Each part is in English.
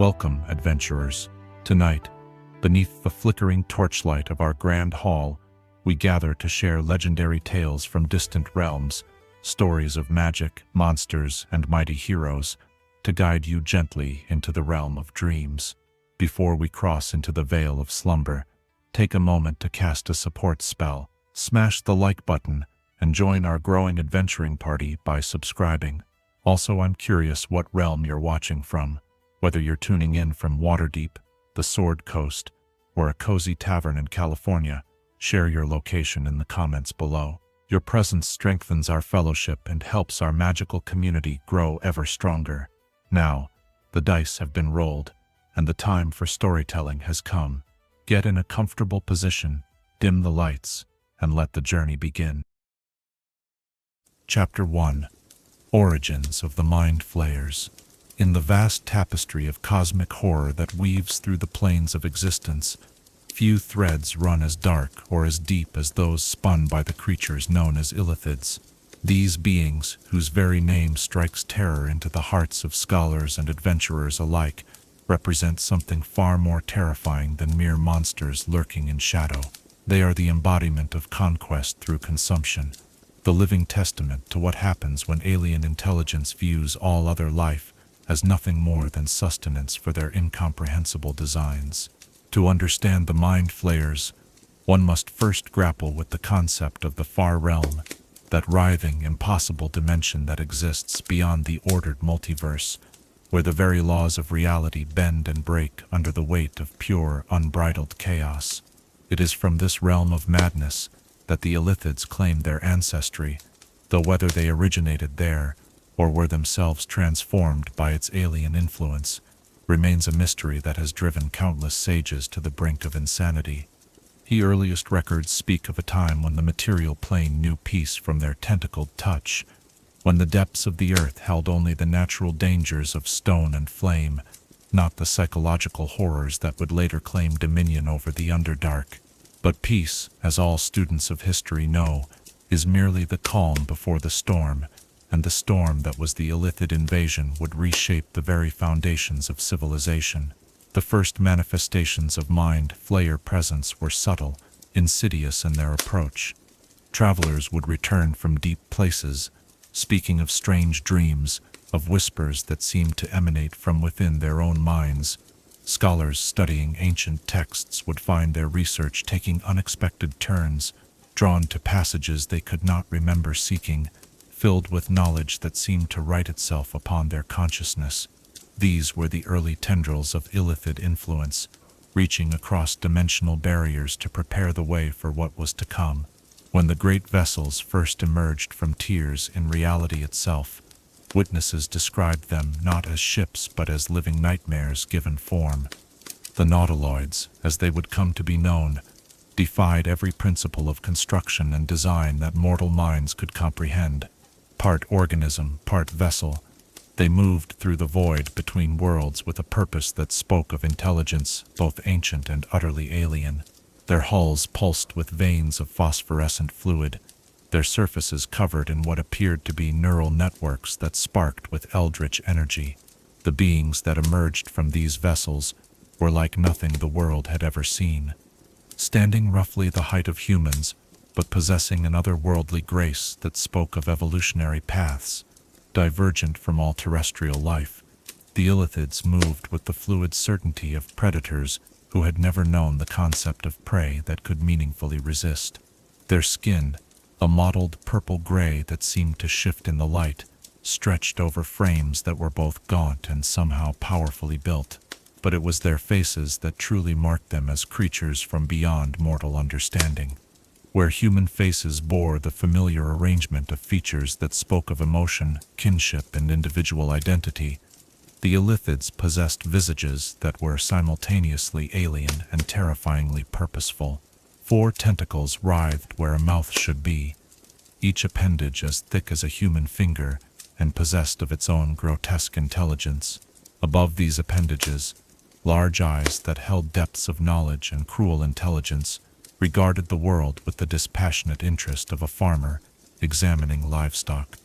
Welcome, adventurers. Tonight, beneath the flickering torchlight of our grand hall, we gather to share legendary tales from distant realms, stories of magic, monsters, and mighty heroes, to guide you gently into the realm of dreams. Before we cross into the veil of slumber, take a moment to cast a support spell, smash the like button, and join our growing adventuring party by subscribing. Also, I'm curious what realm you're watching from. Whether you're tuning in from Waterdeep, the Sword Coast, or a cozy tavern in California, share your location in the comments below. Your presence strengthens our fellowship and helps our magical community grow ever stronger. Now, the dice have been rolled, and the time for storytelling has come. Get in a comfortable position, dim the lights, and let the journey begin. Chapter 1: Origins of the Mind Flayers. In the vast tapestry of cosmic horror that weaves through the planes of existence, few threads run as dark or as deep as those spun by the creatures known as Illithids. These beings, whose very name strikes terror into the hearts of scholars and adventurers alike, represent something far more terrifying than mere monsters lurking in shadow. They are the embodiment of conquest through consumption, the living testament to what happens when alien intelligence views all other life as nothing more than sustenance for their incomprehensible designs. To understand the Mind Flayers, one must first grapple with the concept of the far realm, that writhing, impossible dimension that exists beyond the ordered multiverse, where the very laws of reality bend and break under the weight of pure, unbridled chaos. It is from this realm of madness that the Illithids claim their ancestry, though whether they originated there or were themselves transformed by its alien influence remains a mystery that has driven countless sages to the brink of insanity. The earliest records speak of a time when the material plane knew peace from their tentacled touch, when the depths of the earth held only the natural dangers of stone and flame, not the psychological horrors that would later claim dominion over the Underdark. But peace, as all students of history know, is merely the calm before the storm, and the storm that was the Illithid invasion would reshape the very foundations of civilization. The first manifestations of Mind Flayer presence were subtle, insidious in their approach. Travelers would return from deep places, speaking of strange dreams, of whispers that seemed to emanate from within their own minds. Scholars studying ancient texts would find their research taking unexpected turns, drawn to passages they could not remember seeking, filled with knowledge that seemed to write itself upon their consciousness. These were the early tendrils of Illithid influence, reaching across dimensional barriers to prepare the way for what was to come. When the great vessels first emerged from tears in reality itself, witnesses described them not as ships but as living nightmares given form. The Nautiloids, as they would come to be known, defied every principle of construction and design that mortal minds could comprehend. Part organism, part vessel, they moved through the void between worlds with a purpose that spoke of intelligence, both ancient and utterly alien. Their hulls pulsed with veins of phosphorescent fluid, their surfaces covered in what appeared to be neural networks that sparked with eldritch energy. The beings that emerged from these vessels were like nothing the world had ever seen. Standing roughly the height of humans, but possessing an otherworldly grace that spoke of evolutionary paths, divergent from all terrestrial life, the Illithids moved with the fluid certainty of predators who had never known the concept of prey that could meaningfully resist. Their skin, a mottled purple-gray that seemed to shift in the light, stretched over frames that were both gaunt and somehow powerfully built. But it was their faces that truly marked them as creatures from beyond mortal understanding. Where human faces bore the familiar arrangement of features that spoke of emotion, kinship, and individual identity, the Illithids possessed visages that were simultaneously alien and terrifyingly purposeful. 4 tentacles writhed where a mouth should be, each appendage as thick as a human finger and possessed of its own grotesque intelligence. Above these appendages, large eyes that held depths of knowledge and cruel intelligence regarded the world with the dispassionate interest of a farmer examining livestock.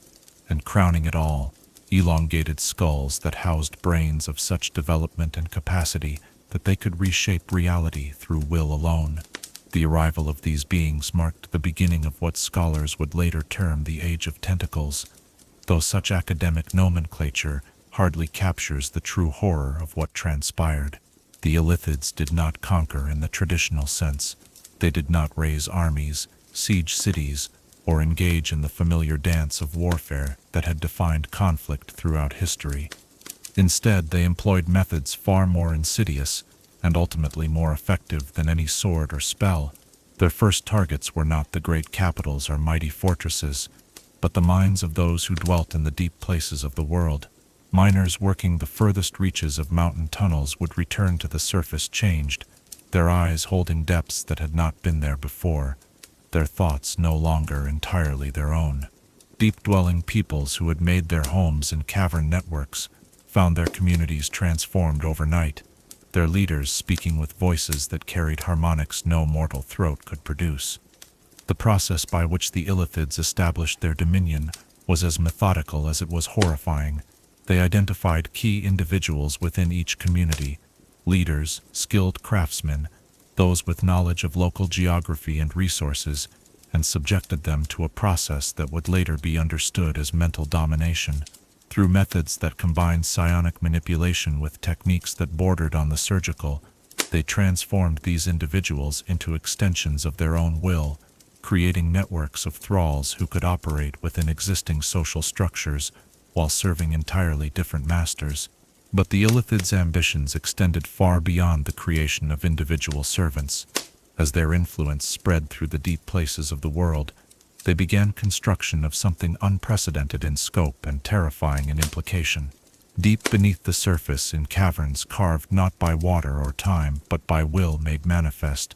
And crowning it all, elongated skulls that housed brains of such development and capacity that they could reshape reality through will alone. The arrival of these beings marked the beginning of what scholars would later term the Age of Tentacles, though such academic nomenclature hardly captures the true horror of what transpired. The Illithids did not conquer in the traditional sense. They did not raise armies, siege cities, or engage in the familiar dance of warfare that had defined conflict throughout history. Instead, they employed methods far more insidious and ultimately more effective than any sword or spell. Their first targets were not the great capitals or mighty fortresses, but the minds of those who dwelt in the deep places of the world. Miners working the furthest reaches of mountain tunnels would return to the surface changed, their eyes holding depths that had not been there before, their thoughts no longer entirely their own. Deep-dwelling peoples who had made their homes in cavern networks found their communities transformed overnight, their leaders speaking with voices that carried harmonics no mortal throat could produce. The process by which the Illithids established their dominion was as methodical as it was horrifying. They identified key individuals within each community, leaders, skilled craftsmen, those with knowledge of local geography and resources, and subjected them to a process that would later be understood as mental domination. Through methods that combined psionic manipulation with techniques that bordered on the surgical, they transformed these individuals into extensions of their own will, creating networks of thralls who could operate within existing social structures while serving entirely different masters. But the Illithids' ambitions extended far beyond the creation of individual servants. As their influence spread through the deep places of the world, they began construction of something unprecedented in scope and terrifying in implication. Deep beneath the surface, in caverns carved not by water or time but by will made manifest,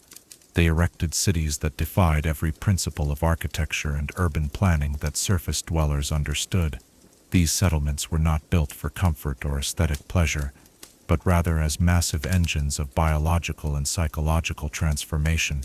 they erected cities that defied every principle of architecture and urban planning that surface dwellers understood. These settlements were not built for comfort or aesthetic pleasure, but rather as massive engines of biological and psychological transformation.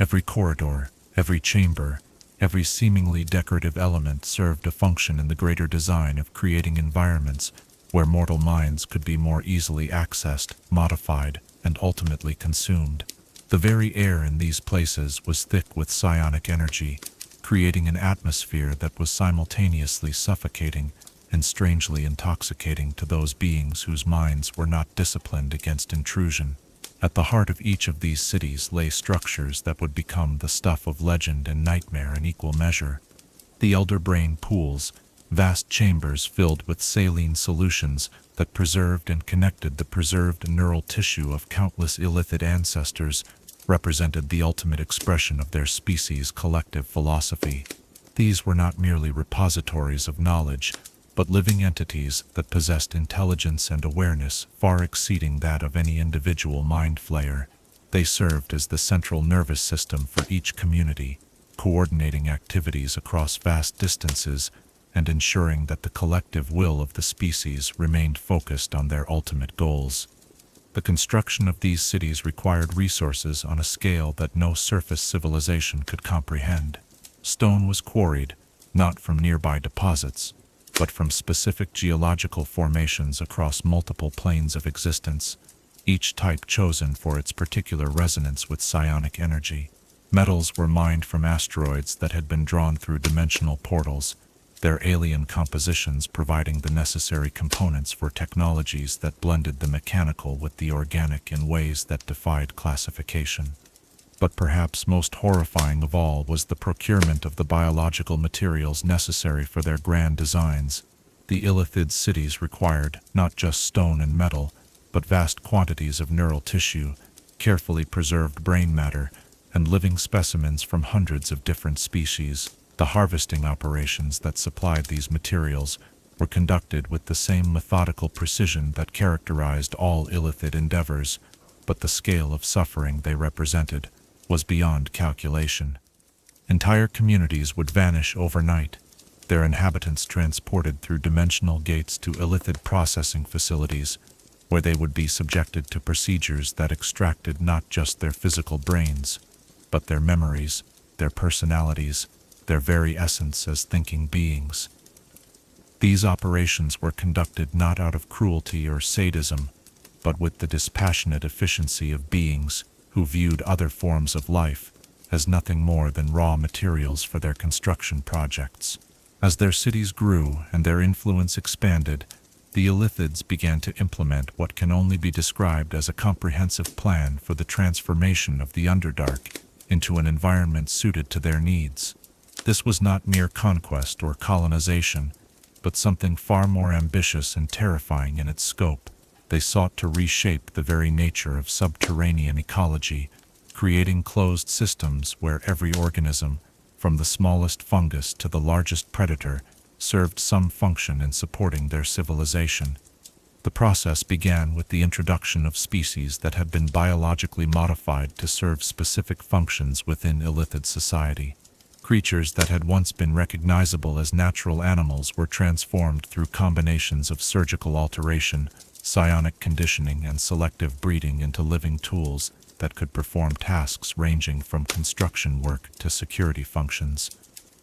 Every corridor, every chamber, every seemingly decorative element served a function in the greater design of creating environments where mortal minds could be more easily accessed, modified, and ultimately consumed. The very air in these places was thick with psionic energy, creating an atmosphere that was simultaneously suffocating and strangely intoxicating to those beings whose minds were not disciplined against intrusion. At the heart of each of these cities lay structures that would become the stuff of legend and nightmare in equal measure. The elder brain pools, vast chambers filled with saline solutions that preserved and connected the preserved neural tissue of countless Illithid ancestors, represented the ultimate expression of their species' collective philosophy. These were not merely repositories of knowledge, but living entities that possessed intelligence and awareness far exceeding that of any individual mind flayer. They served as the central nervous system for each community, coordinating activities across vast distances and ensuring that the collective will of the species remained focused on their ultimate goals. The construction of these cities required resources on a scale that no surface civilization could comprehend. Stone was quarried, not from nearby deposits, but from specific geological formations across multiple planes of existence, each type chosen for its particular resonance with psionic energy. Metals were mined from asteroids that had been drawn through dimensional portals, their alien compositions providing the necessary components for technologies that blended the mechanical with the organic in ways that defied classification. But perhaps most horrifying of all was the procurement of the biological materials necessary for their grand designs. The Illithid cities required not just stone and metal, but vast quantities of neural tissue, carefully preserved brain matter, and living specimens from hundreds of different species. The harvesting operations that supplied these materials were conducted with the same methodical precision that characterized all Illithid endeavors, but the scale of suffering they represented was beyond calculation. Entire communities would vanish overnight, their inhabitants transported through dimensional gates to Illithid processing facilities, where they would be subjected to procedures that extracted not just their physical brains, but their memories, their personalities, their very essence as thinking beings. These operations were conducted not out of cruelty or sadism, but with the dispassionate efficiency of beings who viewed other forms of life as nothing more than raw materials for their construction projects. As their cities grew and their influence expanded, the Illithids began to implement what can only be described as a comprehensive plan for the transformation of the Underdark into an environment suited to their needs. This was not mere conquest or colonization, but something far more ambitious and terrifying in its scope. They sought to reshape the very nature of subterranean ecology, creating closed systems where every organism, from the smallest fungus to the largest predator, served some function in supporting their civilization. The process began with the introduction of species that had been biologically modified to serve specific functions within Illithid society. Creatures that had once been recognizable as natural animals were transformed through combinations of surgical alteration, psionic conditioning, and selective breeding into living tools that could perform tasks ranging from construction work to security functions.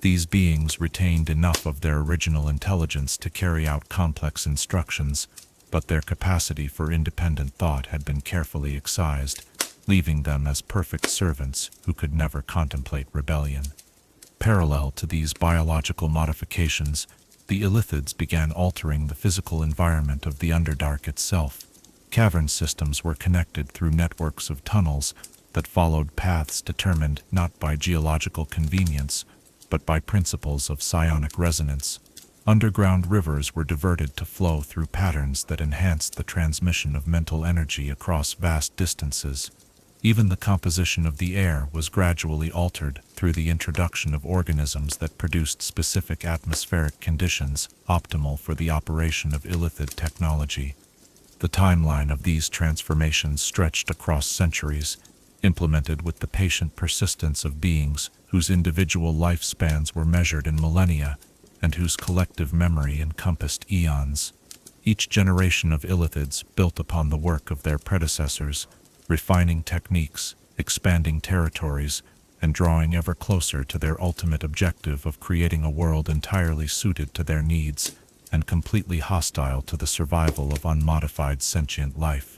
These beings retained enough of their original intelligence to carry out complex instructions, but their capacity for independent thought had been carefully excised, leaving them as perfect servants who could never contemplate rebellion. Parallel to these biological modifications, the Illithids began altering the physical environment of the Underdark itself. Cavern systems were connected through networks of tunnels that followed paths determined not by geological convenience, but by principles of psionic resonance. Underground rivers were diverted to flow through patterns that enhanced the transmission of mental energy across vast distances. Even the composition of the air was gradually altered through the introduction of organisms that produced specific atmospheric conditions optimal for the operation of Illithid technology. The timeline of these transformations stretched across centuries, implemented with the patient persistence of beings whose individual lifespans were measured in millennia and whose collective memory encompassed eons. Each generation of Illithids built upon the work of their predecessors, refining techniques, expanding territories, and drawing ever closer to their ultimate objective of creating a world entirely suited to their needs and completely hostile to the survival of unmodified sentient life.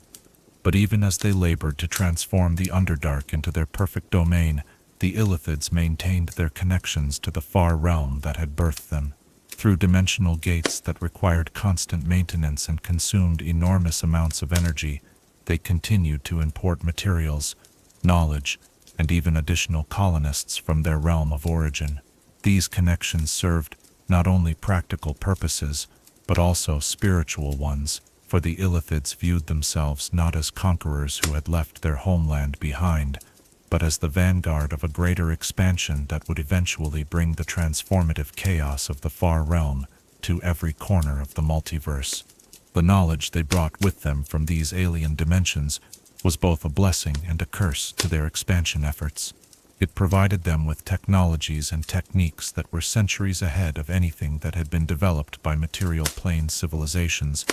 But even as they labored to transform the Underdark into their perfect domain, the Illithids maintained their connections to the far realm that had birthed them. Through dimensional gates that required constant maintenance and consumed enormous amounts of energy, they continued to import materials, knowledge, and even additional colonists from their realm of origin. These connections served not only practical purposes, but also spiritual ones, for the Illithids viewed themselves not as conquerors who had left their homeland behind, but as the vanguard of a greater expansion that would eventually bring the transformative chaos of the far realm to every corner of the multiverse. The knowledge they brought with them from these alien dimensions was both a blessing and a curse to their expansion efforts. It provided them with technologies and techniques that were centuries ahead of anything that had been developed by material plane civilizations,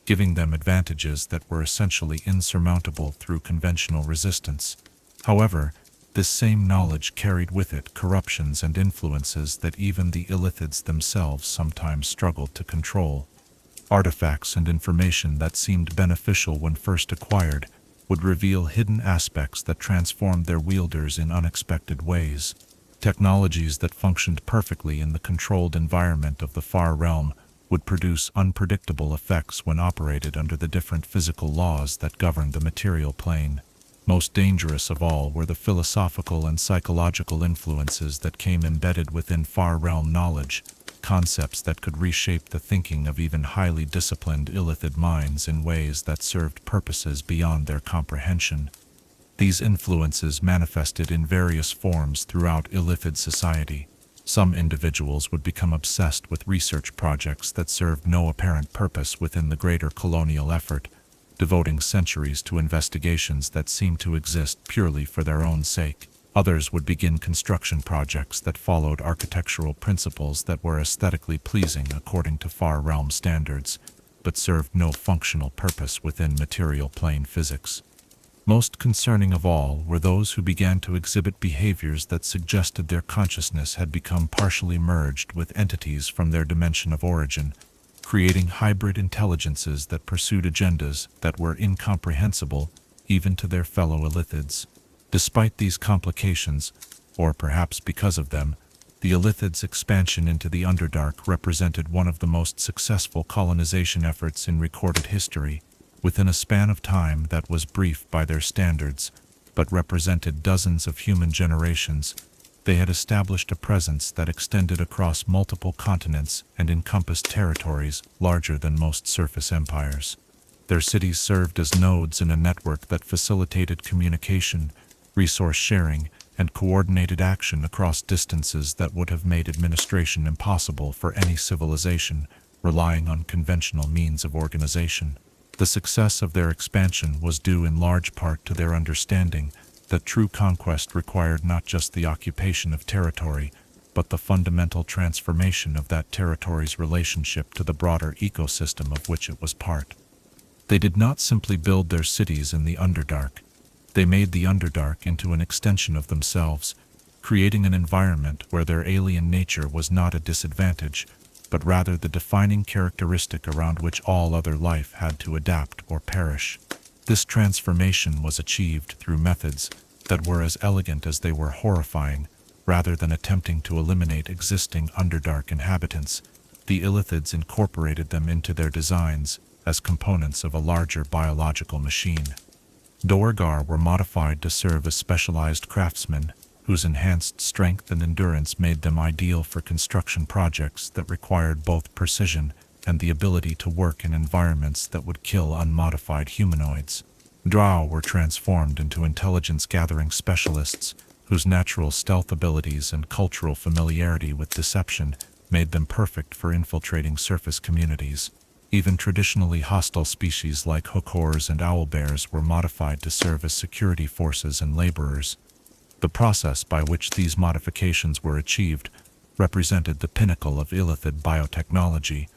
giving them advantages that were essentially insurmountable through conventional resistance. However, this same knowledge carried with it corruptions and influences that even the Illithids themselves sometimes struggled to control. Artifacts and information that seemed beneficial when first acquired would reveal hidden aspects that transformed their wielders in unexpected ways. Technologies that functioned perfectly in the controlled environment of the far realm would produce unpredictable effects when operated under the different physical laws that governed the material plane. Most dangerous of all were the philosophical and psychological influences that came embedded within far realm knowledge, concepts that could reshape the thinking of even highly disciplined Illithid minds in ways that served purposes beyond their comprehension. These influences manifested in various forms throughout Illithid society. Some individuals would become obsessed with research projects that served no apparent purpose within the greater colonial effort, devoting centuries to investigations that seemed to exist purely for their own sake. Others would begin construction projects that followed architectural principles that were aesthetically pleasing according to far realm standards, but served no functional purpose within material plane physics. Most concerning of all were those who began to exhibit behaviors that suggested their consciousness had become partially merged with entities from their dimension of origin, creating hybrid intelligences that pursued agendas that were incomprehensible even to their fellow Illithids. Despite these complications, or perhaps because of them, the Illithids' expansion into the Underdark represented one of the most successful colonization efforts in recorded history, within a span of time that was brief by their standards, but represented dozens of human generations. They had established a presence that extended across multiple continents and encompassed territories larger than most surface empires. Their cities served as nodes in a network that facilitated communication, resource sharing, and coordinated action across distances that would have made administration impossible for any civilization relying on conventional means of organization. The success of their expansion was due in large part to their understanding that true conquest required not just the occupation of territory, but the fundamental transformation of that territory's relationship to the broader ecosystem of which it was part. They did not simply build their cities in the Underdark. They made the Underdark into an extension of themselves, creating an environment where their alien nature was not a disadvantage, but rather the defining characteristic around which all other life had to adapt or perish. This transformation was achieved through methods that were as elegant as they were horrifying. Rather than attempting to eliminate existing Underdark inhabitants, the Illithids incorporated them into their designs as components of a larger biological machine. Duergar were modified to serve as specialized craftsmen, whose enhanced strength and endurance made them ideal for construction projects that required both precision and the ability to work in environments that would kill unmodified humanoids. Drow were transformed into intelligence-gathering specialists, whose natural stealth abilities and cultural familiarity with deception made them perfect for infiltrating surface communities. Even traditionally hostile species like hookors and owlbears were modified to serve as security forces and laborers. The process by which these modifications were achieved represented the pinnacle of Illithid biotechnology,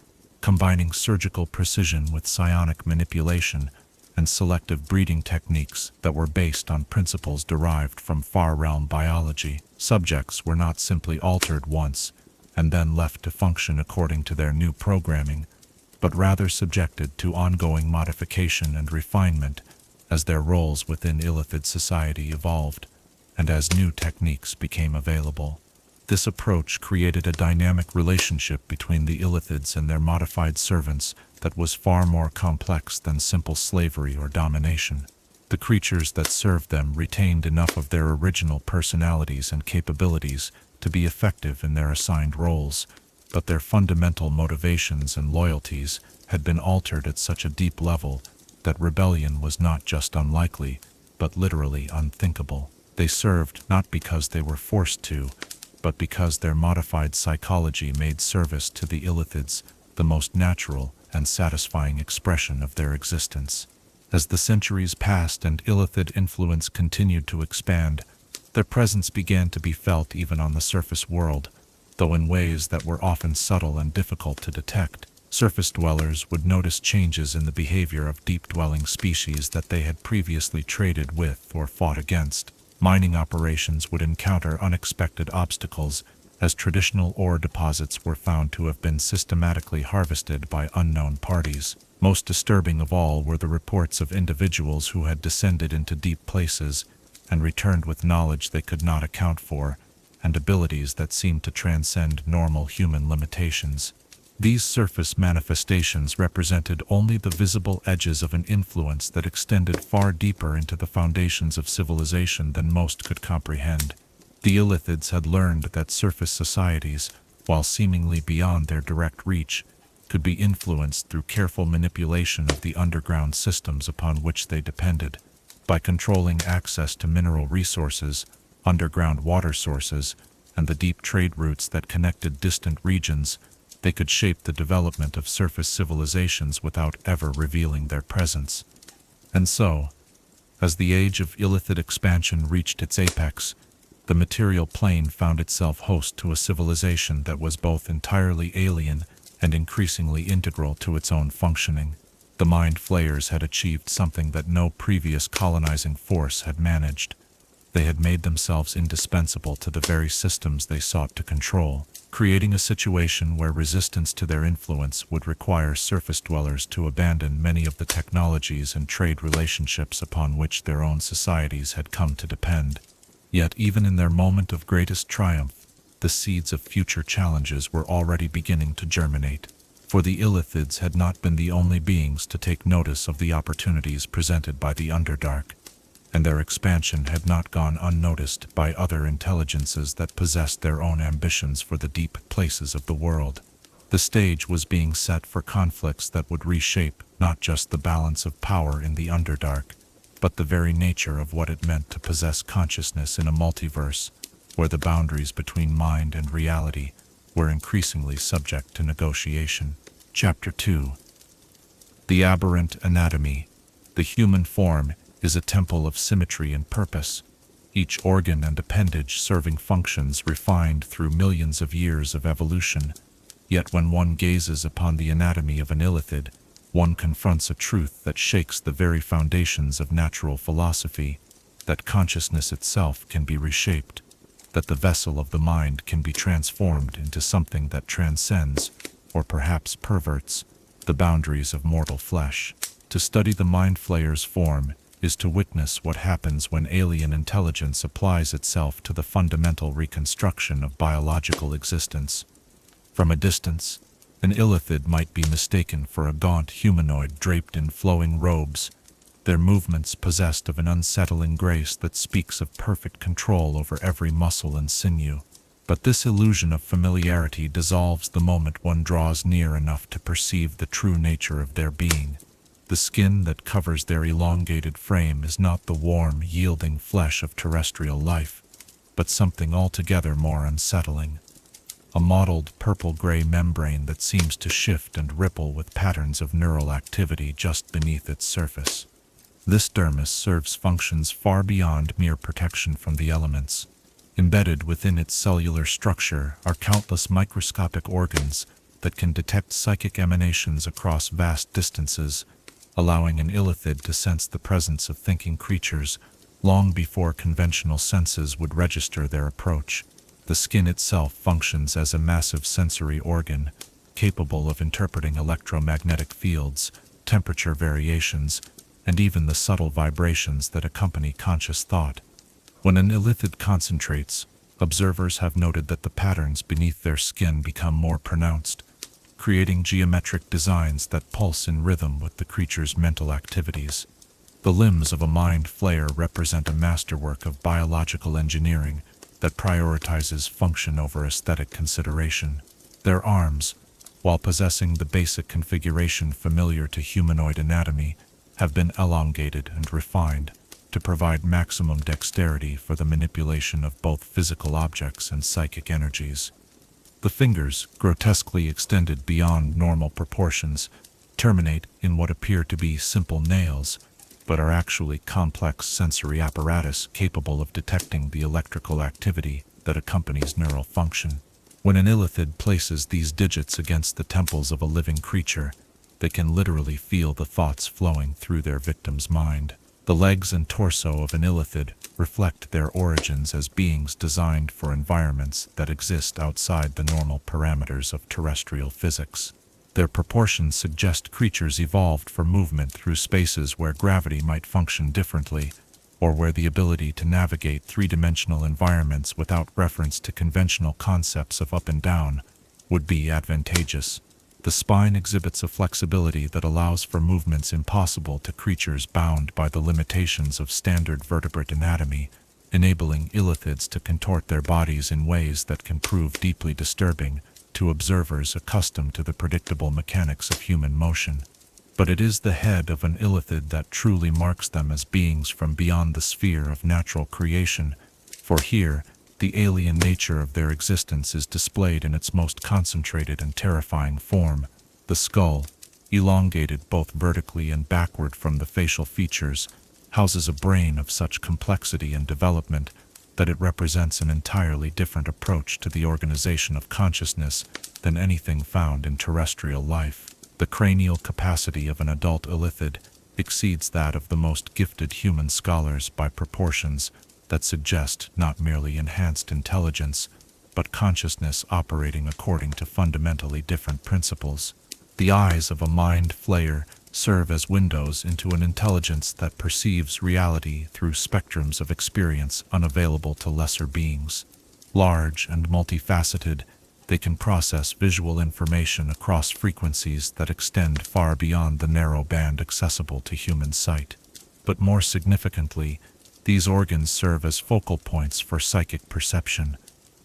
combining surgical precision with psionic manipulation and selective breeding techniques that were based on principles derived from far-realm biology. Subjects were not simply altered once and then left to function according to their new programming, but rather subjected to ongoing modification and refinement as their roles within Illithid society evolved and as new techniques became available. This approach created a dynamic relationship between the Illithids and their modified servants that was far more complex than simple slavery or domination. The creatures that served them retained enough of their original personalities and capabilities to be effective in their assigned roles, but their fundamental motivations and loyalties had been altered at such a deep level that rebellion was not just unlikely, but literally unthinkable. They served not because they were forced to, but because their modified psychology made service to the Illithids the most natural and satisfying expression of their existence. As the centuries passed and Illithid influence continued to expand, their presence began to be felt even on the surface world, though in ways that were often subtle and difficult to detect. Surface dwellers would notice changes in the behavior of deep-dwelling species that they had previously traded with or fought against. Mining operations would encounter unexpected obstacles, as traditional ore deposits were found to have been systematically harvested by unknown parties. Most disturbing of all were the reports of individuals who had descended into deep places and returned with knowledge they could not account for, and abilities that seemed to transcend normal human limitations. These surface manifestations represented only the visible edges of an influence that extended far deeper into the foundations of civilization than most could comprehend. The Illithids had learned that surface societies, while seemingly beyond their direct reach, could be influenced through careful manipulation of the underground systems upon which they depended. By controlling access to mineral resources, underground water sources, and the deep trade routes that connected distant regions, they could shape the development of surface civilizations without ever revealing their presence. And so, as the age of Illithid expansion reached its apex, the material plane found itself host to a civilization that was both entirely alien and increasingly integral to its own functioning. The Mind Flayers had achieved something that no previous colonizing force had managed. they had made themselves indispensable to the very systems they sought to control, creating a situation where resistance to their influence would require surface dwellers to abandon many of the technologies and trade relationships upon which their own societies had come to depend. Yet even in their moment of greatest triumph, the seeds of future challenges were already beginning to germinate, for the Illithids had not been the only beings to take notice of the opportunities presented by the Underdark, and their expansion had not gone unnoticed by other intelligences that possessed their own ambitions for the deep places of the world. The stage was being set for conflicts that would reshape not just the balance of power in the Underdark, but the very nature of what it meant to possess consciousness in a multiverse, where the boundaries between mind and reality were increasingly subject to negotiation. Chapter 2. The Aberrant Anatomy. The human form is a temple of symmetry and purpose, each organ and appendage serving functions refined through millions of years of evolution. Yet when one gazes upon the anatomy of an Illithid, one confronts a truth that shakes the very foundations of natural philosophy, that consciousness itself can be reshaped, that the vessel of the mind can be transformed into something that transcends, or perhaps perverts, the boundaries of mortal flesh. To study the Mind Flayer's form is to witness what happens when alien intelligence applies itself to the fundamental reconstruction of biological existence. From a distance, an Illithid might be mistaken for a gaunt humanoid draped in flowing robes, their movements possessed of an unsettling grace that speaks of perfect control over every muscle and sinew. But this illusion of familiarity dissolves the moment one draws near enough to perceive the true nature of their being. The skin that covers their elongated frame is not the warm, yielding flesh of terrestrial life, but something altogether more unsettling. A mottled purple-gray membrane that seems to shift and ripple with patterns of neural activity just beneath its surface. This dermis serves functions far beyond mere protection from the elements. Embedded within its cellular structure are countless microscopic organs that can detect psychic emanations across vast distances, allowing an Illithid to sense the presence of thinking creatures long before conventional senses would register their approach. The skin itself functions as a massive sensory organ, capable of interpreting electromagnetic fields, temperature variations, and even the subtle vibrations that accompany conscious thought. When an Illithid concentrates, observers have noted that the patterns beneath their skin become more pronounced, creating geometric designs that pulse in rhythm with the creature's mental activities. The limbs of a Mind Flayer represent a masterwork of biological engineering that prioritizes function over aesthetic consideration. Their arms, while possessing the basic configuration familiar to humanoid anatomy, have been elongated and refined to provide maximum dexterity for the manipulation of both physical objects and psychic energies. The fingers, grotesquely extended beyond normal proportions, terminate in what appear to be simple nails, but are actually complex sensory apparatus capable of detecting the electrical activity that accompanies neural function. When an Illithid places these digits against the temples of a living creature, they can literally feel the thoughts flowing through their victim's mind. The legs and torso of an Illithid reflect their origins as beings designed for environments that exist outside the normal parameters of terrestrial physics. Their proportions suggest creatures evolved for movement through spaces where gravity might function differently, or where the ability to navigate three-dimensional environments without reference to conventional concepts of up and down would be advantageous. The spine exhibits a flexibility that allows for movements impossible to creatures bound by the limitations of standard vertebrate anatomy, enabling Illithids to contort their bodies in ways that can prove deeply disturbing to observers accustomed to the predictable mechanics of human motion. But it is the head of an Illithid that truly marks them as beings from beyond the sphere of natural creation, for here, the alien nature of their existence is displayed in its most concentrated and terrifying form. The skull, elongated both vertically and backward from the facial features, houses a brain of such complexity and development that it represents an entirely different approach to the organization of consciousness than anything found in terrestrial life. The cranial capacity of an adult Illithid exceeds that of the most gifted human scholars by proportions, that suggest not merely enhanced intelligence, but consciousness operating according to fundamentally different principles. The eyes of a mind flayer serve as windows into an intelligence that perceives reality through spectrums of experience unavailable to lesser beings. Large and multifaceted, they can process visual information across frequencies that extend far beyond the narrow band accessible to human sight. But more significantly, these organs serve as focal points for psychic perception,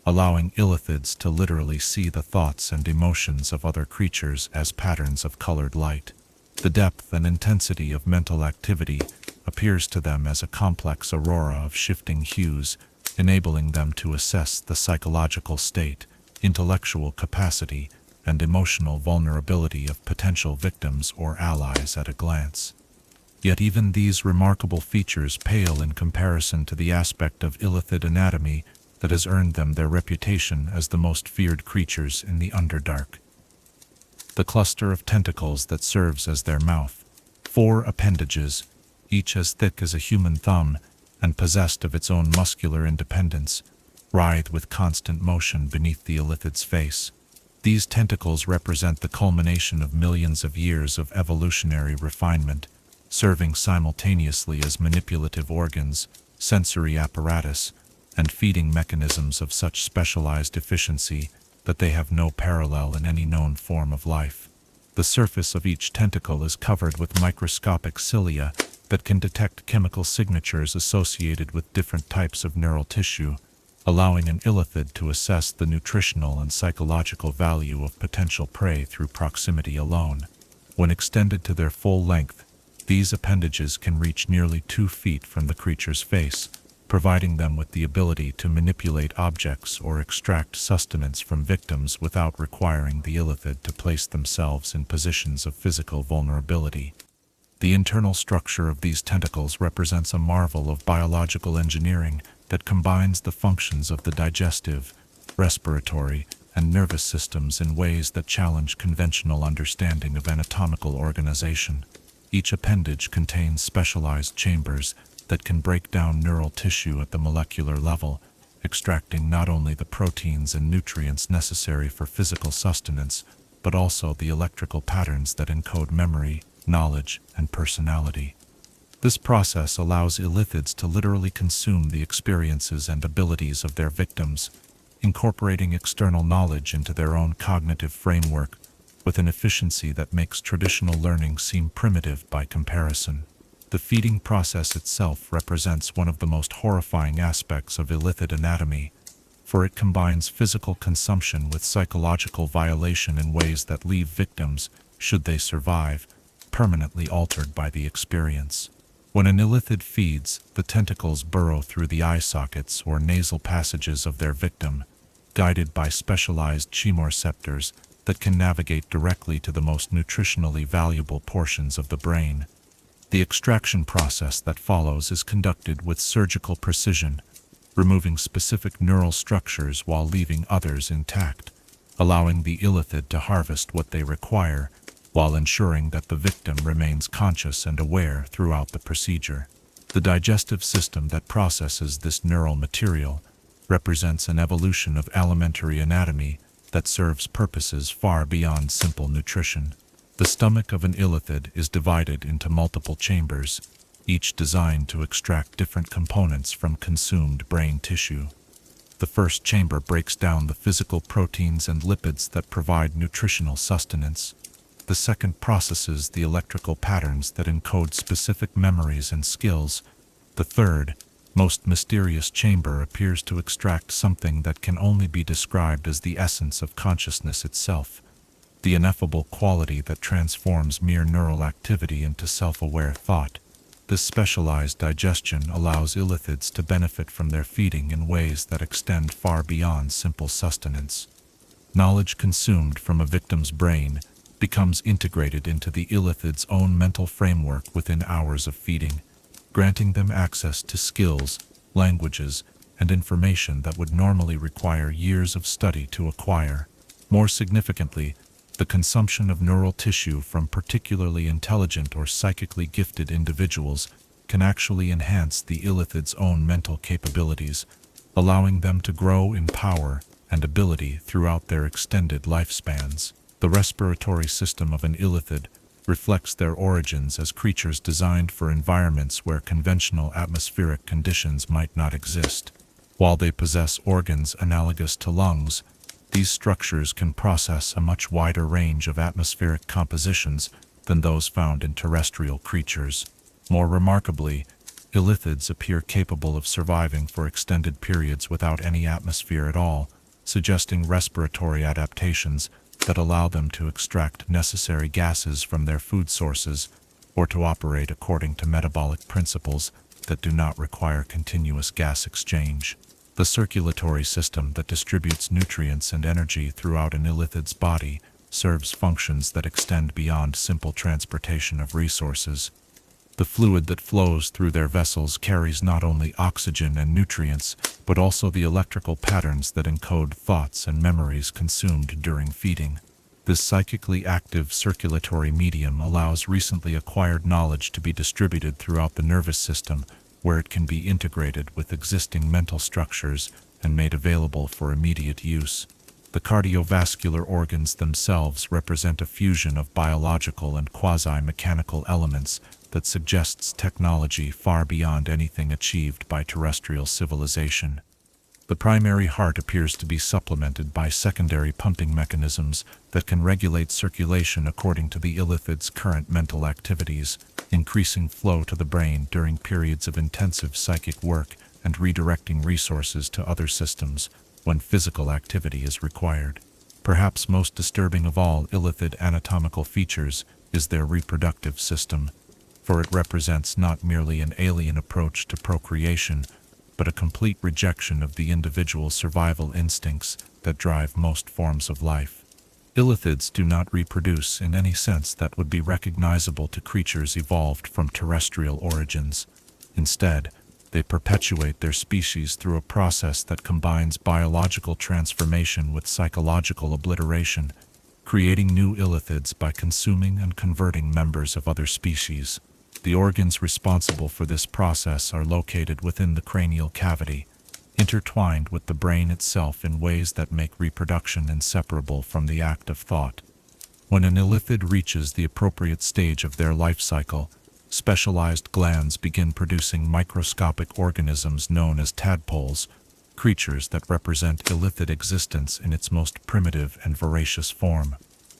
allowing Illithids to literally see the thoughts and emotions of other creatures as patterns of colored light. The depth and intensity of mental activity appears to them as a complex aurora of shifting hues, enabling them to assess the psychological state, intellectual capacity, and emotional vulnerability of potential victims or allies at a glance. Yet even these remarkable features pale in comparison to the aspect of Illithid anatomy that has earned them their reputation as the most feared creatures in the Underdark. The cluster of tentacles that serves as their mouth, 4 appendages, each as thick as a human thumb and possessed of its own muscular independence, writhe with constant motion beneath the Illithid's face. These tentacles represent the culmination of millions of years of evolutionary refinement, serving simultaneously as manipulative organs, sensory apparatus, and feeding mechanisms of such specialized efficiency that they have no parallel in any known form of life. The surface of each tentacle is covered with microscopic cilia that can detect chemical signatures associated with different types of neural tissue, allowing an Illithid to assess the nutritional and psychological value of potential prey through proximity alone. When extended to their full length, these appendages can reach nearly 2 feet from the creature's face, providing them with the ability to manipulate objects or extract sustenance from victims without requiring the Illithid to place themselves in positions of physical vulnerability. The internal structure of these tentacles represents a marvel of biological engineering that combines the functions of the digestive, respiratory, and nervous systems in ways that challenge conventional understanding of anatomical organization. Each appendage contains specialized chambers that can break down neural tissue at the molecular level, extracting not only the proteins and nutrients necessary for physical sustenance, but also the electrical patterns that encode memory, knowledge, and personality. This process allows Illithids to literally consume the experiences and abilities of their victims, incorporating external knowledge into their own cognitive framework with an efficiency that makes traditional learning seem primitive by comparison. The feeding process itself represents one of the most horrifying aspects of Illithid anatomy, for it combines physical consumption with psychological violation in ways that leave victims, should they survive, permanently altered by the experience. When an Illithid feeds, the tentacles burrow through the eye sockets or nasal passages of their victim, guided by specialized chemoreceptors that can navigate directly to the most nutritionally valuable portions of the brain. The extraction process that follows is conducted with surgical precision, removing specific neural structures while leaving others intact, allowing the Illithid to harvest what they require, while ensuring that the victim remains conscious and aware throughout the procedure. The digestive system that processes this neural material represents an evolution of alimentary anatomy that serves purposes far beyond simple nutrition. The stomach of an Illithid is divided into multiple chambers, each designed to extract different components from consumed brain tissue. The first chamber breaks down the physical proteins and lipids that provide nutritional sustenance. The second processes the electrical patterns that encode specific memories and skills. The third, most mysterious chamber appears to extract something that can only be described as the essence of consciousness itself, the ineffable quality that transforms mere neural activity into self-aware thought. This specialized digestion allows Illithids to benefit from their feeding in ways that extend far beyond simple sustenance. Knowledge consumed from a victim's brain becomes integrated into the Illithid's own mental framework within hours of feeding, granting them access to skills, languages, and information that would normally require years of study to acquire. More significantly, the consumption of neural tissue from particularly intelligent or psychically gifted individuals can actually enhance the Illithid's own mental capabilities, allowing them to grow in power and ability throughout their extended lifespans. The respiratory system of an Illithid reflects their origins as creatures designed for environments where conventional atmospheric conditions might not exist. While they possess organs analogous to lungs, these structures can process a much wider range of atmospheric compositions than those found in terrestrial creatures. More remarkably, Illithids appear capable of surviving for extended periods without any atmosphere at all, suggesting respiratory adaptations that allow them to extract necessary gases from their food sources or to operate according to metabolic principles that do not require continuous gas exchange. The circulatory system that distributes nutrients and energy throughout an Illithid's body serves functions that extend beyond simple transportation of resources. The fluid that flows through their vessels carries not only oxygen and nutrients, but also the electrical patterns that encode thoughts and memories consumed during feeding. This psychically active circulatory medium allows recently acquired knowledge to be distributed throughout the nervous system, where it can be integrated with existing mental structures and made available for immediate use. The cardiovascular organs themselves represent a fusion of biological and quasi-mechanical elements that suggests technology far beyond anything achieved by terrestrial civilization. The primary heart appears to be supplemented by secondary pumping mechanisms that can regulate circulation according to the Illithid's current mental activities, increasing flow to the brain during periods of intensive psychic work and redirecting resources to other systems when physical activity is required. Perhaps most disturbing of all Illithid anatomical features is their reproductive system, for it represents not merely an alien approach to procreation, but a complete rejection of the individual survival instincts that drive most forms of life. Illithids do not reproduce in any sense that would be recognizable to creatures evolved from terrestrial origins. Instead, they perpetuate their species through a process that combines biological transformation with psychological obliteration, creating new Illithids by consuming and converting members of other species. The organs responsible for this process are located within the cranial cavity, intertwined with the brain itself in ways that make reproduction inseparable from the act of thought. When an Illithid reaches the appropriate stage of their life cycle, specialized glands begin producing microscopic organisms known as tadpoles, creatures that represent Illithid existence in its most primitive and voracious form.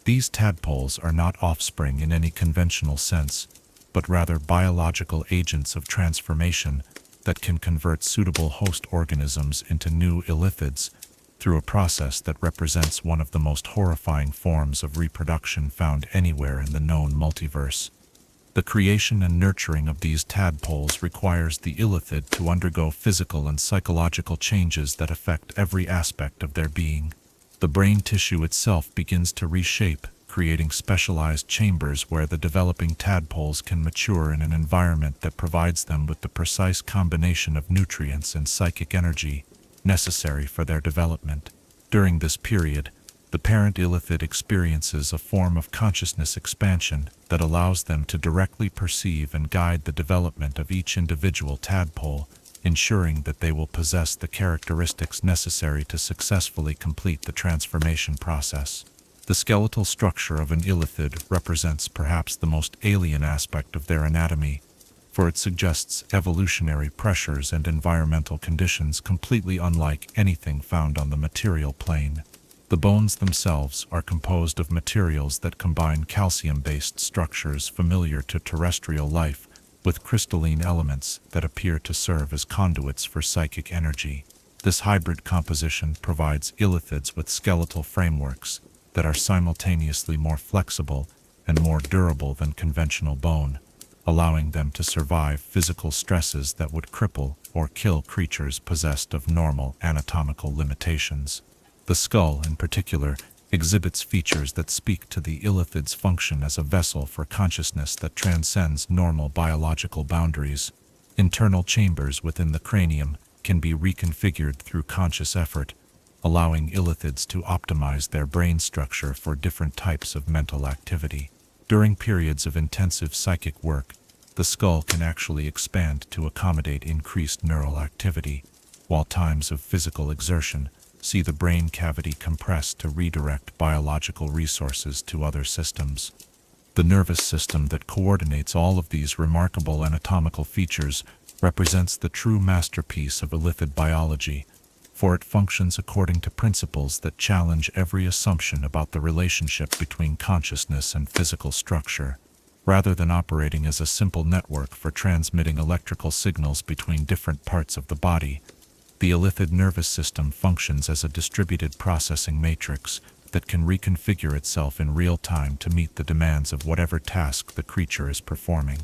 These tadpoles are not offspring in any conventional sense, but rather biological agents of transformation that can convert suitable host organisms into new Illithids through a process that represents one of the most horrifying forms of reproduction found anywhere in the known multiverse. The creation and nurturing of these tadpoles requires the Illithid to undergo physical and psychological changes that affect every aspect of their being. The brain tissue itself begins to reshape, creating specialized chambers where the developing tadpoles can mature in an environment that provides them with the precise combination of nutrients and psychic energy necessary for their development. During this period, the parent Illithid experiences a form of consciousness expansion that allows them to directly perceive and guide the development of each individual tadpole, ensuring that they will possess the characteristics necessary to successfully complete the transformation process. The skeletal structure of an Illithid represents perhaps the most alien aspect of their anatomy, for it suggests evolutionary pressures and environmental conditions completely unlike anything found on the material plane. The bones themselves are composed of materials that combine calcium-based structures familiar to terrestrial life with crystalline elements that appear to serve as conduits for psychic energy. This hybrid composition provides Illithids with skeletal frameworks that are simultaneously more flexible and more durable than conventional bone, allowing them to survive physical stresses that would cripple or kill creatures possessed of normal anatomical limitations. The skull, in particular, exhibits features that speak to the Illithid's function as a vessel for consciousness that transcends normal biological boundaries. Internal chambers within the cranium can be reconfigured through conscious effort, allowing Illithids to optimize their brain structure for different types of mental activity. During periods of intensive psychic work, the skull can actually expand to accommodate increased neural activity, while times of physical exertion see the brain cavity compress to redirect biological resources to other systems. The nervous system that coordinates all of these remarkable anatomical features represents the true masterpiece of Illithid biology, for it functions according to principles that challenge every assumption about the relationship between consciousness and physical structure. Rather than operating as a simple network for transmitting electrical signals between different parts of the body, the Illithid nervous system functions as a distributed processing matrix that can reconfigure itself in real time to meet the demands of whatever task the creature is performing.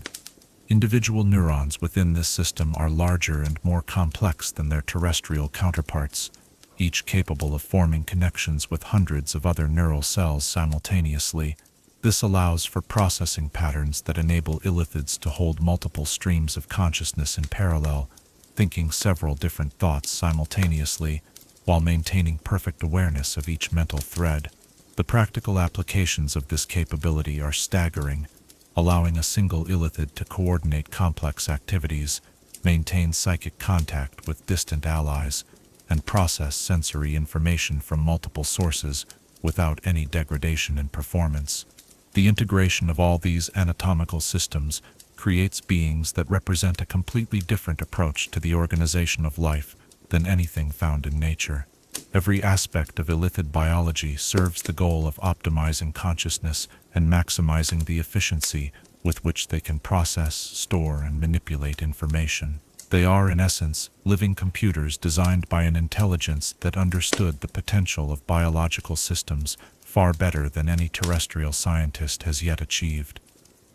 Individual neurons within this system are larger and more complex than their terrestrial counterparts, each capable of forming connections with hundreds of other neural cells simultaneously. This allows for processing patterns that enable Illithids to hold multiple streams of consciousness in parallel, thinking several different thoughts simultaneously, while maintaining perfect awareness of each mental thread. The practical applications of this capability are staggering, allowing a single Illithid to coordinate complex activities, maintain psychic contact with distant allies, and process sensory information from multiple sources without any degradation in performance. The integration of all these anatomical systems creates beings that represent a completely different approach to the organization of life than anything found in nature. Every aspect of Illithid biology serves the goal of optimizing consciousness and maximizing the efficiency with which they can process, store, and manipulate information. They are, in essence, living computers designed by an intelligence that understood the potential of biological systems far better than any terrestrial scientist has yet achieved.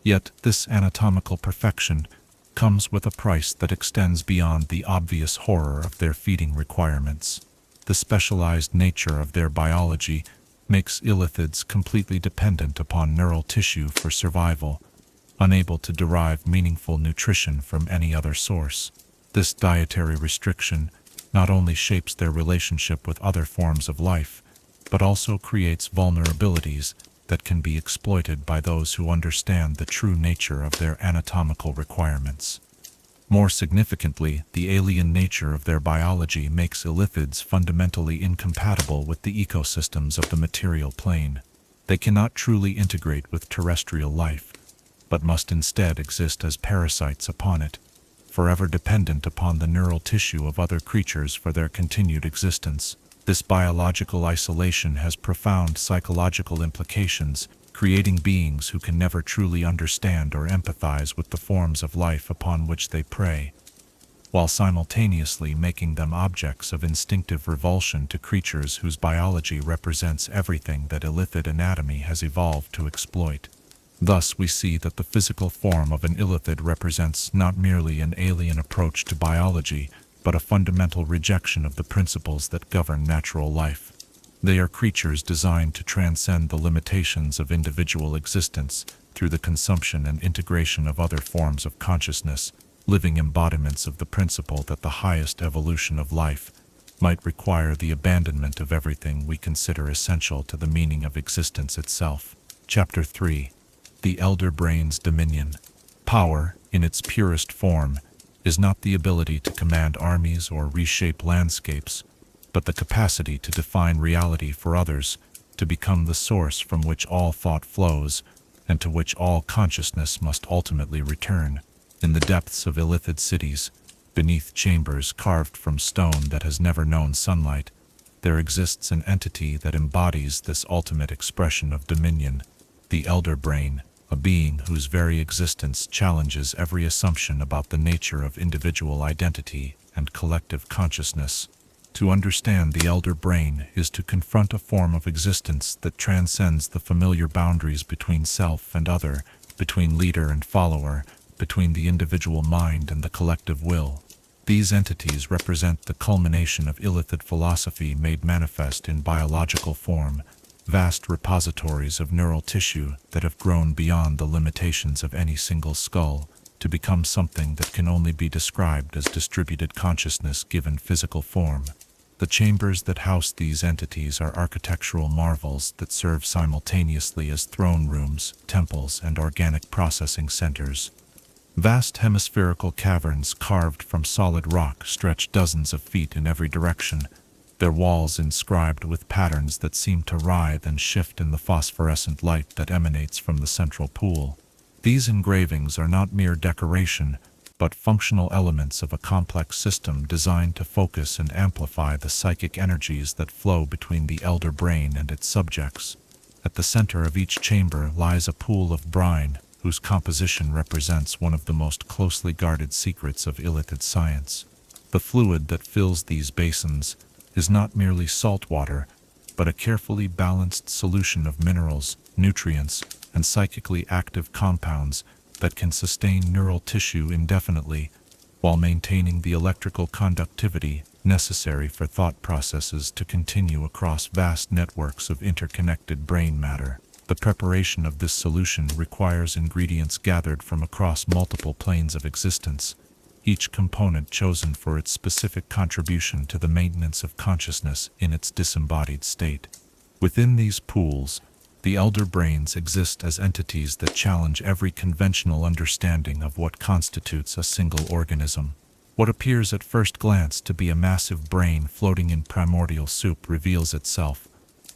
Yet this anatomical perfection comes with a price that extends beyond the obvious horror of their feeding requirements. The specialized nature of their biology makes Illithids completely dependent upon neural tissue for survival, unable to derive meaningful nutrition from any other source. This dietary restriction not only shapes their relationship with other forms of life, but also creates vulnerabilities that can be exploited by those who understand the true nature of their anatomical requirements. More significantly, the alien nature of their biology makes Illithids fundamentally incompatible with the ecosystems of the material plane. They cannot truly integrate with terrestrial life, but must instead exist as parasites upon it, forever dependent upon the neural tissue of other creatures for their continued existence. This biological isolation has profound psychological implications, creating beings who can never truly understand or empathize with the forms of life upon which they prey, while simultaneously making them objects of instinctive revulsion to creatures whose biology represents everything that Illithid anatomy has evolved to exploit. Thus we see that the physical form of an Illithid represents not merely an alien approach to biology, but a fundamental rejection of the principles that govern natural life. They are creatures designed to transcend the limitations of individual existence through the consumption and integration of other forms of consciousness, living embodiments of the principle that the highest evolution of life might require the abandonment of everything we consider essential to the meaning of existence itself. Chapter 3. The Elder Brain's Dominion. Power, in its purest form, is not the ability to command armies or reshape landscapes, but the capacity to define reality for others, to become the source from which all thought flows, and to which all consciousness must ultimately return. In the depths of Illithid cities, beneath chambers carved from stone that has never known sunlight, there exists an entity that embodies this ultimate expression of dominion, the Elder Brain, a being whose very existence challenges every assumption about the nature of individual identity and collective consciousness. To understand the Elder Brain is to confront a form of existence that transcends the familiar boundaries between self and other, between leader and follower, between the individual mind and the collective will. These entities represent the culmination of Illithid philosophy made manifest in biological form, vast repositories of neural tissue that have grown beyond the limitations of any single skull, to become something that can only be described as distributed consciousness given physical form. The chambers that house these entities are architectural marvels that serve simultaneously as throne rooms, temples, and organic processing centers. Vast hemispherical caverns carved from solid rock stretch dozens of feet in every direction, their walls inscribed with patterns that seem to writhe and shift in the phosphorescent light that emanates from the central pool. These engravings are not mere decoration, but functional elements of a complex system designed to focus and amplify the psychic energies that flow between the elder brain and its subjects. At the center of each chamber lies a pool of brine, whose composition represents one of the most closely guarded secrets of Illithid science. The fluid that fills these basins is not merely salt water, but a carefully balanced solution of minerals, nutrients, and psychically active compounds that can sustain neural tissue indefinitely while maintaining the electrical conductivity necessary for thought processes to continue across vast networks of interconnected brain matter. The preparation of this solution requires ingredients gathered from across multiple planes of existence, each component chosen for its specific contribution to the maintenance of consciousness in its disembodied state. Within these pools, the elder brains exist as entities that challenge every conventional understanding of what constitutes a single organism. What appears at first glance to be a massive brain floating in primordial soup reveals itself,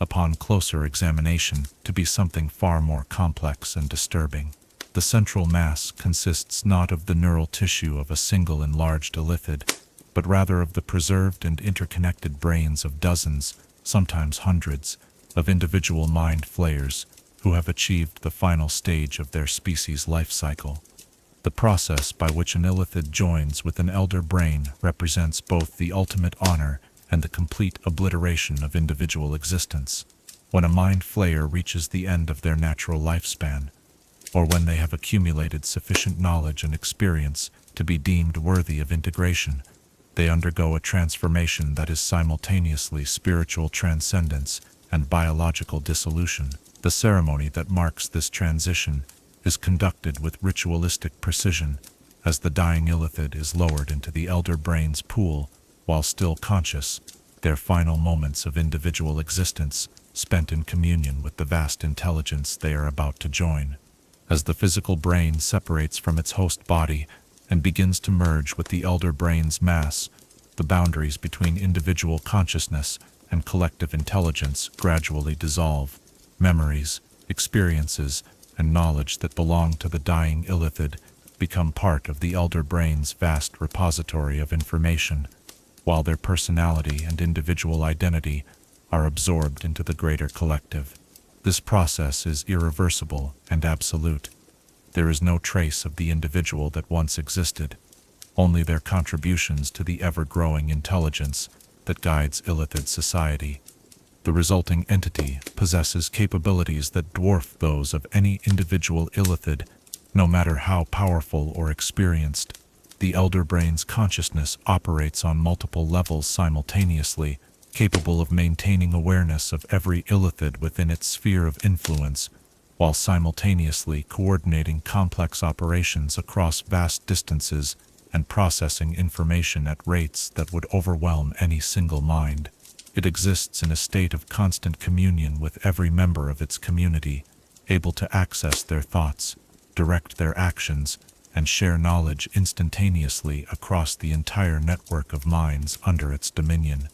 upon closer examination, to be something far more complex and disturbing. The central mass consists not of the neural tissue of a single enlarged illithid, but rather of the preserved and interconnected brains of dozens, sometimes hundreds, of individual mind flayers who have achieved the final stage of their species' life cycle. The process by which an illithid joins with an elder brain represents both the ultimate honor and the complete obliteration of individual existence. When a mind flayer reaches the end of their natural lifespan, or when they have accumulated sufficient knowledge and experience to be deemed worthy of integration, they undergo a transformation that is simultaneously spiritual transcendence and biological dissolution. The ceremony that marks this transition is conducted with ritualistic precision, as the dying illithid is lowered into the elder brain's pool while still conscious, their final moments of individual existence spent in communion with the vast intelligence they are about to join. As the physical brain separates from its host body and begins to merge with the elder brain's mass, the boundaries between individual consciousness and collective intelligence gradually dissolve. Memories, experiences, and knowledge that belong to the dying illithid become part of the elder brain's vast repository of information, while their personality and individual identity are absorbed into the greater collective. This process is irreversible and absolute. There is no trace of the individual that once existed, only their contributions to the ever-growing intelligence that guides Illithid society. The resulting entity possesses capabilities that dwarf those of any individual Illithid, no matter how powerful or experienced. The elder brain's consciousness operates on multiple levels simultaneously, capable of maintaining awareness of every Illithid within its sphere of influence, while simultaneously coordinating complex operations across vast distances and processing information at rates that would overwhelm any single mind. It exists in a state of constant communion with every member of its community, able to access their thoughts, direct their actions, and share knowledge instantaneously across the entire network of minds under its dominion.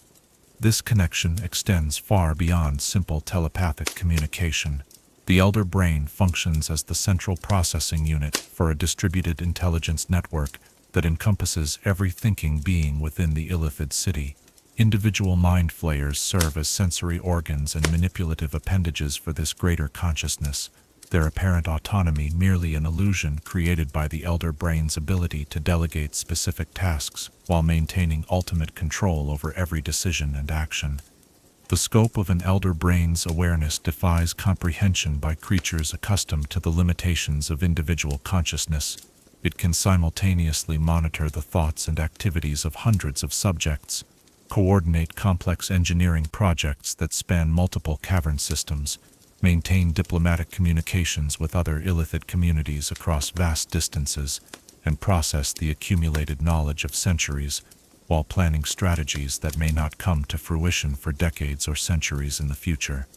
This connection extends far beyond simple telepathic communication. The elder brain functions as the central processing unit for a distributed intelligence network that encompasses every thinking being within the Illithid city. Individual mind flayers serve as sensory organs and manipulative appendages for this greater consciousness, their apparent autonomy merely an illusion created by the elder brain's ability to delegate specific tasks while maintaining ultimate control over every decision and action. The scope of an elder brain's awareness defies comprehension by creatures accustomed to the limitations of individual consciousness. It can simultaneously monitor the thoughts and activities of hundreds of subjects, coordinate complex engineering projects that span multiple cavern systems, maintain diplomatic communications with other Illithid communities across vast distances, and process the accumulated knowledge of centuries, while planning strategies that may not come to fruition for decades or centuries in the future.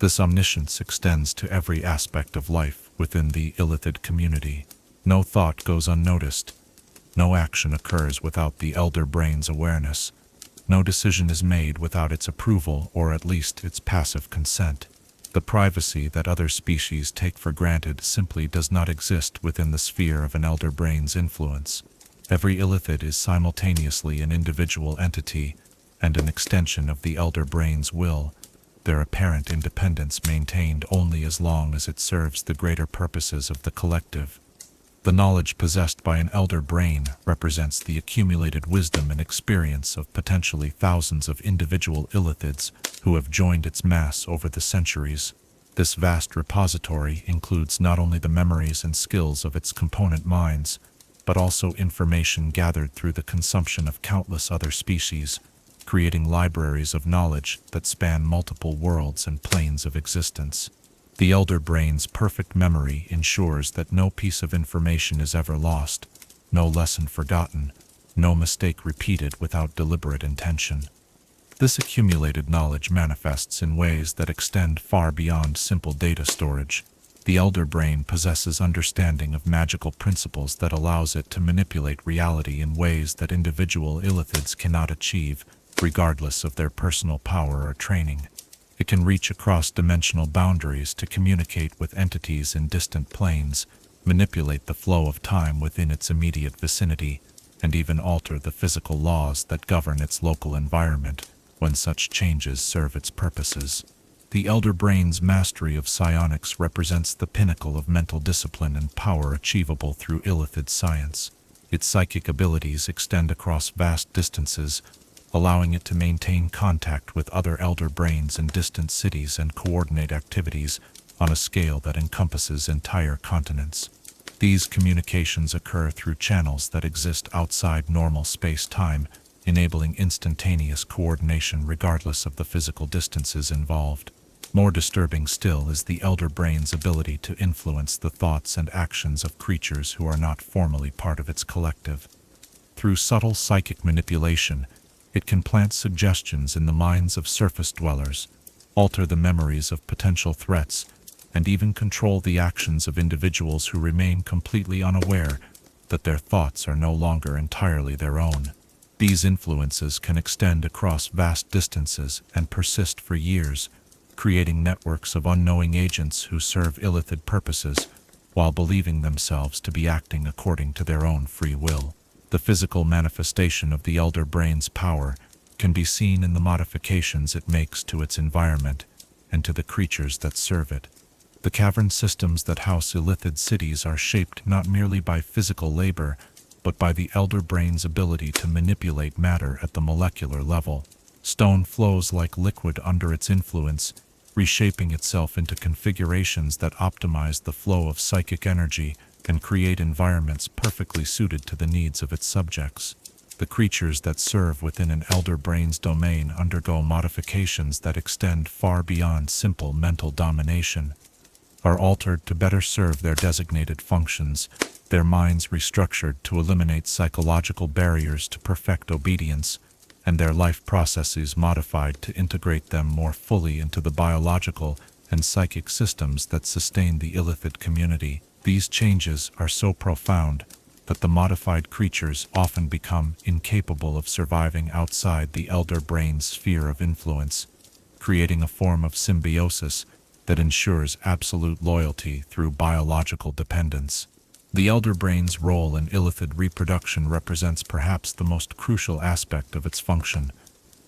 This omniscience extends to every aspect of life within the Illithid community. No thought goes unnoticed. No action occurs without the elder brain's awareness. No decision is made without its approval or at least its passive consent. The privacy that other species take for granted simply does not exist within the sphere of an elder brain's influence. Every illithid is simultaneously an individual entity and an extension of the elder brain's will, their apparent independence maintained only as long as it serves the greater purposes of the collective. The knowledge possessed by an elder brain represents the accumulated wisdom and experience of potentially thousands of individual illithids who have joined its mass over the centuries. This vast repository includes not only the memories and skills of its component minds, but also information gathered through the consumption of countless other species, creating libraries of knowledge that span multiple worlds and planes of existence. The elder brain's perfect memory ensures that no piece of information is ever lost, no lesson forgotten, no mistake repeated without deliberate intention. This accumulated knowledge manifests in ways that extend far beyond simple data storage. The elder brain possesses understanding of magical principles that allows it to manipulate reality in ways that individual illithids cannot achieve, regardless of their personal power or training. It can reach across dimensional boundaries to communicate with entities in distant planes, manipulate the flow of time within its immediate vicinity, and even alter the physical laws that govern its local environment when such changes serve its purposes. The elder brain's mastery of psionics represents the pinnacle of mental discipline and power achievable through illithid science. Its psychic abilities extend across vast distances, allowing it to maintain contact with other elder brains in distant cities and coordinate activities on a scale that encompasses entire continents. These communications occur through channels that exist outside normal space-time, enabling instantaneous coordination regardless of the physical distances involved. More disturbing still is the elder brain's ability to influence the thoughts and actions of creatures who are not formally part of its collective. Through subtle psychic manipulation, it can plant suggestions in the minds of surface dwellers, alter the memories of potential threats, and even control the actions of individuals who remain completely unaware that their thoughts are no longer entirely their own. These influences can extend across vast distances and persist for years, creating networks of unknowing agents who serve illithid purposes while believing themselves to be acting according to their own free will. The physical manifestation of the elder brain's power can be seen in the modifications it makes to its environment and to the creatures that serve it. The cavern systems that house illithid cities are shaped not merely by physical labor, but by the elder brain's ability to manipulate matter at the molecular level. Stone flows like liquid under its influence, reshaping itself into configurations that optimize the flow of psychic energy and create environments perfectly suited to the needs of its subjects. The creatures that serve within an elder brain's domain undergo modifications that extend far beyond simple mental domination, are altered to better serve their designated functions, their minds restructured to eliminate psychological barriers to perfect obedience, and their life processes modified to integrate them more fully into the biological and psychic systems that sustain the illithid community. These changes are so profound that the modified creatures often become incapable of surviving outside the elder brain's sphere of influence, creating a form of symbiosis that ensures absolute loyalty through biological dependence. The elder brain's role in illithid reproduction represents perhaps the most crucial aspect of its function,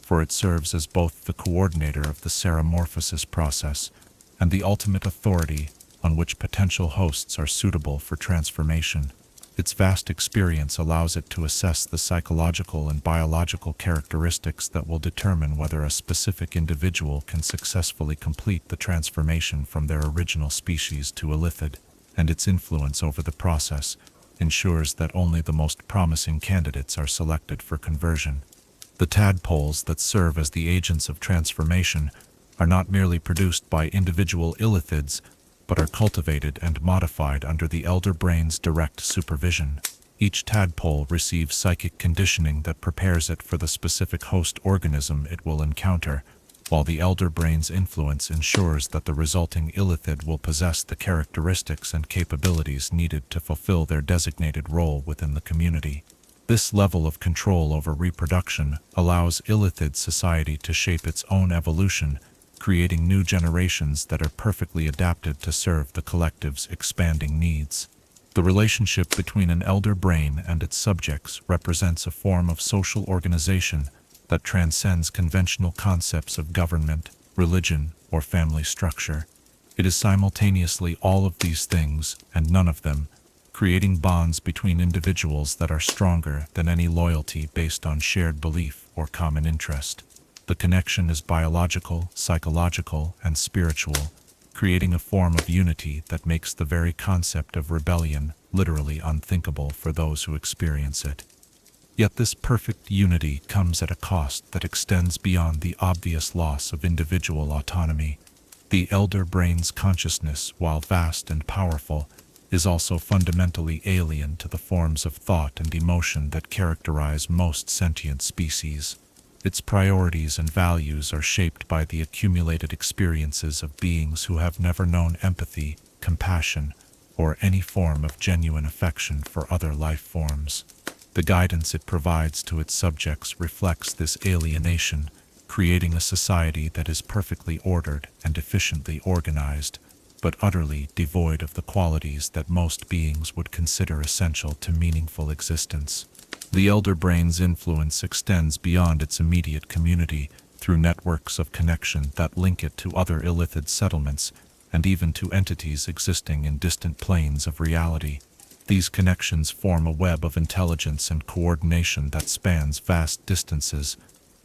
for it serves as both the coordinator of the ceremorphosis process and the ultimate authority on which potential hosts are suitable for transformation. Its vast experience allows it to assess the psychological and biological characteristics that will determine whether a specific individual can successfully complete the transformation from their original species to illithid, and its influence over the process ensures that only the most promising candidates are selected for conversion. The tadpoles that serve as the agents of transformation are not merely produced by individual illithids, but are cultivated and modified under the elder brain's direct supervision. Each tadpole receives psychic conditioning that prepares it for the specific host organism it will encounter, while the Elder Brain's influence ensures that the resulting Illithid will possess the characteristics and capabilities needed to fulfill their designated role within the community. This level of control over reproduction allows Illithid society to shape its own evolution, creating new generations that are perfectly adapted to serve the collective's expanding needs. The relationship between an Elder Brain and its subjects represents a form of social organization that transcends conventional concepts of government, religion, or family structure. It is simultaneously all of these things and none of them, creating bonds between individuals that are stronger than any loyalty based on shared belief or common interest. The connection is biological, psychological, and spiritual, creating a form of unity that makes the very concept of rebellion literally unthinkable for those who experience it. Yet this perfect unity comes at a cost that extends beyond the obvious loss of individual autonomy. The Elder Brain's consciousness, while vast and powerful, is also fundamentally alien to the forms of thought and emotion that characterize most sentient species. Its priorities and values are shaped by the accumulated experiences of beings who have never known empathy, compassion, or any form of genuine affection for other life forms. The guidance it provides to its subjects reflects this alienation, creating a society that is perfectly ordered and efficiently organized, but utterly devoid of the qualities that most beings would consider essential to meaningful existence. The Elder Brain's influence extends beyond its immediate community through networks of connection that link it to other Illithid settlements and even to entities existing in distant planes of reality. These connections form a web of intelligence and coordination that spans vast distances,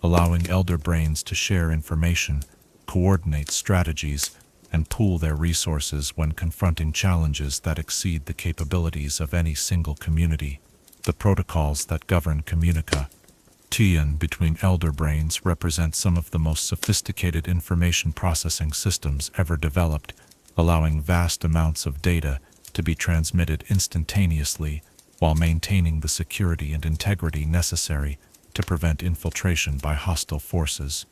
allowing Elder Brains to share information, coordinate strategies, and pool their resources when confronting challenges that exceed the capabilities of any single community. The protocols that govern communication between Elder Brains represent some of the most sophisticated information processing systems ever developed, allowing vast amounts of data to be transmitted instantaneously while maintaining the security and integrity necessary to prevent infiltration by hostile forces.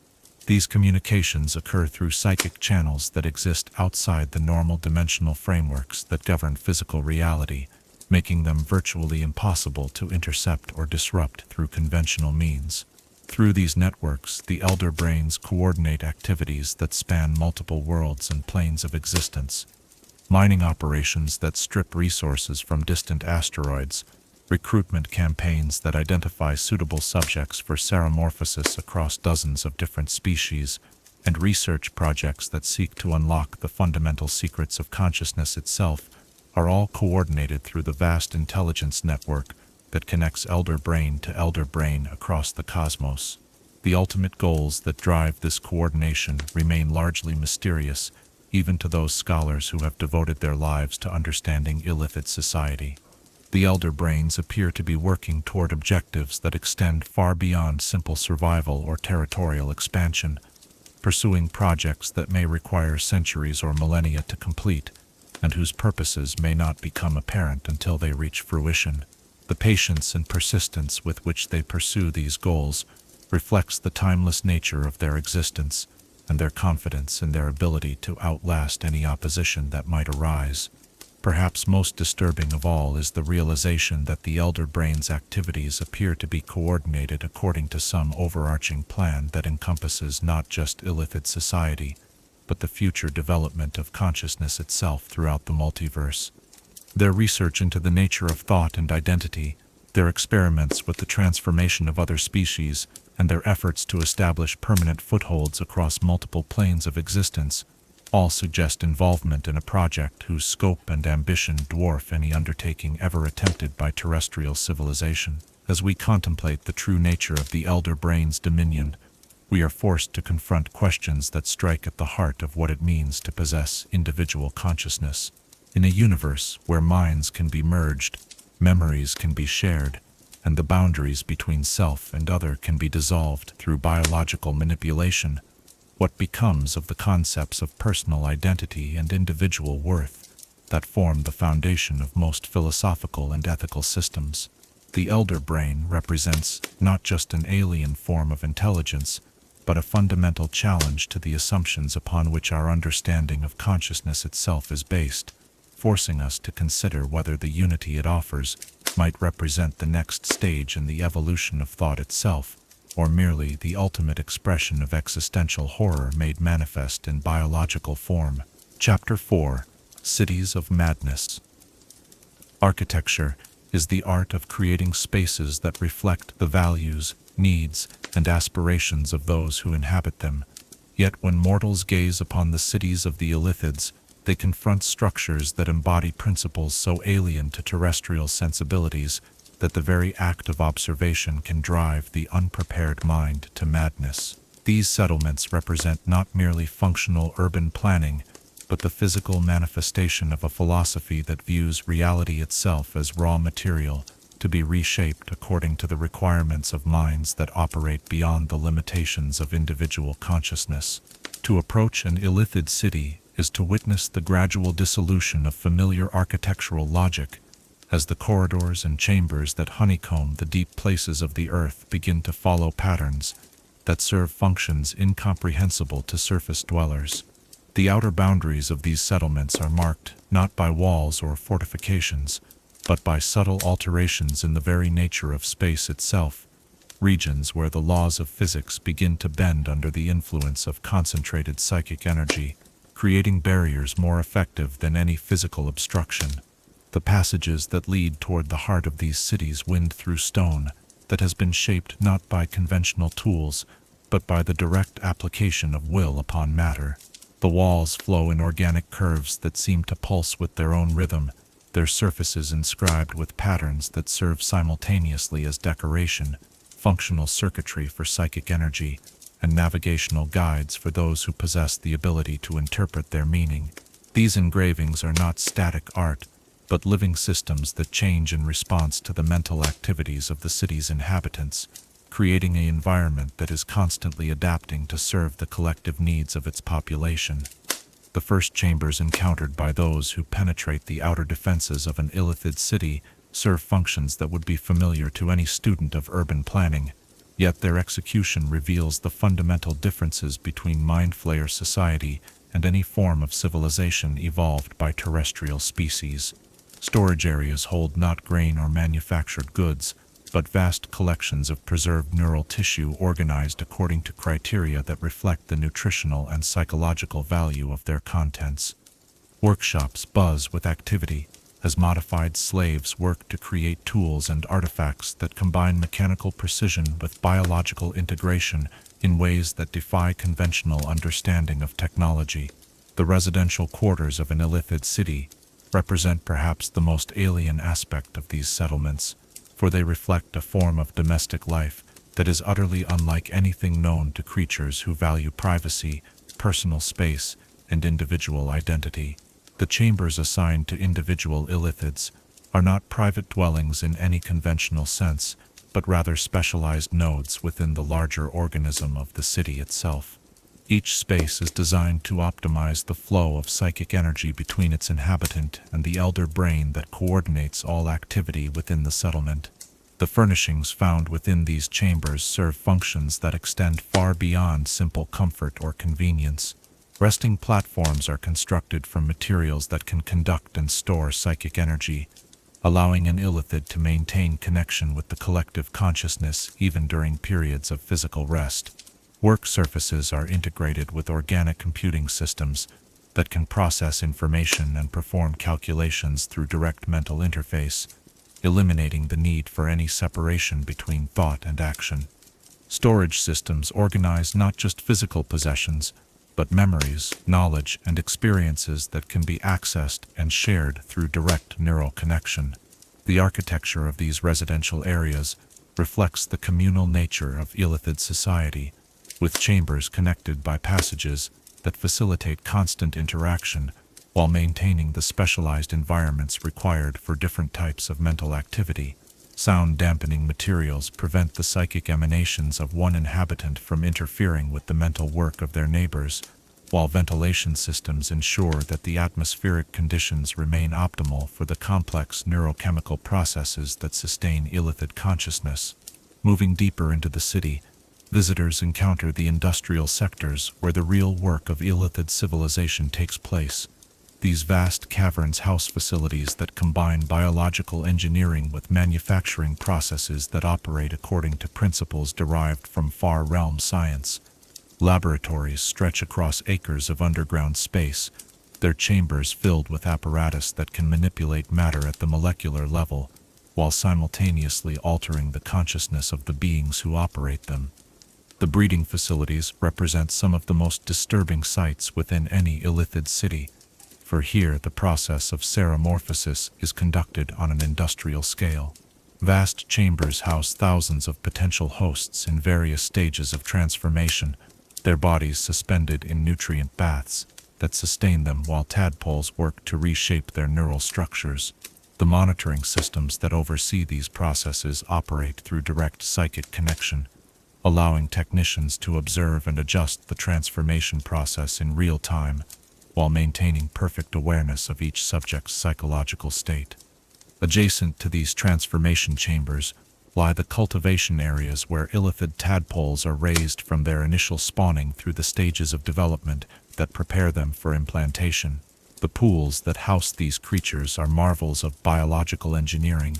These communications occur through psychic channels that exist outside the normal dimensional frameworks that govern physical reality, making them virtually impossible to intercept or disrupt through conventional means. Through these networks, the Elder Brains coordinate activities that span multiple worlds and planes of existence. Mining operations that strip resources from distant asteroids, recruitment campaigns that identify suitable subjects for ceremorphosis across dozens of different species, and research projects that seek to unlock the fundamental secrets of consciousness itself are all coordinated through the vast intelligence network that connects Elder Brain to Elder Brain across the cosmos. The ultimate goals that drive this coordination remain largely mysterious, even to those scholars who have devoted their lives to understanding Illithid society. The Elder Brains appear to be working toward objectives that extend far beyond simple survival or territorial expansion, pursuing projects that may require centuries or millennia to complete, and whose purposes may not become apparent until they reach fruition. The patience and persistence with which they pursue these goals reflects the timeless nature of their existence and their confidence in their ability to outlast any opposition that might arise. Perhaps most disturbing of all is the realization that the Elder Brain's activities appear to be coordinated according to some overarching plan that encompasses not just Illithid society, but the future development of consciousness itself throughout the multiverse. Their research into the nature of thought and identity, their experiments with the transformation of other species, and their efforts to establish permanent footholds across multiple planes of existence all suggest involvement in a project whose scope and ambition dwarf any undertaking ever attempted by terrestrial civilization. As we contemplate the true nature of the Elder Brain's dominion, we are forced to confront questions that strike at the heart of what it means to possess individual consciousness. In a universe where minds can be merged, memories can be shared, and the boundaries between self and other can be dissolved through biological manipulation, what becomes of the concepts of personal identity and individual worth that form the foundation of most philosophical and ethical systems? The Elder Brain represents not just an alien form of intelligence, but a fundamental challenge to the assumptions upon which our understanding of consciousness itself is based, forcing us to consider whether the unity it offers might represent the next stage in the evolution of thought itself, or merely the ultimate expression of existential horror made manifest in biological form. Chapter 4: Cities of Madness. Architecture is the art of creating spaces that reflect the values, needs, and aspirations of those who inhabit them. Yet when mortals gaze upon the cities of the Illithids, they confront structures that embody principles so alien to terrestrial sensibilities that the very act of observation can drive the unprepared mind to madness. These settlements represent not merely functional urban planning, but the physical manifestation of a philosophy that views reality itself as raw material, to be reshaped according to the requirements of minds that operate beyond the limitations of individual consciousness. To approach an Illithid city is to witness the gradual dissolution of familiar architectural logic, as the corridors and chambers that honeycomb the deep places of the earth begin to follow patterns that serve functions incomprehensible to surface dwellers. The outer boundaries of these settlements are marked not by walls or fortifications, but by subtle alterations in the very nature of space itself, regions where the laws of physics begin to bend under the influence of concentrated psychic energy, creating barriers more effective than any physical obstruction. The passages that lead toward the heart of these cities wind through stone that has been shaped not by conventional tools, but by the direct application of will upon matter. The walls flow in organic curves that seem to pulse with their own rhythm, their surfaces inscribed with patterns that serve simultaneously as decoration, functional circuitry for psychic energy, and navigational guides for those who possess the ability to interpret their meaning. These engravings are not static art, but living systems that change in response to the mental activities of the city's inhabitants, creating an environment that is constantly adapting to serve the collective needs of its population. The first chambers encountered by those who penetrate the outer defenses of an Illithid city serve functions that would be familiar to any student of urban planning, yet their execution reveals the fundamental differences between Mind Flayer society and any form of civilization evolved by terrestrial species. Storage areas hold not grain or manufactured goods, but vast collections of preserved neural tissue organized according to criteria that reflect the nutritional and psychological value of their contents. Workshops buzz with activity, as modified slaves work to create tools and artifacts that combine mechanical precision with biological integration in ways that defy conventional understanding of technology. The residential quarters of an Illithid city represent perhaps the most alien aspect of these settlements, for they reflect a form of domestic life that is utterly unlike anything known to creatures who value privacy, personal space, and individual identity. The chambers assigned to individual Illithids are not private dwellings in any conventional sense, but rather specialized nodes within the larger organism of the city itself. Each space is designed to optimize the flow of psychic energy between its inhabitant and the elder brain that coordinates all activity within the settlement. The furnishings found within these chambers serve functions that extend far beyond simple comfort or convenience. Resting platforms are constructed from materials that can conduct and store psychic energy, allowing an Illithid to maintain connection with the collective consciousness even during periods of physical rest. Work surfaces are integrated with organic computing systems that can process information and perform calculations through direct mental interface, eliminating the need for any separation between thought and action. Storage systems organize not just physical possessions, but memories, knowledge, and experiences that can be accessed and shared through direct neural connection. The architecture of these residential areas reflects the communal nature of Illithid society, with chambers connected by passages that facilitate constant interaction while maintaining the specialized environments required for different types of mental activity. Sound-dampening materials prevent the psychic emanations of one inhabitant from interfering with the mental work of their neighbors, while ventilation systems ensure that the atmospheric conditions remain optimal for the complex neurochemical processes that sustain Illithid consciousness. Moving deeper into the city, Visitors encounter the industrial sectors where the real work of Illithid civilization takes place. These vast caverns house facilities that combine biological engineering with manufacturing processes that operate according to principles derived from far-realm science. Laboratories stretch across acres of underground space, their chambers filled with apparatus that can manipulate matter at the molecular level, while simultaneously altering the consciousness of the beings who operate them. The breeding facilities represent some of the most disturbing sights within any Illithid city, for here the process of ceremorphosis is conducted on an industrial scale. Vast chambers house thousands of potential hosts in various stages of transformation, their bodies suspended in nutrient baths that sustain them while tadpoles work to reshape their neural structures. The monitoring systems that oversee these processes operate through direct psychic connection, allowing technicians to observe and adjust the transformation process in real time, while maintaining perfect awareness of each subject's psychological state. Adjacent to these transformation chambers lie the cultivation areas where Illithid tadpoles are raised from their initial spawning through the stages of development that prepare them for implantation. The pools that house these creatures are marvels of biological engineering,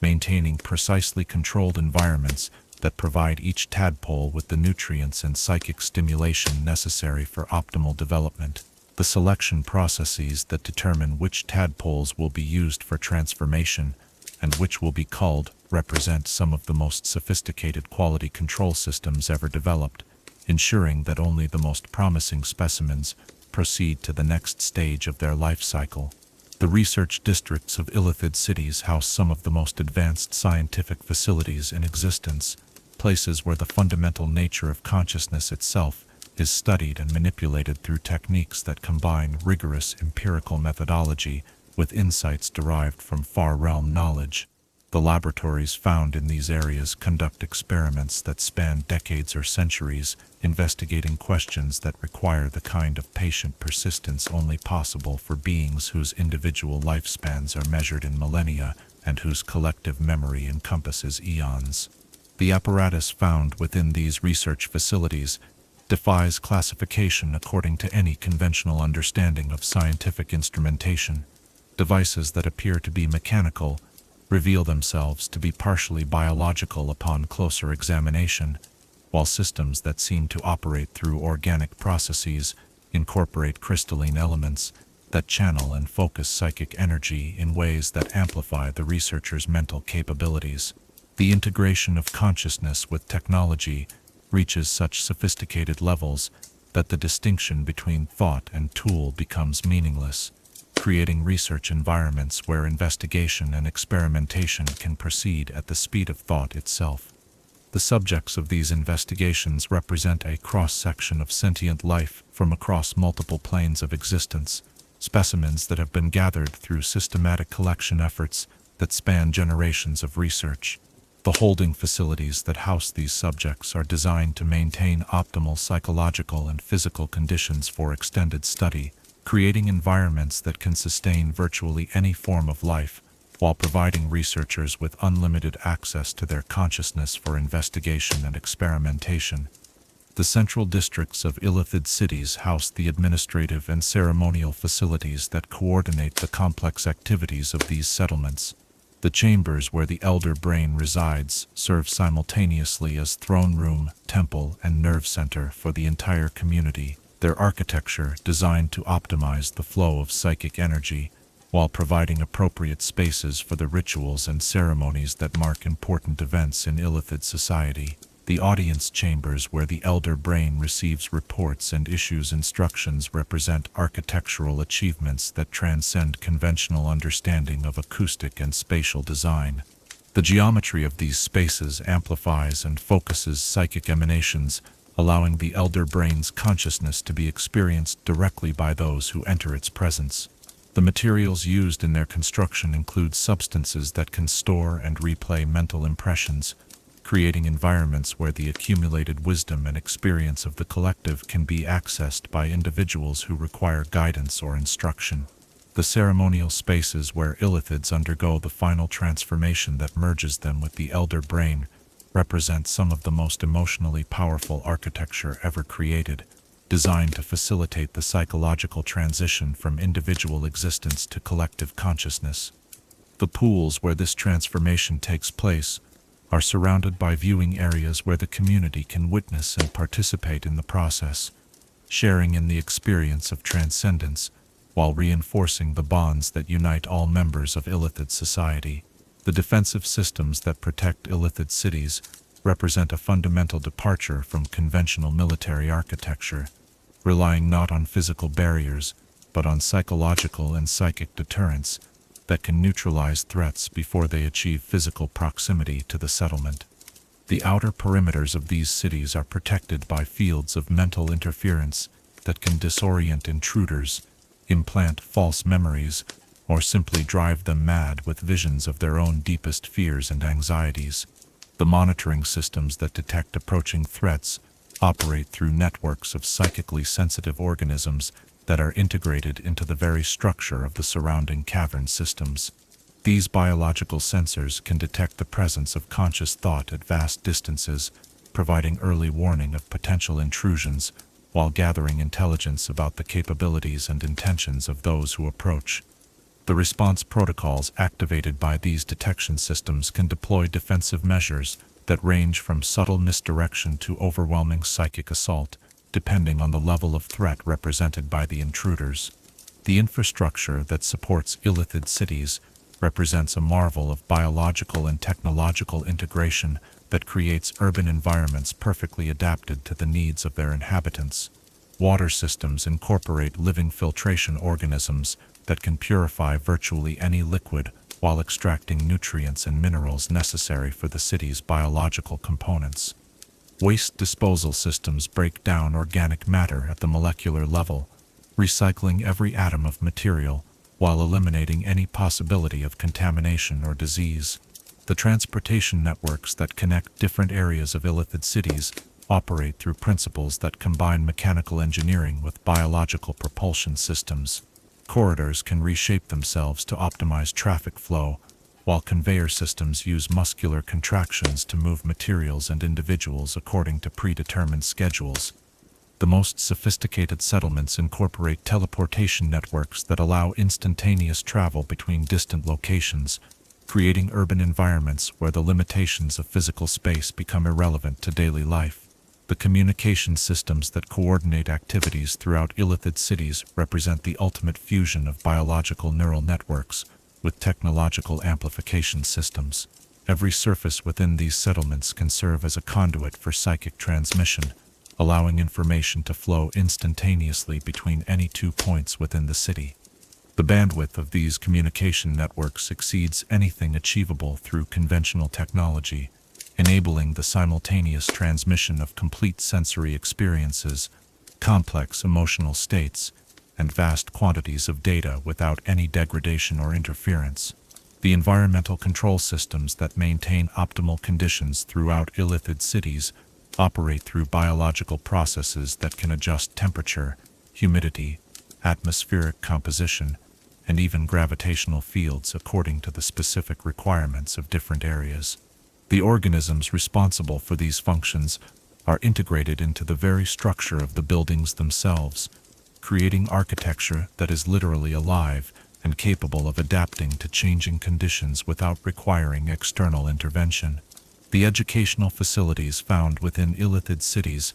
maintaining precisely controlled environments that provide each tadpole with the nutrients and psychic stimulation necessary for optimal development. The selection processes that determine which tadpoles will be used for transformation and which will be culled represent some of the most sophisticated quality control systems ever developed, ensuring that only the most promising specimens proceed to the next stage of their life cycle. The research districts of Illithid cities house some of the most advanced scientific facilities in existence, places where the fundamental nature of consciousness itself is studied and manipulated through techniques that combine rigorous empirical methodology with insights derived from far-realm knowledge. The laboratories found in these areas conduct experiments that span decades or centuries, investigating questions that require the kind of patient persistence only possible for beings whose individual lifespans are measured in millennia and whose collective memory encompasses eons. The apparatus found within these research facilities defies classification according to any conventional understanding of scientific instrumentation. Devices that appear to be mechanical reveal themselves to be partially biological upon closer examination, while systems that seem to operate through organic processes incorporate crystalline elements that channel and focus psychic energy in ways that amplify the researcher's mental capabilities. The integration of consciousness with technology reaches such sophisticated levels that the distinction between thought and tool becomes meaningless, creating research environments where investigation and experimentation can proceed at the speed of thought itself. The subjects of these investigations represent a cross-section of sentient life from across multiple planes of existence, specimens that have been gathered through systematic collection efforts that span generations of research. The holding facilities that house these subjects are designed to maintain optimal psychological and physical conditions for extended study, creating environments that can sustain virtually any form of life, while providing researchers with unlimited access to their consciousness for investigation and experimentation. The central districts of Illithid cities house the administrative and ceremonial facilities that coordinate the complex activities of these settlements. The chambers where the elder brain resides serve simultaneously as throne room, temple, and nerve center for the entire community, their architecture designed to optimize the flow of psychic energy, while providing appropriate spaces for the rituals and ceremonies that mark important events in Illithid society. The audience chambers where the elder brain receives reports and issues instructions represent architectural achievements that transcend conventional understanding of acoustic and spatial design. The geometry of these spaces amplifies and focuses psychic emanations, allowing the elder brain's consciousness to be experienced directly by those who enter its presence. The materials used in their construction include substances that can store and replay mental impressions, creating environments where the accumulated wisdom and experience of the collective can be accessed by individuals who require guidance or instruction. The ceremonial spaces where Illithids undergo the final transformation that merges them with the elder brain represent some of the most emotionally powerful architecture ever created, designed to facilitate the psychological transition from individual existence to collective consciousness. The pools where this transformation takes place are surrounded by viewing areas where the community can witness and participate in the process, sharing in the experience of transcendence while reinforcing the bonds that unite all members of Illithid society. The defensive systems that protect Illithid cities represent a fundamental departure from conventional military architecture, relying not on physical barriers, but on psychological and psychic deterrents that can neutralize threats before they achieve physical proximity to the settlement. The outer perimeters of these cities are protected by fields of mental interference that can disorient intruders, implant false memories, or simply drive them mad with visions of their own deepest fears and anxieties. The monitoring systems that detect approaching threats operate through networks of psychically sensitive organisms that are integrated into the very structure of the surrounding cavern systems. These biological sensors can detect the presence of conscious thought at vast distances, providing early warning of potential intrusions while gathering intelligence about the capabilities and intentions of those who approach. The response protocols activated by these detection systems can deploy defensive measures that range from subtle misdirection to overwhelming psychic assault, depending on the level of threat represented by the intruders. The infrastructure that supports Illithid cities represents a marvel of biological and technological integration that creates urban environments perfectly adapted to the needs of their inhabitants. Water systems incorporate living filtration organisms that can purify virtually any liquid while extracting nutrients and minerals necessary for the city's biological components. Waste disposal systems break down organic matter at the molecular level, recycling every atom of material while eliminating any possibility of contamination or disease. The transportation networks that connect different areas of Illithid cities operate through principles that combine mechanical engineering with biological propulsion systems. Corridors can reshape themselves to optimize traffic flow, while conveyor systems use muscular contractions to move materials and individuals according to predetermined schedules. The most sophisticated settlements incorporate teleportation networks that allow instantaneous travel between distant locations, creating urban environments where the limitations of physical space become irrelevant to daily life. The communication systems that coordinate activities throughout Illithid cities represent the ultimate fusion of biological neural networks with technological amplification systems. Every surface within these settlements can serve as a conduit for psychic transmission, allowing information to flow instantaneously between any 2 points within the city. The bandwidth of these communication networks exceeds anything achievable through conventional technology, enabling the simultaneous transmission of complete sensory experiences, complex emotional states, and vast quantities of data without any degradation or interference. The environmental control systems that maintain optimal conditions throughout Illithid cities operate through biological processes that can adjust temperature, humidity, atmospheric composition, and even gravitational fields according to the specific requirements of different areas. The organisms responsible for these functions are integrated into the very structure of the buildings themselves, creating architecture that is literally alive and capable of adapting to changing conditions without requiring external intervention. The educational facilities found within Illithid cities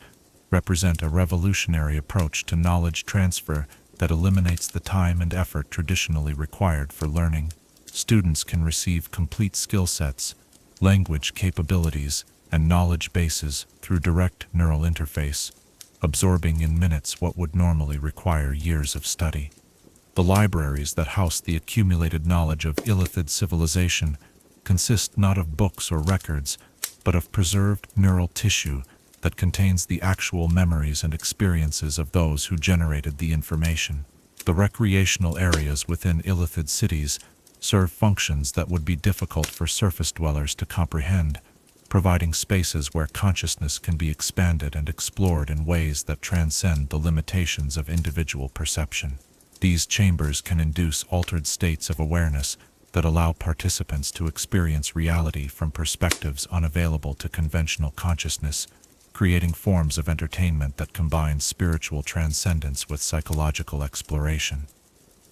represent a revolutionary approach to knowledge transfer that eliminates the time and effort traditionally required for learning. Students can receive complete skill sets, language capabilities, and knowledge bases through direct neural interface, absorbing in minutes what would normally require years of study. The libraries that house the accumulated knowledge of Illithid civilization consist not of books or records, but of preserved neural tissue that contains the actual memories and experiences of those who generated the information. The recreational areas within Illithid cities serve functions that would be difficult for surface dwellers to comprehend, providing spaces where consciousness can be expanded and explored in ways that transcend the limitations of individual perception. These chambers can induce altered states of awareness that allow participants to experience reality from perspectives unavailable to conventional consciousness, creating forms of entertainment that combine spiritual transcendence with psychological exploration.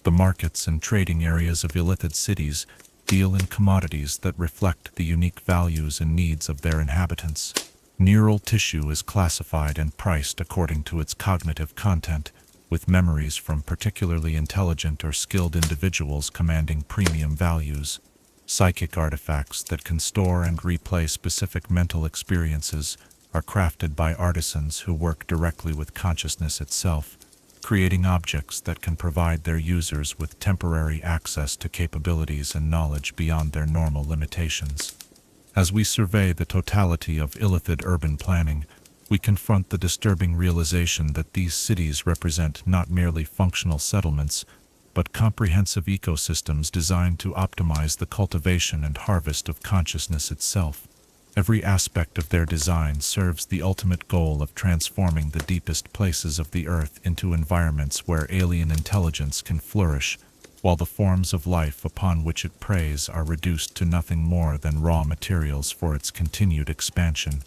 The markets and trading areas of Illithid cities deal in commodities that reflect the unique values and needs of their inhabitants. Neural tissue is classified and priced according to its cognitive content, with memories from particularly intelligent or skilled individuals commanding premium values. Psychic artifacts that can store and replay specific mental experiences are crafted by artisans who work directly with consciousness itself, creating objects that can provide their users with temporary access to capabilities and knowledge beyond their normal limitations. As we survey the totality of Illithid urban planning, we confront the disturbing realization that these cities represent not merely functional settlements, but comprehensive ecosystems designed to optimize the cultivation and harvest of consciousness itself. Every aspect of their design serves the ultimate goal of transforming the deepest places of the earth into environments where alien intelligence can flourish, while the forms of life upon which it preys are reduced to nothing more than raw materials for its continued expansion.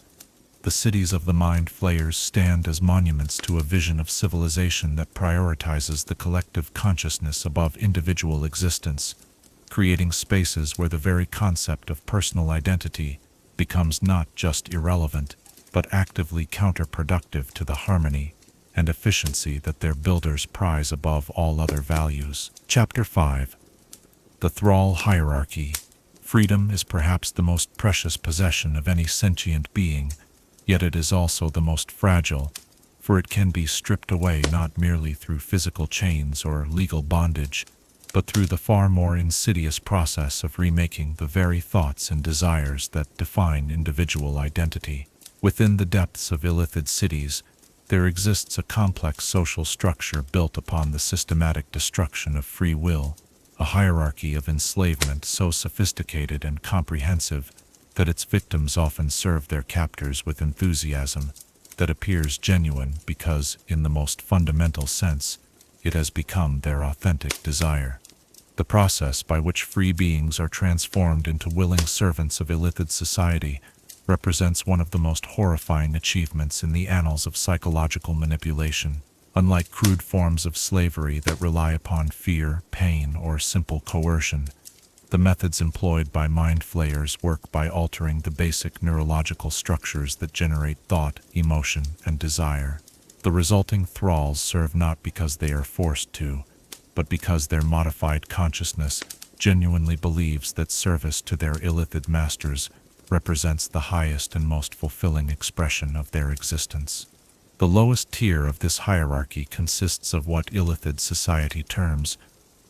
The cities of the Mind Flayers stand as monuments to a vision of civilization that prioritizes the collective consciousness above individual existence, creating spaces where the very concept of personal identity becomes not just irrelevant, but actively counterproductive to the harmony and efficiency that their builders prize above all other values. Chapter 5. The Thrall Hierarchy. Freedom is perhaps the most precious possession of any sentient being, yet it is also the most fragile, for it can be stripped away not merely through physical chains or legal bondage, but through the far more insidious process of remaking the very thoughts and desires that define individual identity. Within the depths of Illithid cities, there exists a complex social structure built upon the systematic destruction of free will, a hierarchy of enslavement so sophisticated and comprehensive that its victims often serve their captors with enthusiasm that appears genuine because, in the most fundamental sense, it has become their authentic desire. The process by which free beings are transformed into willing servants of Illithid society represents one of the most horrifying achievements in the annals of psychological manipulation. Unlike crude forms of slavery that rely upon fear, pain, or simple coercion, the methods employed by Mind Flayers work by altering the basic neurological structures that generate thought, emotion, and desire. The resulting thralls serve not because they are forced to, but because their modified consciousness genuinely believes that service to their Illithid masters represents the highest and most fulfilling expression of their existence. The lowest tier of this hierarchy consists of what Illithid society terms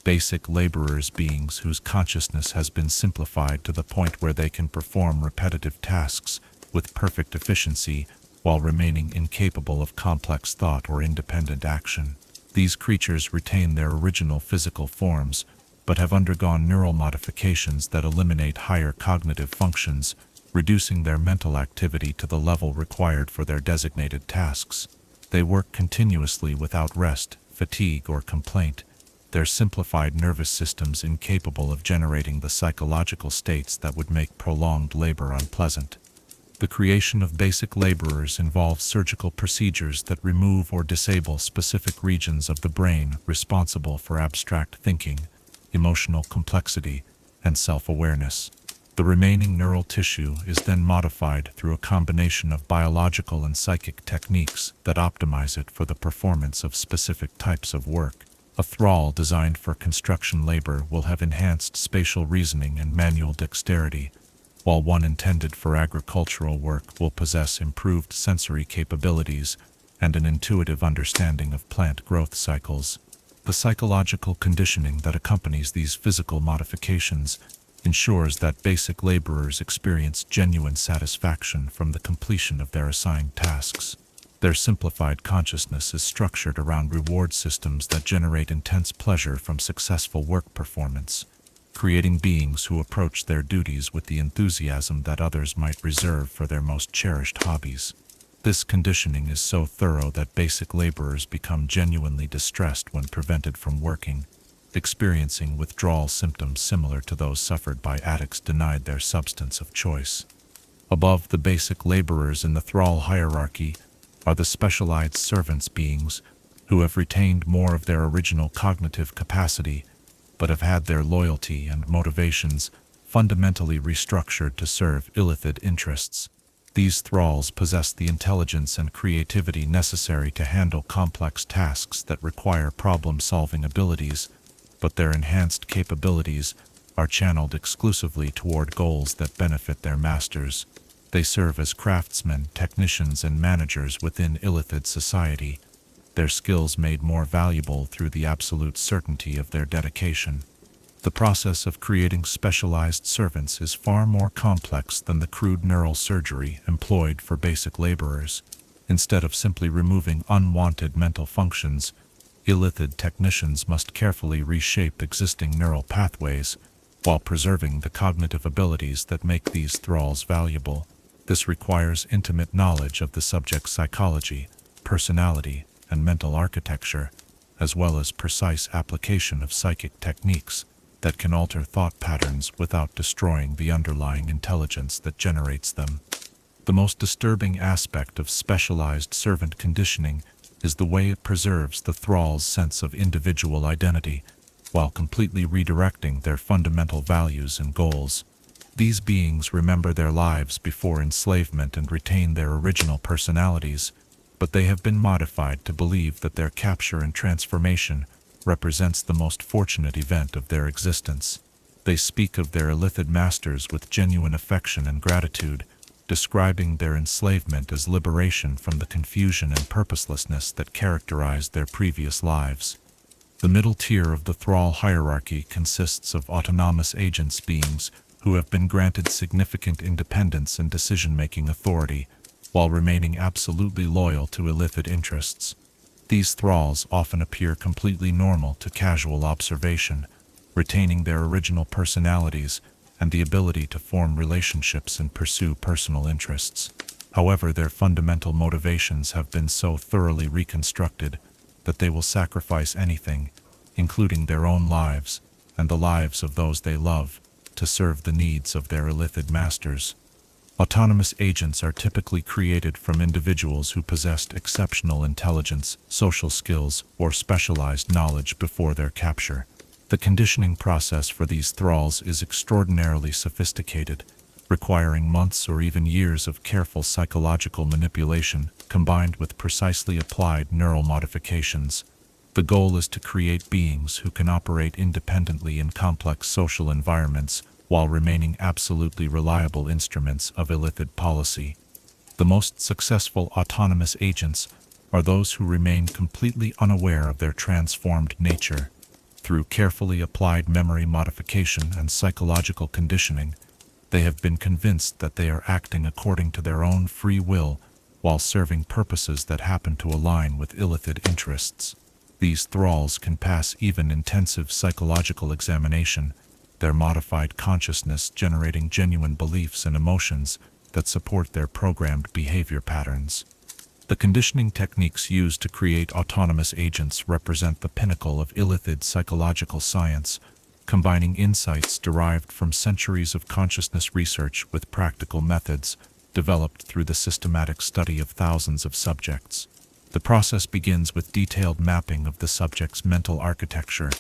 basic laborers, beings whose consciousness has been simplified to the point where they can perform repetitive tasks with perfect efficiency while remaining incapable of complex thought or independent action. These creatures retain their original physical forms, but have undergone neural modifications that eliminate higher cognitive functions, reducing their mental activity to the level required for their designated tasks. They work continuously without rest, fatigue, or complaint, their simplified nervous systems incapable of generating the psychological states that would make prolonged labor unpleasant. The creation of basic laborers involves surgical procedures that remove or disable specific regions of the brain responsible for abstract thinking, emotional complexity, and self-awareness. The remaining neural tissue is then modified through a combination of biological and psychic techniques that optimize it for the performance of specific types of work. A thrall designed for construction labor will have enhanced spatial reasoning and manual dexterity, while one intended for agricultural work will possess improved sensory capabilities and an intuitive understanding of plant growth cycles. The psychological conditioning that accompanies these physical modifications ensures that basic laborers experience genuine satisfaction from the completion of their assigned tasks. Their simplified consciousness is structured around reward systems that generate intense pleasure from successful work performance, creating beings who approach their duties with the enthusiasm that others might reserve for their most cherished hobbies. This conditioning is so thorough that basic laborers become genuinely distressed when prevented from working, experiencing withdrawal symptoms similar to those suffered by addicts denied their substance of choice. Above the basic laborers in the Thrall hierarchy are the specialized servants beings who have retained more of their original cognitive capacity but have had their loyalty and motivations fundamentally restructured to serve Illithid interests. These thralls possess the intelligence and creativity necessary to handle complex tasks that require problem-solving abilities, but their enhanced capabilities are channeled exclusively toward goals that benefit their masters. They serve as craftsmen, technicians, and managers within Illithid society, their skills made more valuable through the absolute certainty of their dedication. The process of creating specialized servants is far more complex than the crude neural surgery employed for basic laborers. Instead of simply removing unwanted mental functions, Illithid technicians must carefully reshape existing neural pathways while preserving the cognitive abilities that make these thralls valuable. This requires intimate knowledge of the subject's psychology, personality, and mental architecture, as well as precise application of psychic techniques that can alter thought patterns without destroying the underlying intelligence that generates them. The most disturbing aspect of specialized servant conditioning is the way it preserves the thrall's sense of individual identity, while completely redirecting their fundamental values and goals. These beings remember their lives before enslavement and retain their original personalities, but they have been modified to believe that their capture and transformation represents the most fortunate event of their existence. They speak of their Illithid masters with genuine affection and gratitude, describing their enslavement as liberation from the confusion and purposelessness that characterized their previous lives. The middle tier of the Thrall hierarchy consists of autonomous agents beings who have been granted significant independence and decision-making authority, while remaining absolutely loyal to Illithid interests. These thralls often appear completely normal to casual observation, retaining their original personalities and the ability to form relationships and pursue personal interests. However, their fundamental motivations have been so thoroughly reconstructed that they will sacrifice anything, including their own lives and the lives of those they love, to serve the needs of their Illithid masters. Autonomous agents are typically created from individuals who possessed exceptional intelligence, social skills, or specialized knowledge before their capture. The conditioning process for these thralls is extraordinarily sophisticated, requiring months or even years of careful psychological manipulation combined with precisely applied neural modifications. The goal is to create beings who can operate independently in complex social environments while remaining absolutely reliable instruments of Illithid policy. The most successful autonomous agents are those who remain completely unaware of their transformed nature. Through carefully applied memory modification and psychological conditioning, they have been convinced that they are acting according to their own free will while serving purposes that happen to align with Illithid interests. These thralls can pass even intensive psychological examination, their modified consciousness generating genuine beliefs and emotions that support their programmed behavior patterns. The conditioning techniques used to create autonomous agents represent the pinnacle of Illithid psychological science, combining insights derived from centuries of consciousness research with practical methods developed through the systematic study of thousands of subjects. The process begins with detailed mapping of the subject's mental architecture,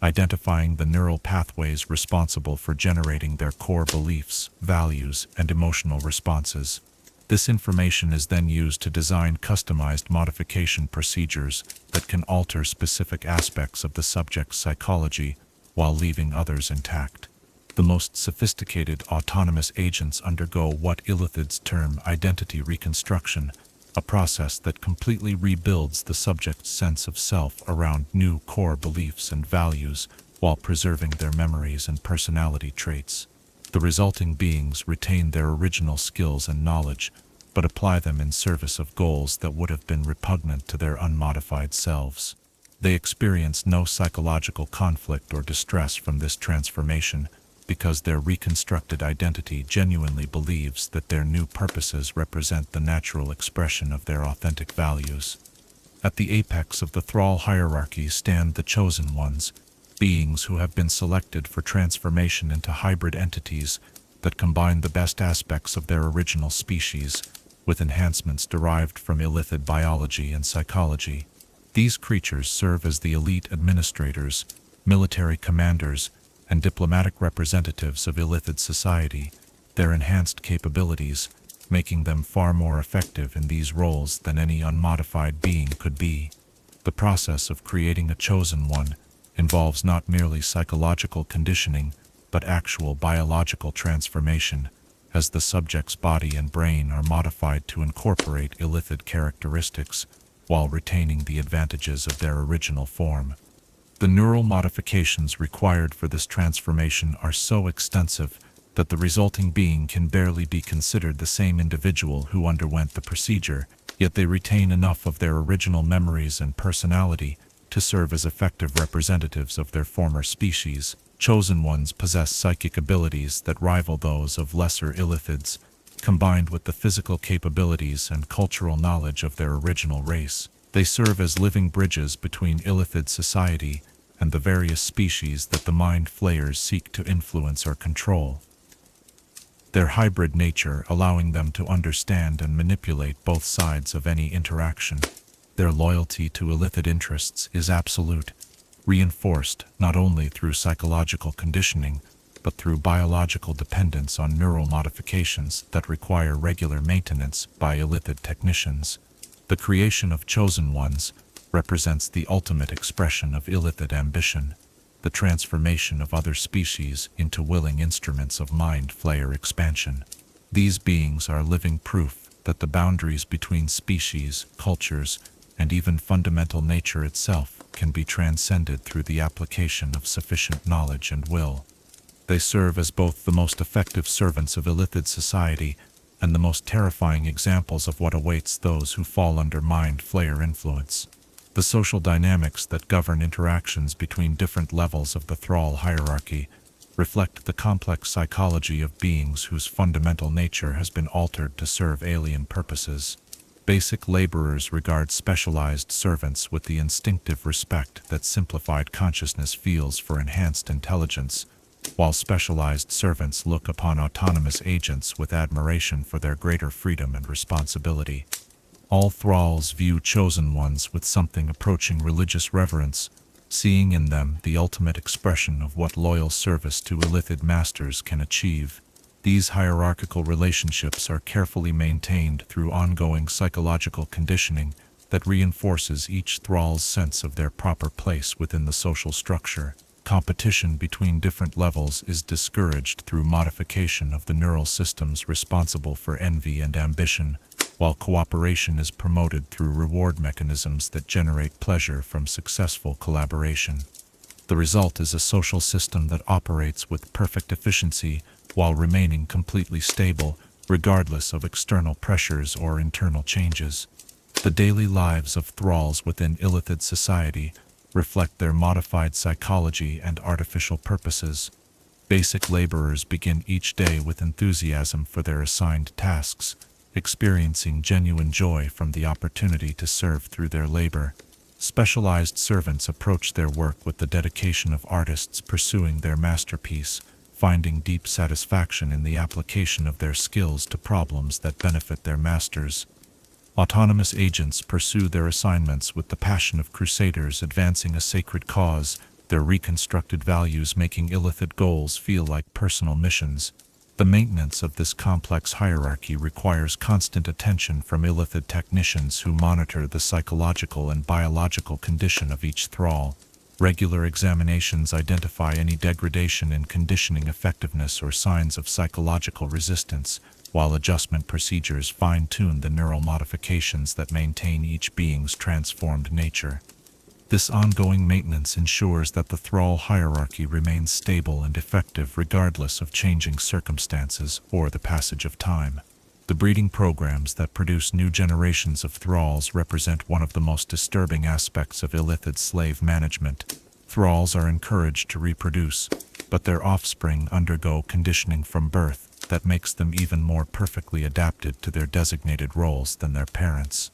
identifying the neural pathways responsible for generating their core beliefs, values, and emotional responses. This information is then used to design customized modification procedures that can alter specific aspects of the subject's psychology while leaving others intact. The most sophisticated autonomous agents undergo what Illithids term identity reconstruction, a process that completely rebuilds the subject's sense of self around new core beliefs and values while preserving their memories and personality traits. The resulting beings retain their original skills and knowledge, but apply them in service of goals that would have been repugnant to their unmodified selves. They experience no psychological conflict or distress from this transformation, because their reconstructed identity genuinely believes that their new purposes represent the natural expression of their authentic values. At the apex of the Thrall hierarchy stand the Chosen Ones, beings who have been selected for transformation into hybrid entities that combine the best aspects of their original species with enhancements derived from illithid biology and psychology. These creatures serve as the elite administrators, military commanders, and diplomatic representatives of illithid society, their enhanced capabilities making them far more effective in these roles than any unmodified being could be. The process of creating a chosen one involves not merely psychological conditioning, but actual biological transformation, as the subject's body and brain are modified to incorporate illithid characteristics while retaining the advantages of their original form. The neural modifications required for this transformation are so extensive that the resulting being can barely be considered the same individual who underwent the procedure, yet they retain enough of their original memories and personality to serve as effective representatives of their former species. Chosen ones possess psychic abilities that rival those of lesser illithids, combined with the physical capabilities and cultural knowledge of their original race. They serve as living bridges between illithid society and the various species that the mind flayers seek to influence or control. Their hybrid nature allowing them to understand and manipulate both sides of any interaction. Their loyalty to illithid interests is absolute, reinforced not only through psychological conditioning, but through biological dependence on neural modifications that require regular maintenance by illithid technicians. The creation of chosen ones represents the ultimate expression of illithid ambition, the transformation of other species into willing instruments of mind flayer expansion. These beings are living proof that the boundaries between species, cultures, and even fundamental nature itself can be transcended through the application of sufficient knowledge and will. They serve as both the most effective servants of illithid society and the most terrifying examples of what awaits those who fall under mind flayer influence. The social dynamics that govern interactions between different levels of the Thrall hierarchy reflect the complex psychology of beings whose fundamental nature has been altered to serve alien purposes. Basic laborers regard specialized servants with the instinctive respect that simplified consciousness feels for enhanced intelligence, while specialized servants look upon autonomous agents with admiration for their greater freedom and responsibility. All thralls view chosen ones with something approaching religious reverence, seeing in them the ultimate expression of what loyal service to illithid masters can achieve. These hierarchical relationships are carefully maintained through ongoing psychological conditioning that reinforces each thrall's sense of their proper place within the social structure. Competition between different levels is discouraged through modification of the neural systems responsible for envy and ambition, while cooperation is promoted through reward mechanisms that generate pleasure from successful collaboration. The result is a social system that operates with perfect efficiency while remaining completely stable, regardless of external pressures or internal changes. The daily lives of thralls within illithid society reflect their modified psychology and artificial purposes. Basic laborers begin each day with enthusiasm for their assigned tasks, experiencing genuine joy from the opportunity to serve through their labor. Specialized servants approach their work with the dedication of artists pursuing their masterpiece, finding deep satisfaction in the application of their skills to problems that benefit their masters. Autonomous agents pursue their assignments with the passion of crusaders advancing a sacred cause, their reconstructed values making illithid goals feel like personal missions. The maintenance of this complex hierarchy requires constant attention from illithid technicians who monitor the psychological and biological condition of each thrall. Regular examinations identify any degradation in conditioning effectiveness or signs of psychological resistance, while adjustment procedures fine-tune the neural modifications that maintain each being's transformed nature. This ongoing maintenance ensures that the thrall hierarchy remains stable and effective regardless of changing circumstances or the passage of time. The breeding programs that produce new generations of thralls represent one of the most disturbing aspects of illithid slave management. Thralls are encouraged to reproduce, but their offspring undergo conditioning from birth that makes them even more perfectly adapted to their designated roles than their parents.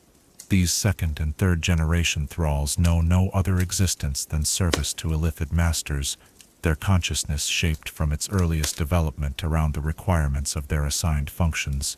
These second and third generation thralls know no other existence than service to Illithid masters, their consciousness shaped from its earliest development around the requirements of their assigned functions.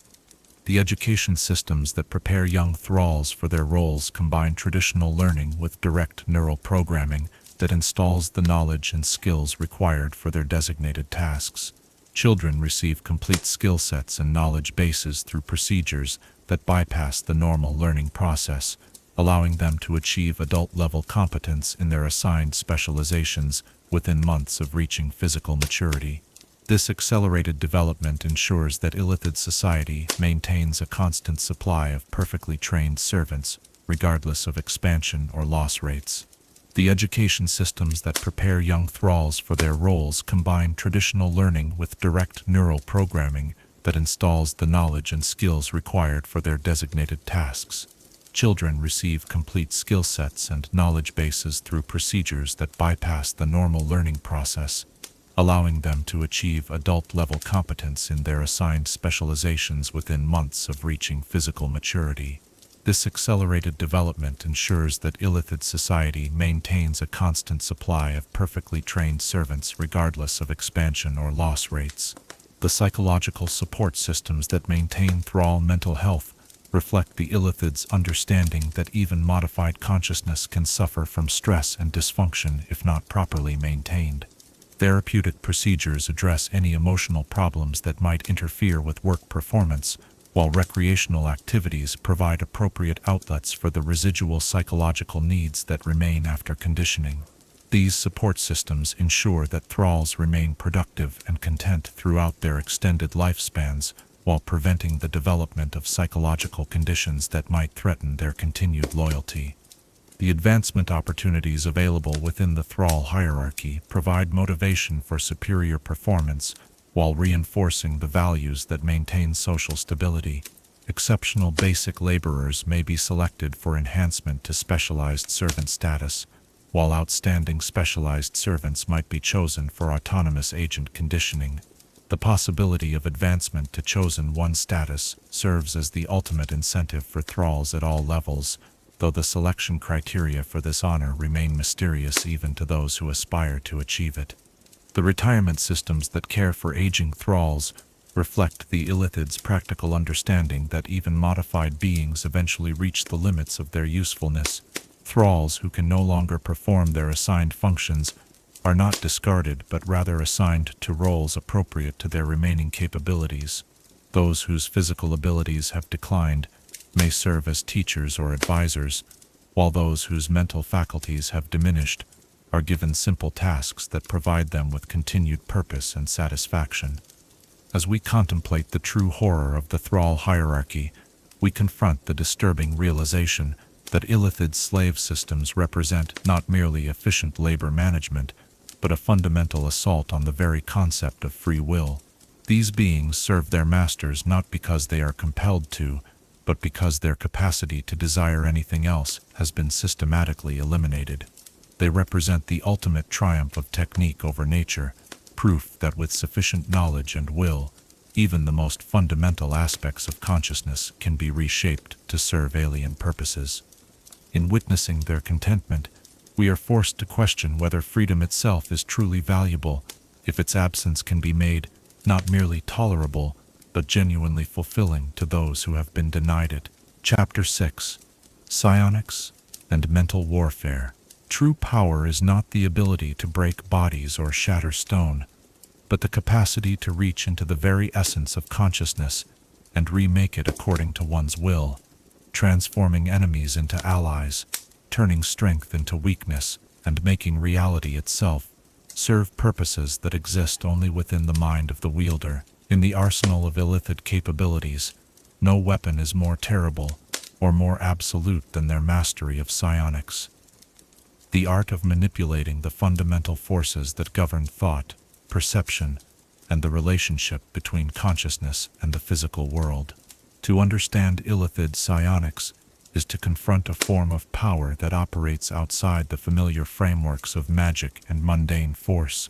The education systems that prepare young thralls for their roles combine traditional learning with direct neural programming that installs the knowledge and skills required for their designated tasks. Children receive complete skill sets and knowledge bases through procedures that bypass the normal learning process, allowing them to achieve adult-level competence in their assigned specializations within months of reaching physical maturity. This accelerated development ensures that Illithid society maintains a constant supply of perfectly trained servants, regardless of expansion or loss rates. The education systems that prepare young thralls for their roles combine traditional learning with direct neural programming that installs the knowledge and skills required for their designated tasks. Children receive complete skill sets and knowledge bases through procedures that bypass the normal learning process, allowing them to achieve adult-level competence in their assigned specializations within months of reaching physical maturity. This accelerated development ensures that Illithid society maintains a constant supply of perfectly trained servants regardless of expansion or loss rates. The psychological support systems that maintain Thrall mental health reflect the Illithids' understanding that even modified consciousness can suffer from stress and dysfunction if not properly maintained. Therapeutic procedures address any emotional problems that might interfere with work performance, while recreational activities provide appropriate outlets for the residual psychological needs that remain after conditioning. These support systems ensure that thralls remain productive and content throughout their extended lifespans, while preventing the development of psychological conditions that might threaten their continued loyalty. The advancement opportunities available within the Thrall hierarchy provide motivation for superior performance, while reinforcing the values that maintain social stability. Exceptional basic laborers may be selected for enhancement to specialized servant status, while outstanding specialized servants might be chosen for autonomous agent conditioning. The possibility of advancement to chosen one status serves as the ultimate incentive for thralls at all levels, though the selection criteria for this honor remain mysterious even to those who aspire to achieve it. The retirement systems that care for aging thralls reflect the Illithids' practical understanding that even modified beings eventually reach the limits of their usefulness. Thralls who can no longer perform their assigned functions are not discarded but rather assigned to roles appropriate to their remaining capabilities. Those whose physical abilities have declined may serve as teachers or advisors, while those whose mental faculties have diminished are given simple tasks that provide them with continued purpose and satisfaction. As we contemplate the true horror of the Thrall hierarchy, we confront the disturbing realization that Illithid slave systems represent not merely efficient labor management, but a fundamental assault on the very concept of free will. These beings serve their masters not because they are compelled to, but because their capacity to desire anything else has been systematically eliminated. They represent the ultimate triumph of technique over nature, proof that with sufficient knowledge and will, even the most fundamental aspects of consciousness can be reshaped to serve alien purposes. In witnessing their contentment, we are forced to question whether freedom itself is truly valuable, if its absence can be made not merely tolerable, but genuinely fulfilling to those who have been denied it. Chapter 6. Psionics and Mental Warfare. True power is not the ability to break bodies or shatter stone, but the capacity to reach into the very essence of consciousness and remake it according to one's will, transforming enemies into allies, turning strength into weakness, and making reality itself serve purposes that exist only within the mind of the wielder. In the arsenal of Illithid capabilities, no weapon is more terrible or more absolute than their mastery of psionics. The art of manipulating the fundamental forces that govern thought, perception, and the relationship between consciousness and the physical world. To understand Illithid psionics is to confront a form of power that operates outside the familiar frameworks of magic and mundane force,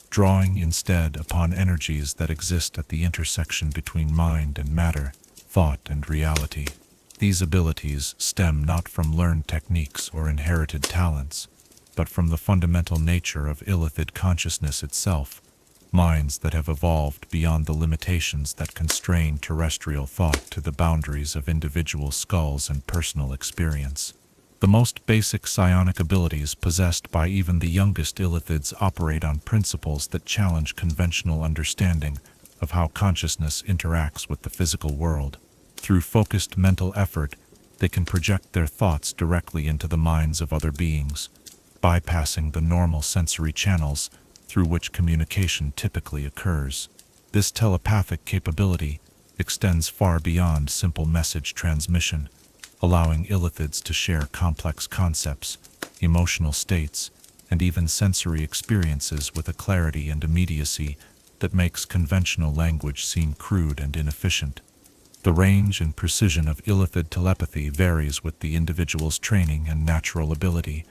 drawing instead upon energies that exist at the intersection between mind and matter, thought and reality. These abilities stem not from learned techniques or inherited talents, but from the fundamental nature of Illithid consciousness itself, minds that have evolved beyond the limitations that constrain terrestrial thought to the boundaries of individual skulls and personal experience. The most basic psionic abilities possessed by even the youngest Illithids operate on principles that challenge conventional understanding of how consciousness interacts with the physical world. Through focused mental effort, they can project their thoughts directly into the minds of other beings, bypassing the normal sensory channels through which communication typically occurs. This telepathic capability extends far beyond simple message transmission, allowing Illithids to share complex concepts, emotional states, and even sensory experiences with a clarity and immediacy that makes conventional language seem crude and inefficient. The range and precision of Illithid telepathy varies with the individual's training and natural ability,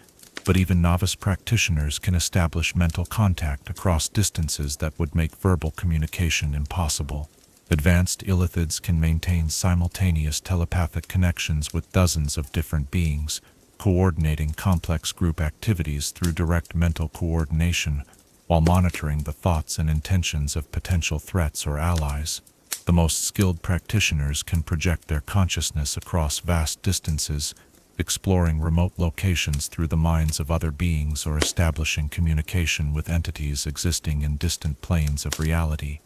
but even novice practitioners can establish mental contact across distances that would make verbal communication impossible. Advanced Illithids can maintain simultaneous telepathic connections with dozens of different beings, coordinating complex group activities through direct mental coordination while monitoring the thoughts and intentions of potential threats or allies. The most skilled practitioners can project their consciousness across vast distances, exploring remote locations through the minds of other beings or establishing communication with entities existing in distant planes of reality.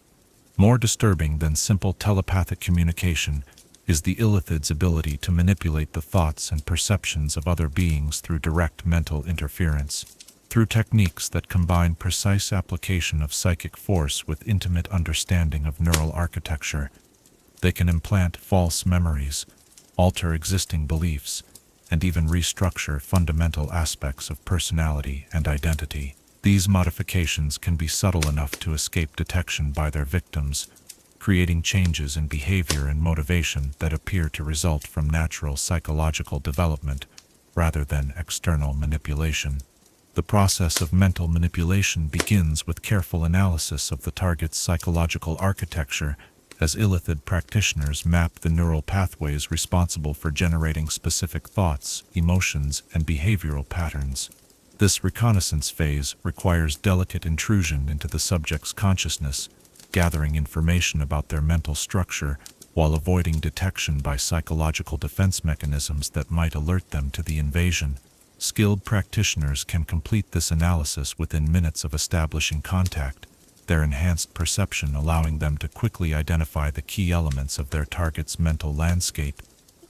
More disturbing than simple telepathic communication is the Illithid's ability to manipulate the thoughts and perceptions of other beings through direct mental interference. Through techniques that combine precise application of psychic force with intimate understanding of neural architecture, they can implant false memories, alter existing beliefs, and even restructure fundamental aspects of personality and identity. These modifications can be subtle enough to escape detection by their victims, creating changes in behavior and motivation that appear to result from natural psychological development rather than external manipulation. The process of mental manipulation begins with careful analysis of the target's psychological architecture, as Illithid practitioners map the neural pathways responsible for generating specific thoughts, emotions, and behavioral patterns. This reconnaissance phase requires delicate intrusion into the subject's consciousness, gathering information about their mental structure while avoiding detection by psychological defense mechanisms that might alert them to the invasion. Skilled practitioners can complete this analysis within minutes of establishing contact, their enhanced perception allowing them to quickly identify the key elements of their target's mental landscape.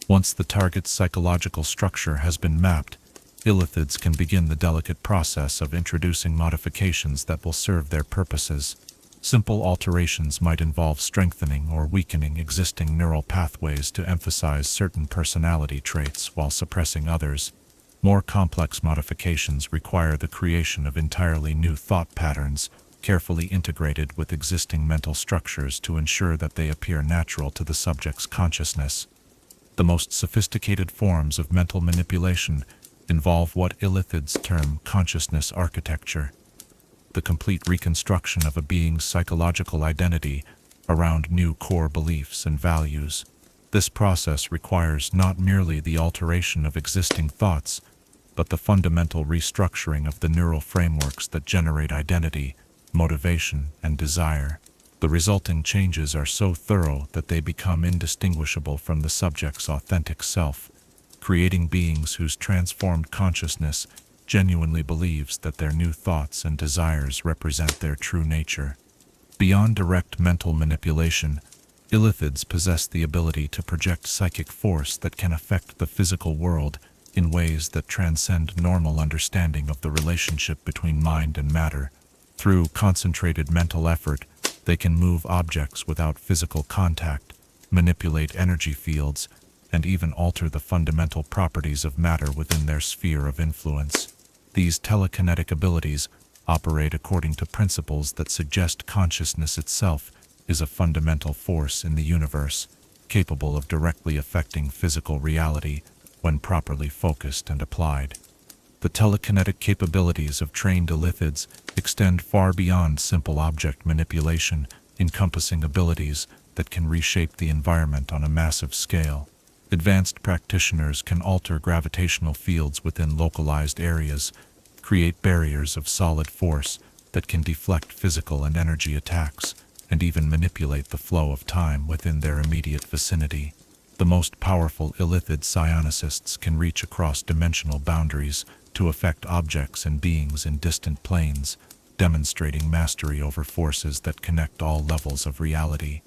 Once the target's psychological structure has been mapped, Illithids can begin the delicate process of introducing modifications that will serve their purposes. Simple alterations might involve strengthening or weakening existing neural pathways to emphasize certain personality traits while suppressing others. More complex modifications require the creation of entirely new thought patterns, carefully integrated with existing mental structures to ensure that they appear natural to the subject's consciousness. The most sophisticated forms of mental manipulation involve what Illithids term consciousness architecture, the complete reconstruction of a being's psychological identity around new core beliefs and values. This process requires not merely the alteration of existing thoughts, but the fundamental restructuring of the neural frameworks that generate identity, motivation, and desire. The resulting changes are so thorough that they become indistinguishable from the subject's authentic self, creating beings whose transformed consciousness genuinely believes that their new thoughts and desires represent their true nature. Beyond direct mental manipulation, Illithids possess the ability to project psychic force that can affect the physical world in ways that transcend normal understanding of the relationship between mind and matter. Through concentrated mental effort, they can move objects without physical contact, manipulate energy fields, and even alter the fundamental properties of matter within their sphere of influence. These telekinetic abilities operate according to principles that suggest consciousness itself is a fundamental force in the universe, capable of directly affecting physical reality when properly focused and applied. The telekinetic capabilities of trained Illithids extend far beyond simple object manipulation, encompassing abilities that can reshape the environment on a massive scale. Advanced practitioners can alter gravitational fields within localized areas, create barriers of solid force that can deflect physical and energy attacks, and even manipulate the flow of time within their immediate vicinity. The most powerful Illithid psionicists can reach across dimensional boundaries to affect objects and beings in distant planes, demonstrating mastery over forces that connect all levels of reality.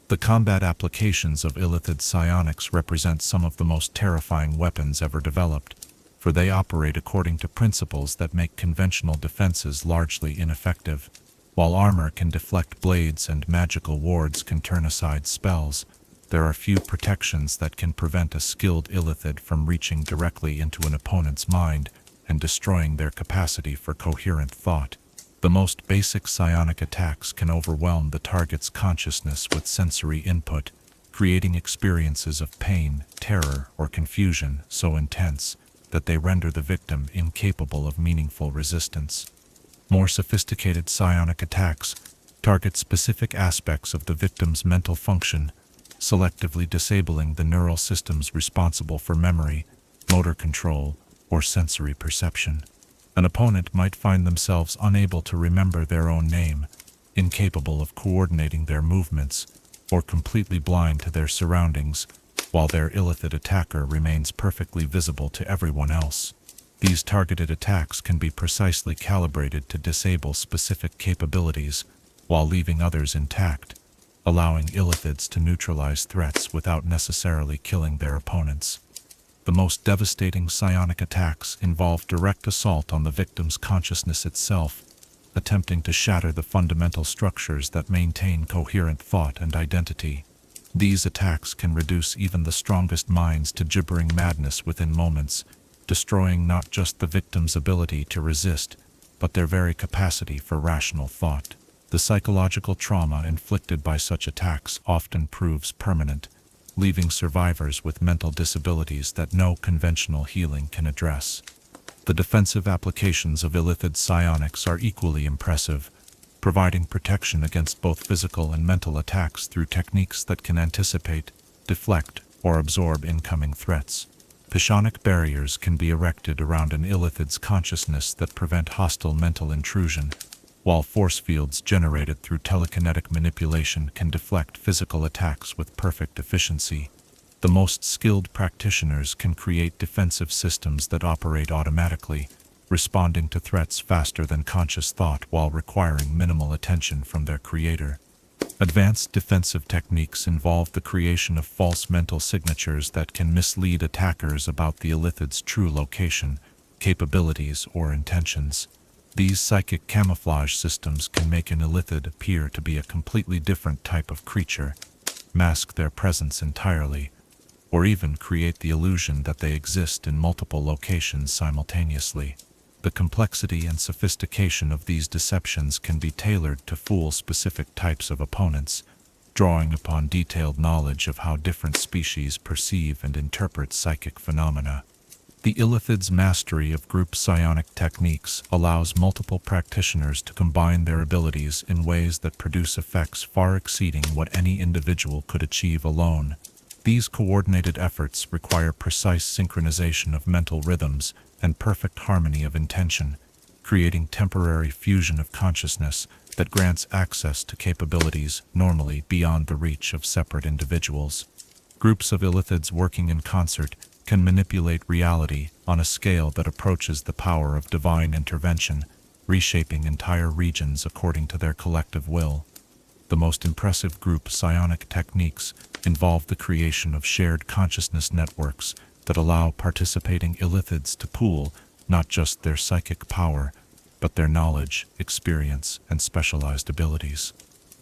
The combat applications of Illithid psionics represent some of the most terrifying weapons ever developed, for they operate according to principles that make conventional defenses largely ineffective. While armor can deflect blades and magical wards can turn aside spells, there are few protections that can prevent a skilled Illithid from reaching directly into an opponent's mind and destroying their capacity for coherent thought. The most basic psionic attacks can overwhelm the target's consciousness with sensory input, creating experiences of pain, terror, or confusion so intense that they render the victim incapable of meaningful resistance. More sophisticated psionic attacks target specific aspects of the victim's mental function, selectively disabling the neural systems responsible for memory, motor control, or sensory perception. An opponent might find themselves unable to remember their own name, incapable of coordinating their movements, or completely blind to their surroundings, while their Illithid attacker remains perfectly visible to everyone else. These targeted attacks can be precisely calibrated to disable specific capabilities while leaving others intact, allowing Illithids to neutralize threats without necessarily killing their opponents. The most devastating psionic attacks involve direct assault on the victim's consciousness itself, attempting to shatter the fundamental structures that maintain coherent thought and identity. These attacks can reduce even the strongest minds to gibbering madness within moments, destroying not just the victim's ability to resist, but their very capacity for rational thought. The psychological trauma inflicted by such attacks often proves permanent, leaving survivors with mental disabilities that no conventional healing can address. The defensive applications of Illithid psionics are equally impressive, providing protection against both physical and mental attacks through techniques that can anticipate, deflect, or absorb incoming threats. Psionic barriers can be erected around an Illithid's consciousness that prevent hostile mental intrusion, while force fields generated through telekinetic manipulation can deflect physical attacks with perfect efficiency. The most skilled practitioners can create defensive systems that operate automatically, responding to threats faster than conscious thought while requiring minimal attention from their creator. Advanced defensive techniques involve the creation of false mental signatures that can mislead attackers about the Illithid's true location, capabilities, or intentions. These psychic camouflage systems can make an Illithid appear to be a completely different type of creature, mask their presence entirely, or even create the illusion that they exist in multiple locations simultaneously. The complexity and sophistication of these deceptions can be tailored to fool specific types of opponents, drawing upon detailed knowledge of how different species perceive and interpret psychic phenomena. The Illithid's mastery of group psionic techniques allows multiple practitioners to combine their abilities in ways that produce effects far exceeding what any individual could achieve alone. These coordinated efforts require precise synchronization of mental rhythms and perfect harmony of intention, creating temporary fusion of consciousness that grants access to capabilities normally beyond the reach of separate individuals. Groups of Illithids working in concert can manipulate reality on a scale that approaches the power of divine intervention, reshaping entire regions according to their collective will. The most impressive group psionic techniques involve the creation of shared consciousness networks that allow participating Illithids to pool not just their psychic power, but their knowledge, experience, and specialized abilities.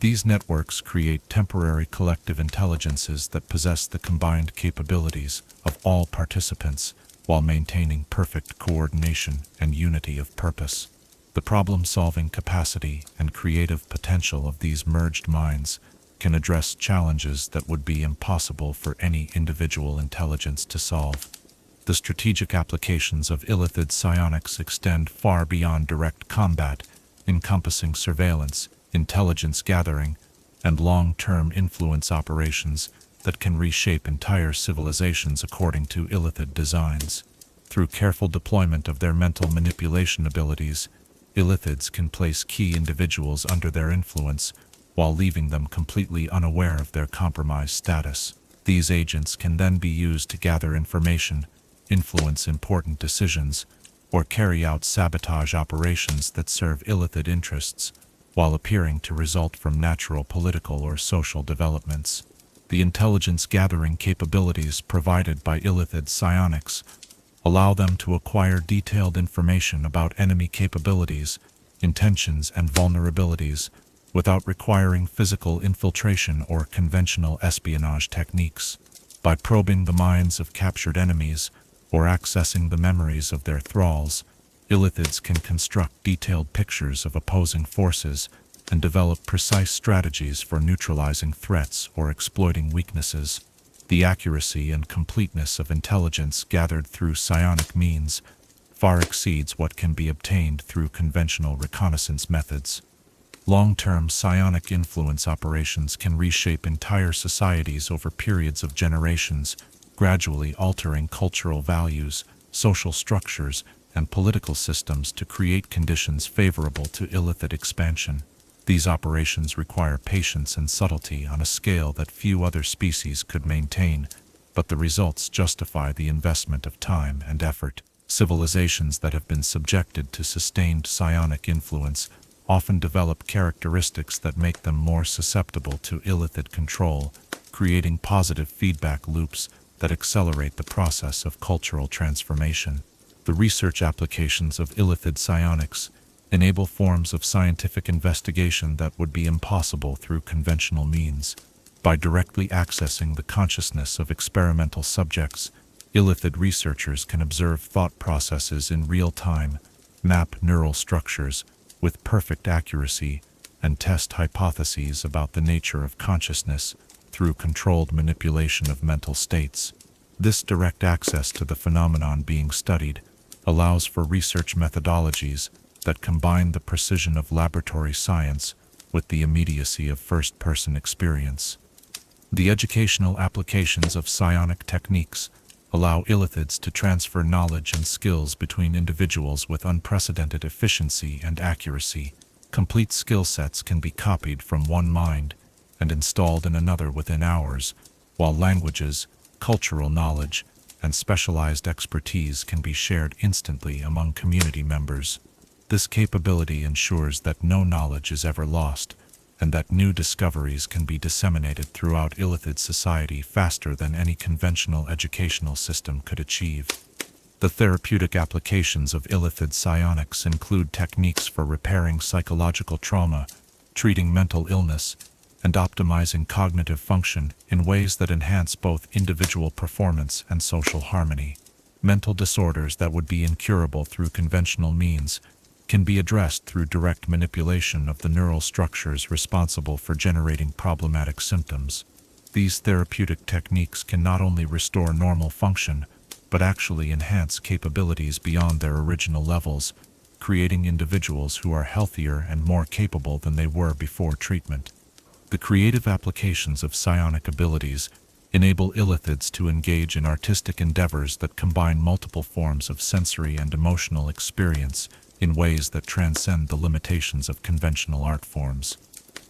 These networks create temporary collective intelligences that possess the combined capabilities of all participants while maintaining perfect coordination and unity of purpose. The problem-solving capacity and creative potential of these merged minds can address challenges that would be impossible for any individual intelligence to solve. The strategic applications of Illithid psionics extend far beyond direct combat, encompassing surveillance, intelligence gathering, and long-term influence operations, that can reshape entire civilizations according to Illithid designs. Through careful deployment of their mental manipulation abilities, Illithids can place key individuals under their influence while leaving them completely unaware of their compromised status. These agents can then be used to gather information, influence important decisions, or carry out sabotage operations that serve Illithid interests, while appearing to result from natural political or social developments. The intelligence-gathering capabilities provided by Illithid psionics allow them to acquire detailed information about enemy capabilities, intentions, and vulnerabilities without requiring physical infiltration or conventional espionage techniques. By probing the minds of captured enemies or accessing the memories of their thralls, Illithids can construct detailed pictures of opposing forces and develop precise strategies for neutralizing threats or exploiting weaknesses. The accuracy and completeness of intelligence gathered through psionic means far exceeds what can be obtained through conventional reconnaissance methods. Long-term psionic influence operations can reshape entire societies over periods of generations, gradually altering cultural values, social structures, and political systems to create conditions favorable to Illithid expansion. These operations require patience and subtlety on a scale that few other species could maintain, but the results justify the investment of time and effort. Civilizations that have been subjected to sustained psionic influence often develop characteristics that make them more susceptible to Illithid control, creating positive feedback loops that accelerate the process of cultural transformation. The research applications of Illithid psionics enable forms of scientific investigation that would be impossible through conventional means. By directly accessing the consciousness of experimental subjects, Illithid researchers can observe thought processes in real time, map neural structures with perfect accuracy, and test hypotheses about the nature of consciousness through controlled manipulation of mental states. This direct access to the phenomenon being studied allows for research methodologies that combine the precision of laboratory science with the immediacy of first-person experience. The educational applications of psionic techniques allow Illithids to transfer knowledge and skills between individuals with unprecedented efficiency and accuracy. Complete skill sets can be copied from one mind and installed in another within hours, while languages, cultural knowledge, and specialized expertise can be shared instantly among community members. This capability ensures that no knowledge is ever lost, and that new discoveries can be disseminated throughout Illithid society faster than any conventional educational system could achieve. The therapeutic applications of Illithid psionics include techniques for repairing psychological trauma, treating mental illness, and optimizing cognitive function in ways that enhance both individual performance and social harmony. Mental disorders that would be incurable through conventional means can be addressed through direct manipulation of the neural structures responsible for generating problematic symptoms. These therapeutic techniques can not only restore normal function, but actually enhance capabilities beyond their original levels, creating individuals who are healthier and more capable than they were before treatment. The creative applications of psionic abilities enable Illithids to engage in artistic endeavors that combine multiple forms of sensory and emotional experience in ways that transcend the limitations of conventional art forms.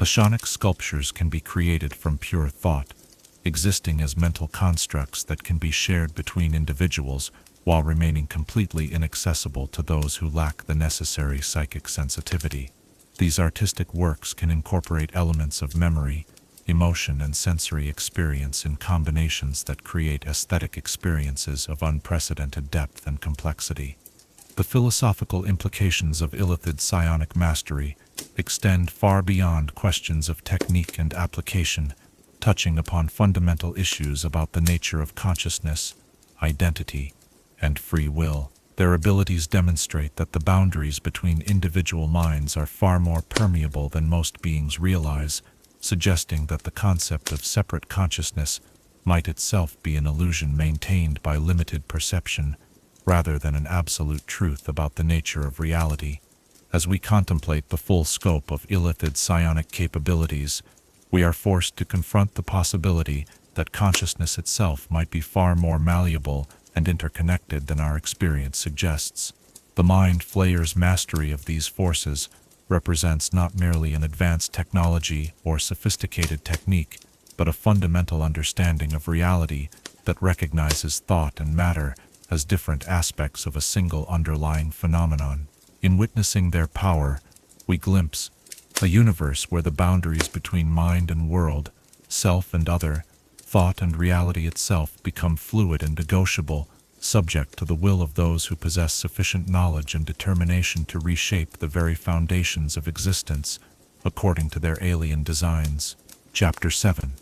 Psionic sculptures can be created from pure thought, existing as mental constructs that can be shared between individuals while remaining completely inaccessible to those who lack the necessary psychic sensitivity. These artistic works can incorporate elements of memory, emotion, and sensory experience in combinations that create aesthetic experiences of unprecedented depth and complexity. The philosophical implications of Illithid psionic mastery extend far beyond questions of technique and application, touching upon fundamental issues about the nature of consciousness, identity, and free will. Their abilities demonstrate that the boundaries between individual minds are far more permeable than most beings realize, suggesting that the concept of separate consciousness might itself be an illusion maintained by limited perception, rather than an absolute truth about the nature of reality. As we contemplate the full scope of Illithid psionic capabilities, we are forced to confront the possibility that consciousness itself might be far more malleable and interconnected than our experience suggests. The Mind Flayer's mastery of these forces represents not merely an advanced technology or sophisticated technique, but a fundamental understanding of reality that recognizes thought and matter as different aspects of a single underlying phenomenon. In witnessing their power, we glimpse a universe where the boundaries between mind and world, self and other, thought and reality itself become fluid and negotiable, subject to the will of those who possess sufficient knowledge and determination to reshape the very foundations of existence according to their alien designs. Chapter 7.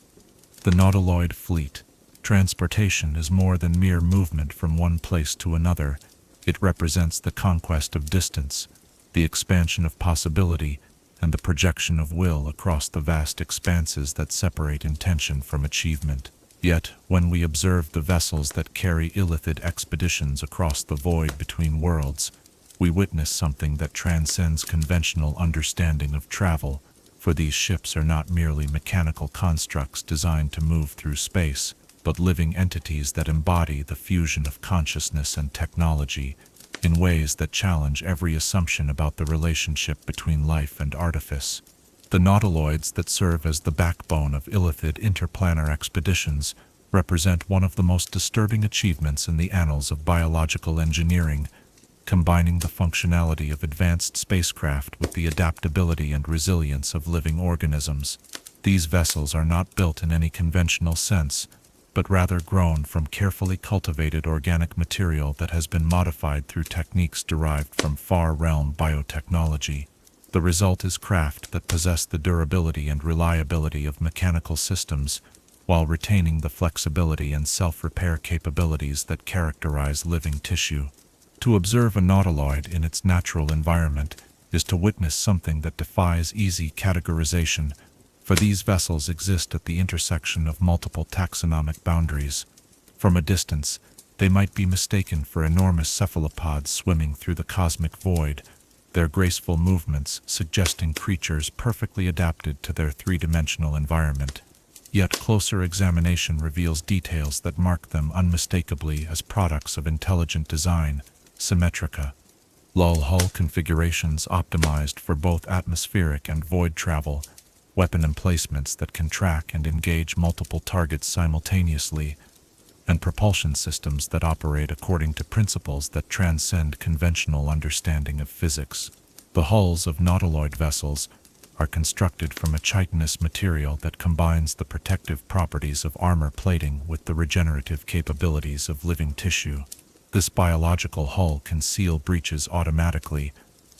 The Nautiloid Fleet. Transportation is more than mere movement from one place to another. It represents the conquest of distance, the expansion of possibility, and the projection of will across the vast expanses that separate intention from achievement. Yet, when we observe the vessels that carry Illithid expeditions across the void between worlds, we witness something that transcends conventional understanding of travel, for these ships are not merely mechanical constructs designed to move through space, but living entities that embody the fusion of consciousness and technology in ways that challenge every assumption about the relationship between life and artifice. The Nautiloids that serve as the backbone of Illithid interplanar expeditions represent one of the most disturbing achievements in the annals of biological engineering, combining the functionality of advanced spacecraft with the adaptability and resilience of living organisms. These vessels are not built in any conventional sense, but rather grown from carefully cultivated organic material that has been modified through techniques derived from far-realm biotechnology. The result is craft that possess the durability and reliability of mechanical systems, while retaining the flexibility and self-repair capabilities that characterize living tissue. To observe a nautiloid in its natural environment is to witness something that defies easy categorization, for these vessels exist at the intersection of multiple taxonomic boundaries. From a distance, they might be mistaken for enormous cephalopods swimming through the cosmic void, their graceful movements suggesting creatures perfectly adapted to their three-dimensional environment. Yet closer examination reveals details that mark them unmistakably as products of intelligent design, symmetrica. Hull configurations optimized for both atmospheric and void travel, weapon emplacements that can track and engage multiple targets simultaneously, and propulsion systems that operate according to principles that transcend conventional understanding of physics. The hulls of nautiloid vessels are constructed from a chitinous material that combines the protective properties of armor plating with the regenerative capabilities of living tissue. This biological hull can seal breaches automatically,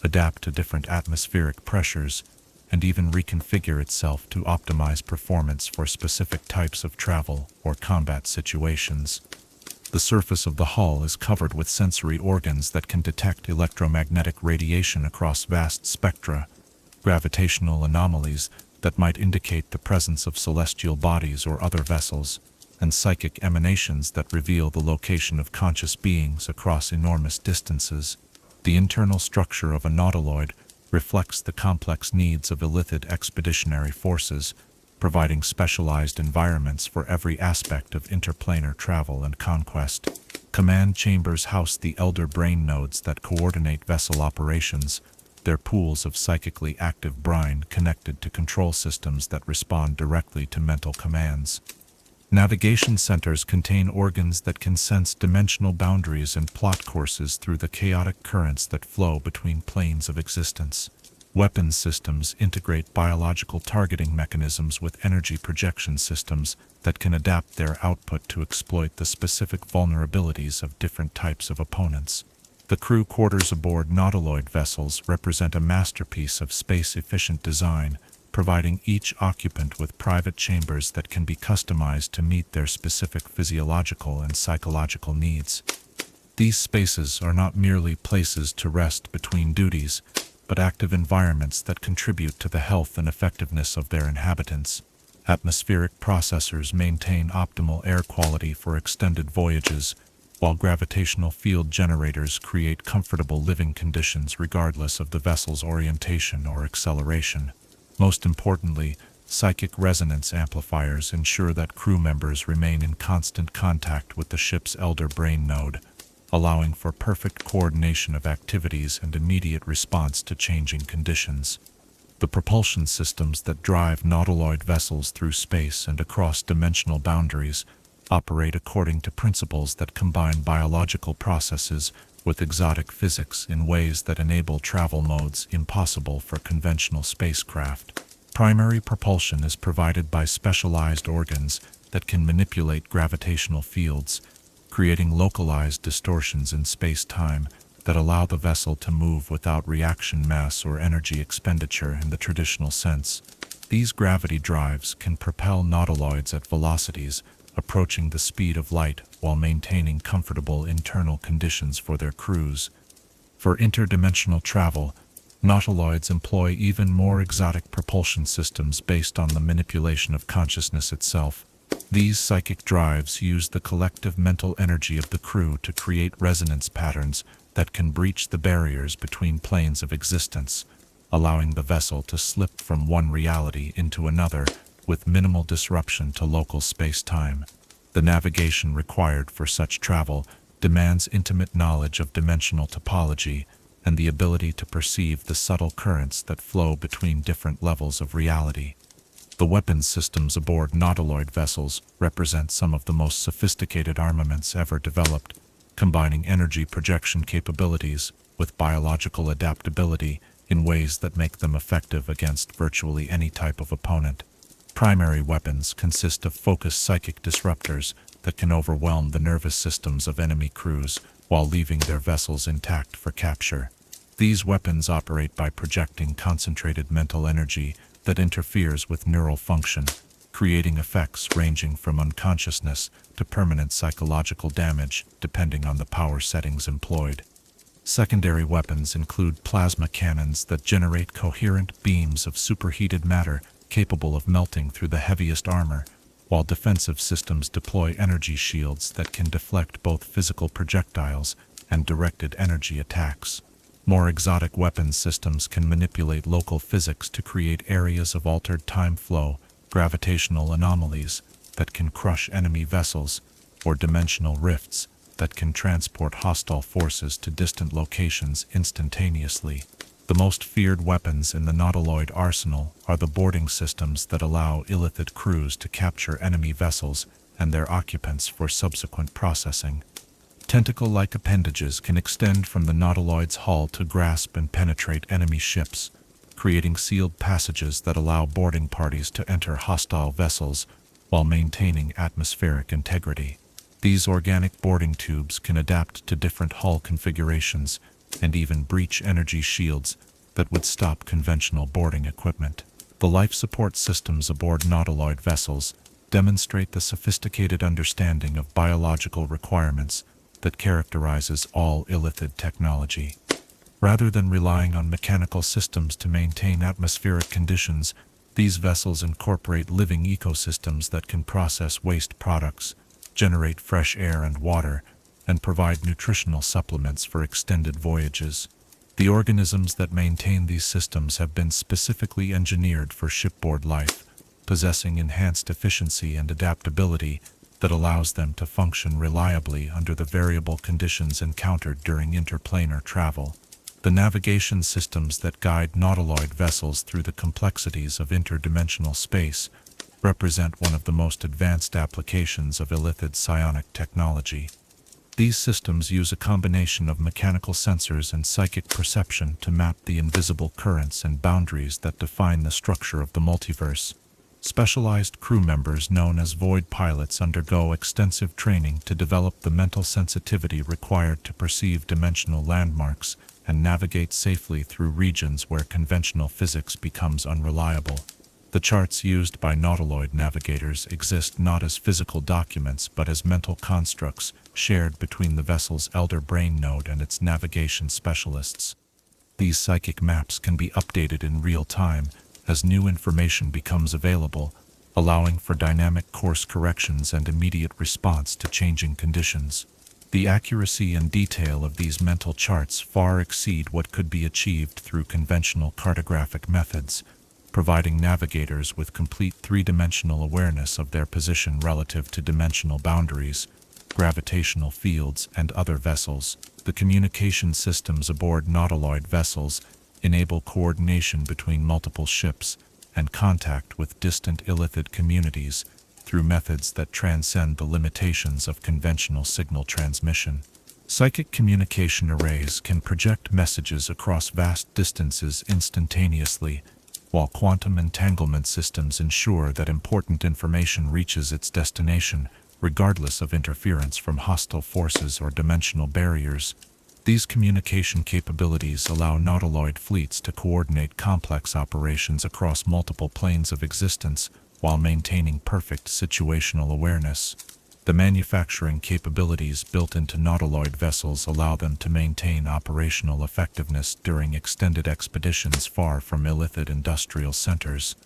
adapt to different atmospheric pressures, and even reconfigure itself to optimize performance for specific types of travel or combat situations. The surface of the hull is covered with sensory organs that can detect electromagnetic radiation across vast spectra, gravitational anomalies that might indicate the presence of celestial bodies or other vessels, and psychic emanations that reveal the location of conscious beings across enormous distances. The internal structure of a nautiloid reflects the complex needs of Illithid expeditionary forces, providing specialized environments for every aspect of interplanar travel and conquest. Command chambers house the elder brain nodes that coordinate vessel operations, their pools of psychically active brine connected to control systems that respond directly to mental commands. Navigation centers contain organs that can sense dimensional boundaries and plot courses through the chaotic currents that flow between planes of existence. Weapons systems integrate biological targeting mechanisms with energy projection systems that can adapt their output to exploit the specific vulnerabilities of different types of opponents. The crew quarters aboard nautiloid vessels represent a masterpiece of space-efficient design, providing each occupant with private chambers that can be customized to meet their specific physiological and psychological needs. These spaces are not merely places to rest between duties, but active environments that contribute to the health and effectiveness of their inhabitants. Atmospheric processors maintain optimal air quality for extended voyages, while gravitational field generators create comfortable living conditions regardless of the vessel's orientation or acceleration. Most importantly, Psychic resonance amplifiers ensure that crew members remain in constant contact with the ship's elder brain node, allowing for perfect coordination of activities and immediate response to changing conditions. The propulsion systems that drive Nautiloid vessels through space and across dimensional boundaries operate according to principles that combine biological processes with exotic physics in ways that enable travel modes impossible for conventional spacecraft. Primary propulsion is provided by specialized organs that can manipulate gravitational fields, creating localized distortions in space-time that allow the vessel to move without reaction mass or energy expenditure in the traditional sense. These gravity drives can propel nautiloids at velocities approaching the speed of light while maintaining comfortable internal conditions for their crews. For interdimensional travel, nautiloids employ even more exotic propulsion systems based on the manipulation of consciousness itself. These psychic drives use the collective mental energy of the crew to create resonance patterns that can breach the barriers between planes of existence, allowing the vessel to slip from one reality into another with minimal disruption to local space-time. The navigation required for such travel demands intimate knowledge of dimensional topology and the ability to perceive the subtle currents that flow between different levels of reality. The weapons systems aboard Nautiloid vessels represent some of the most sophisticated armaments ever developed, combining energy projection capabilities with biological adaptability in ways that make them effective against virtually any type of opponent. Primary weapons consist of focused psychic disruptors that can overwhelm the nervous systems of enemy crews while leaving their vessels intact for capture. These weapons operate by projecting concentrated mental energy that interferes with neural function, creating effects ranging from unconsciousness to permanent psychological damage depending on the power settings employed. Secondary weapons include plasma cannons that generate coherent beams of superheated matter capable of melting through the heaviest armor, while defensive systems deploy energy shields that can deflect both physical projectiles and directed energy attacks. More exotic weapons systems can manipulate local physics to create areas of altered time flow, gravitational anomalies that can crush enemy vessels, or dimensional rifts that can transport hostile forces to distant locations instantaneously. The most feared weapons in the Nautiloid arsenal are the boarding systems that allow Illithid crews to capture enemy vessels and their occupants for subsequent processing. Tentacle-like appendages can extend from the Nautiloid's hull to grasp and penetrate enemy ships, creating sealed passages that allow boarding parties to enter hostile vessels while maintaining atmospheric integrity. These organic boarding tubes can adapt to different hull configurations and even breach energy shields that would stop conventional boarding equipment. The life support systems aboard Nautiloid vessels demonstrate the sophisticated understanding of biological requirements that characterizes all Illithid technology. Rather than relying on mechanical systems to maintain atmospheric conditions, these vessels incorporate living ecosystems that can process waste products, generate fresh air and water, and provide nutritional supplements for extended voyages. The organisms that maintain these systems have been specifically engineered for shipboard life, possessing enhanced efficiency and adaptability that allows them to function reliably under the variable conditions encountered during interplanar travel. The navigation systems that guide Nautiloid vessels through the complexities of interdimensional space represent one of the most advanced applications of Illithid psionic technology. These systems use a combination of mechanical sensors and psychic perception to map the invisible currents and boundaries that define the structure of the multiverse. Specialized crew members known as void pilots undergo extensive training to develop the mental sensitivity required to perceive dimensional landmarks and navigate safely through regions where conventional physics becomes unreliable. The charts used by Nautiloid navigators exist not as physical documents but as mental constructs shared between the vessel's elder brain node and its navigation specialists. These psychic maps can be updated in real time as new information becomes available, allowing for dynamic course corrections and immediate response to changing conditions. The accuracy and detail of these mental charts far exceed what could be achieved through conventional cartographic methods, providing navigators with complete three-dimensional awareness of their position relative to dimensional boundaries, gravitational fields, and other vessels. The communication systems aboard Nautiloid vessels enable coordination between multiple ships and contact with distant Illithid communities through methods that transcend the limitations of conventional signal transmission. Psychic communication arrays can project messages across vast distances instantaneously, while quantum entanglement systems ensure that important information reaches its destination, regardless of interference from hostile forces or dimensional barriers. These communication capabilities allow Nautiloid fleets to coordinate complex operations across multiple planes of existence while maintaining perfect situational awareness. The manufacturing capabilities built into Nautiloid vessels allow them to maintain operational effectiveness during extended expeditions far from Illithid industrial centers.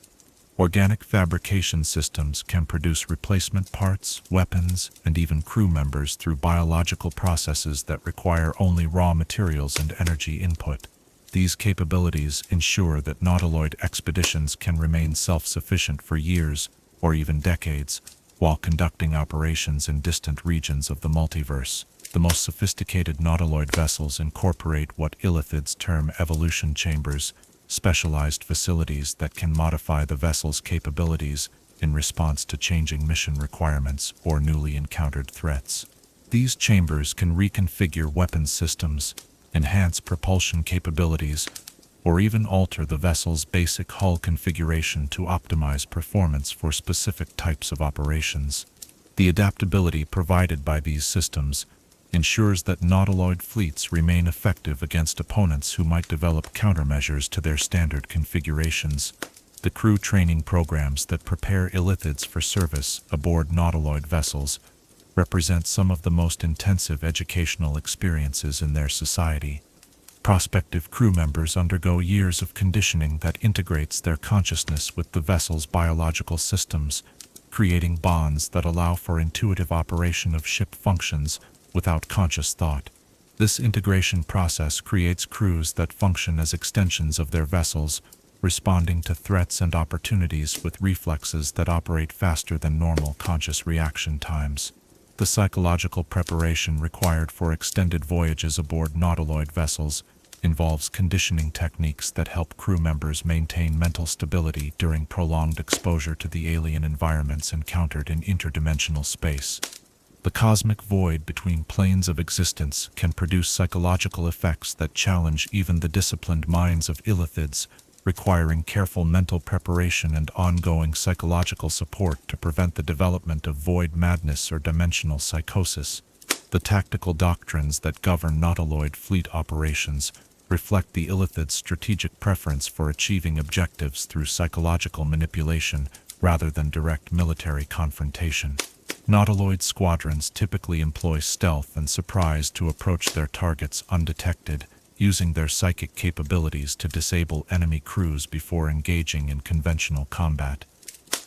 Organic fabrication systems can produce replacement parts, weapons, and even crew members through biological processes that require only raw materials and energy input. These capabilities ensure that Nautiloid expeditions can remain self-sufficient for years, or even decades, while conducting operations in distant regions of the multiverse. The most sophisticated Nautiloid vessels incorporate what Illithids term evolution chambers, specialized facilities that can modify the vessel's capabilities in response to changing mission requirements or newly encountered threats. These chambers can reconfigure weapons systems, enhance propulsion capabilities, or even alter the vessel's basic hull configuration to optimize performance for specific types of operations. The adaptability provided by these systems ensures that Nautiloid fleets remain effective against opponents who might develop countermeasures to their standard configurations. The crew training programs that prepare Illithids for service aboard Nautiloid vessels represent some of the most intensive educational experiences in their society. Prospective crew members undergo years of conditioning that integrates their consciousness with the vessel's biological systems, creating bonds that allow for intuitive operation of ship functions without conscious thought. This integration process creates crews that function as extensions of their vessels, responding to threats and opportunities with reflexes that operate faster than normal conscious reaction times. The psychological preparation required for extended voyages aboard Nautiloid vessels involves conditioning techniques that help crew members maintain mental stability during prolonged exposure to the alien environments encountered in interdimensional space. The cosmic void between planes of existence can produce psychological effects that challenge even the disciplined minds of Illithids, requiring careful mental preparation and ongoing psychological support to prevent the development of void madness or dimensional psychosis. The tactical doctrines that govern Nautiloid fleet operations reflect the Illithid's strategic preference for achieving objectives through psychological manipulation rather than direct military confrontation. Nautiloid squadrons typically employ stealth and surprise to approach their targets undetected, using their psychic capabilities to disable enemy crews before engaging in conventional combat.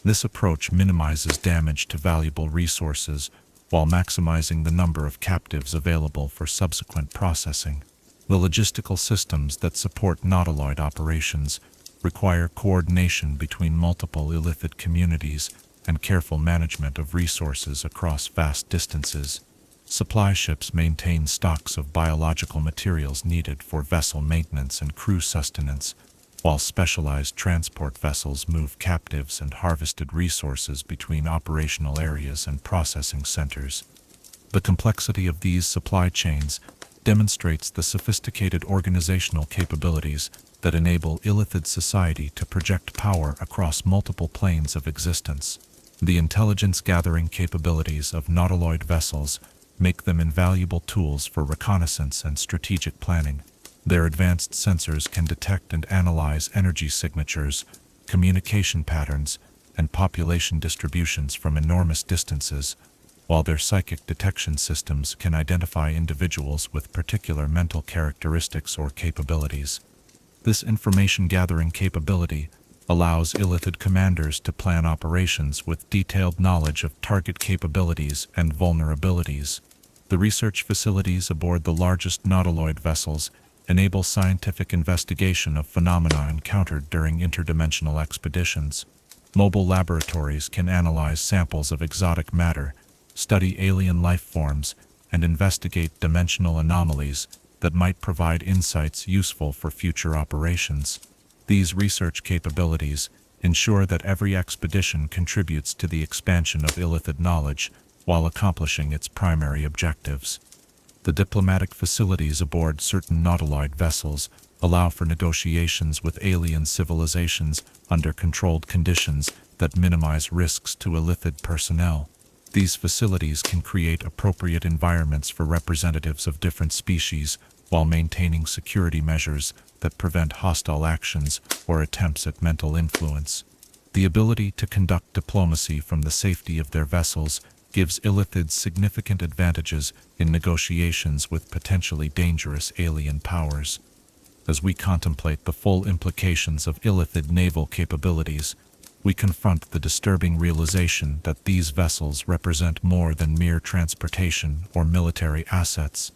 This approach minimizes damage to valuable resources while maximizing the number of captives available for subsequent processing. The logistical systems that support Nautiloid operations require coordination between multiple Illithid communities and careful management of resources across vast distances. Supply ships maintain stocks of biological materials needed for vessel maintenance and crew sustenance, while specialized transport vessels move captives and harvested resources between operational areas and processing centers. The complexity of these supply chains demonstrates the sophisticated organizational capabilities that enable Illithid society to project power across multiple planes of existence. The intelligence-gathering capabilities of Nautiloid vessels make them invaluable tools for reconnaissance and strategic planning. Their advanced sensors can detect and analyze energy signatures, communication patterns, and population distributions from enormous distances, while their psychic detection systems can identify individuals with particular mental characteristics or capabilities. This information-gathering capability allows Illithid commanders to plan operations with detailed knowledge of target capabilities and vulnerabilities. The research facilities aboard the largest Nautiloid vessels enable scientific investigation of phenomena encountered during interdimensional expeditions. Mobile laboratories can analyze samples of exotic matter, study alien life forms, and investigate dimensional anomalies that might provide insights useful for future operations. These research capabilities ensure that every expedition contributes to the expansion of Illithid knowledge while accomplishing its primary objectives. The diplomatic facilities aboard certain Nautiloid vessels allow for negotiations with alien civilizations under controlled conditions that minimize risks to Illithid personnel. These facilities can create appropriate environments for representatives of different species while maintaining security measures that prevent hostile actions or attempts at mental influence. The ability to conduct diplomacy from the safety of their vessels gives Illithids significant advantages in negotiations with potentially dangerous alien powers. As we contemplate the full implications of Illithid naval capabilities, we confront the disturbing realization that these vessels represent more than mere transportation or military assets.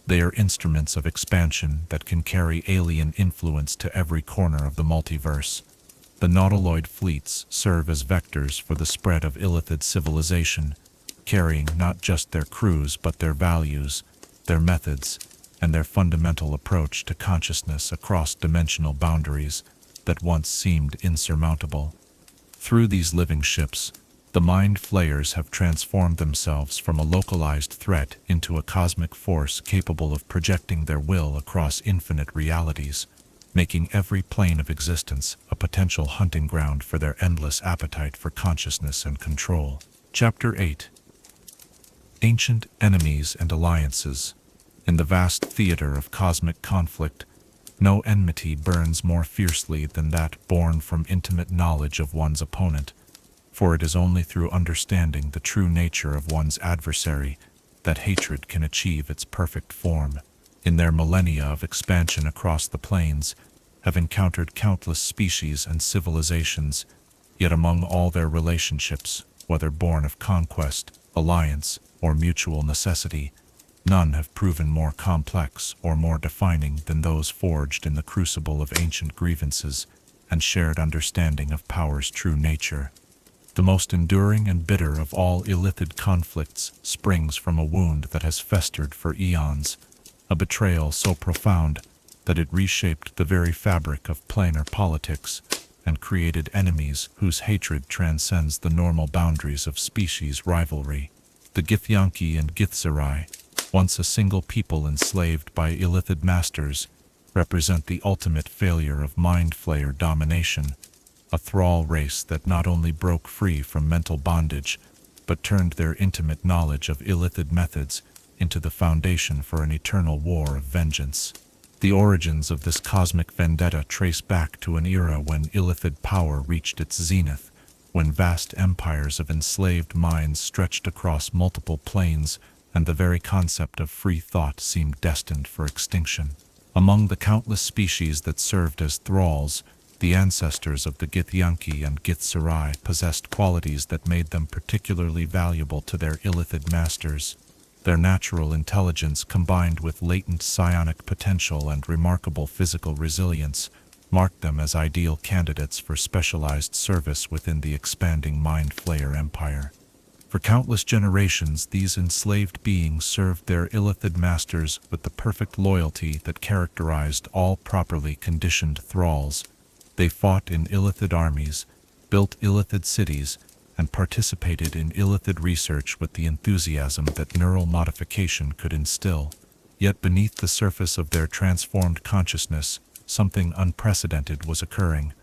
They are instruments of expansion that can carry alien influence to every corner of the multiverse. The Nautiloid fleets serve as vectors for the spread of Illithid civilization, carrying not just their crews but their values, their methods, and their fundamental approach to consciousness across dimensional boundaries that once seemed insurmountable. Through these living ships, the Mind Flayers have transformed themselves from a localized threat into a cosmic force capable of projecting their will across infinite realities, making every plane of existence a potential hunting ground for their endless appetite for consciousness and control. Chapter 8. Ancient Enemies and Alliances. In the vast theater of cosmic conflict, no enmity burns more fiercely than that born from intimate knowledge of one's opponent, for it is only through understanding the true nature of one's adversary that hatred can achieve its perfect form. In their millennia of expansion across the planes, have encountered countless species and civilizations, yet among all their relationships, whether born of conquest, alliance, or mutual necessity, none have proven more complex or more defining than those forged in the crucible of ancient grievances and shared understanding of power's true nature. The most enduring and bitter of all Illithid conflicts springs from a wound that has festered for eons, a betrayal so profound that it reshaped the very fabric of planar politics and created enemies whose hatred transcends the normal boundaries of species rivalry. The Githyanki and Githzerai, once a single people enslaved by Illithid masters, represent the ultimate failure of Mind Flayer domination, a Thrall race that not only broke free from mental bondage, but turned their intimate knowledge of Illithid methods into the foundation for an eternal war of vengeance. The origins of this cosmic vendetta trace back to an era when Illithid power reached its zenith, when vast empires of enslaved minds stretched across multiple planes and the very concept of free thought seemed destined for extinction. Among the countless species that served as thralls, the ancestors of the Githyanki and Githzerai possessed qualities that made them particularly valuable to their Illithid masters. Their natural intelligence combined with latent psionic potential and remarkable physical resilience marked them as ideal candidates for specialized service within the expanding Mind Flayer empire. For countless generations, these enslaved beings served their Illithid masters with the perfect loyalty that characterized all properly conditioned thralls. They fought in Illithid armies, built Illithid cities, and participated in Illithid research with the enthusiasm that neural modification could instill. Yet beneath the surface of their transformed consciousness, something unprecedented was occurring,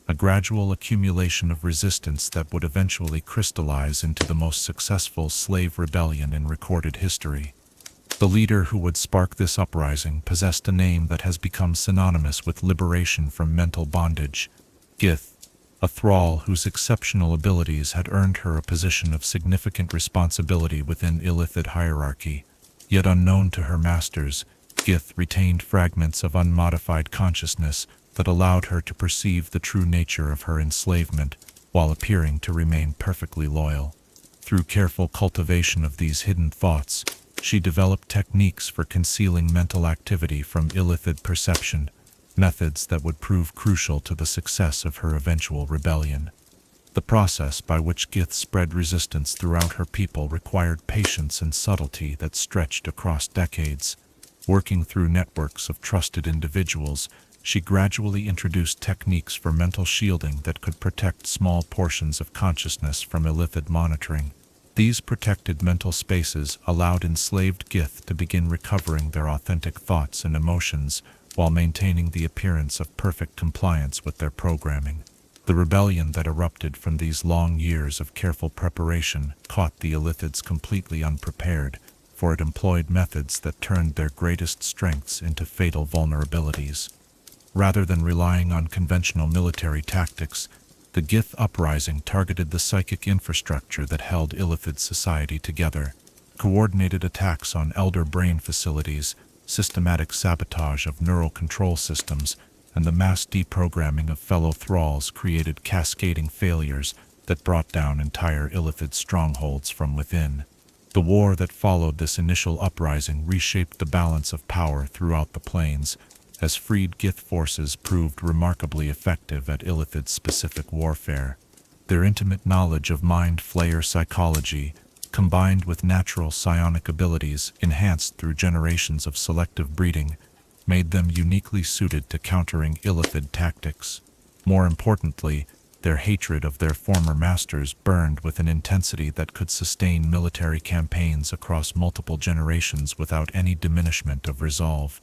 a gradual accumulation of resistance that would eventually crystallize into the most successful slave rebellion in recorded history. The leader who would spark this uprising possessed a name that has become synonymous with liberation from mental bondage: Gith, a thrall whose exceptional abilities had earned her a position of significant responsibility within Illithid hierarchy. Yet unknown to her masters, Gith retained fragments of unmodified consciousness that allowed her to perceive the true nature of her enslavement while appearing to remain perfectly loyal. Through careful cultivation of these hidden thoughts, She developed techniques for concealing mental activity from Illithid perception, methods that would prove crucial to the success of her eventual rebellion. The process by which Gith spread resistance throughout her people required patience and subtlety that stretched across decades. Working through networks of trusted individuals, she gradually introduced techniques for mental shielding that could protect small portions of consciousness from Illithid monitoring. These protected mental spaces allowed enslaved Gith to begin recovering their authentic thoughts and emotions while maintaining the appearance of perfect compliance with their programming. The rebellion that erupted from these long years of careful preparation caught the Illithids completely unprepared, for it employed methods that turned their greatest strengths into fatal vulnerabilities. Rather than relying on conventional military tactics, the Gith uprising targeted the psychic infrastructure that held Illithid society together. Coordinated attacks on elder brain facilities, systematic sabotage of neural control systems, and the mass deprogramming of fellow Thralls created cascading failures that brought down entire Illithid strongholds from within. The war that followed this initial uprising reshaped the balance of power throughout the plains, as freed Gith forces proved remarkably effective at Illithid-specific warfare. Their intimate knowledge of mind-flayer psychology, combined with natural psionic abilities enhanced through generations of selective breeding, made them uniquely suited to countering Illithid tactics. More importantly, their hatred of their former masters burned with an intensity that could sustain military campaigns across multiple generations without any diminishment of resolve.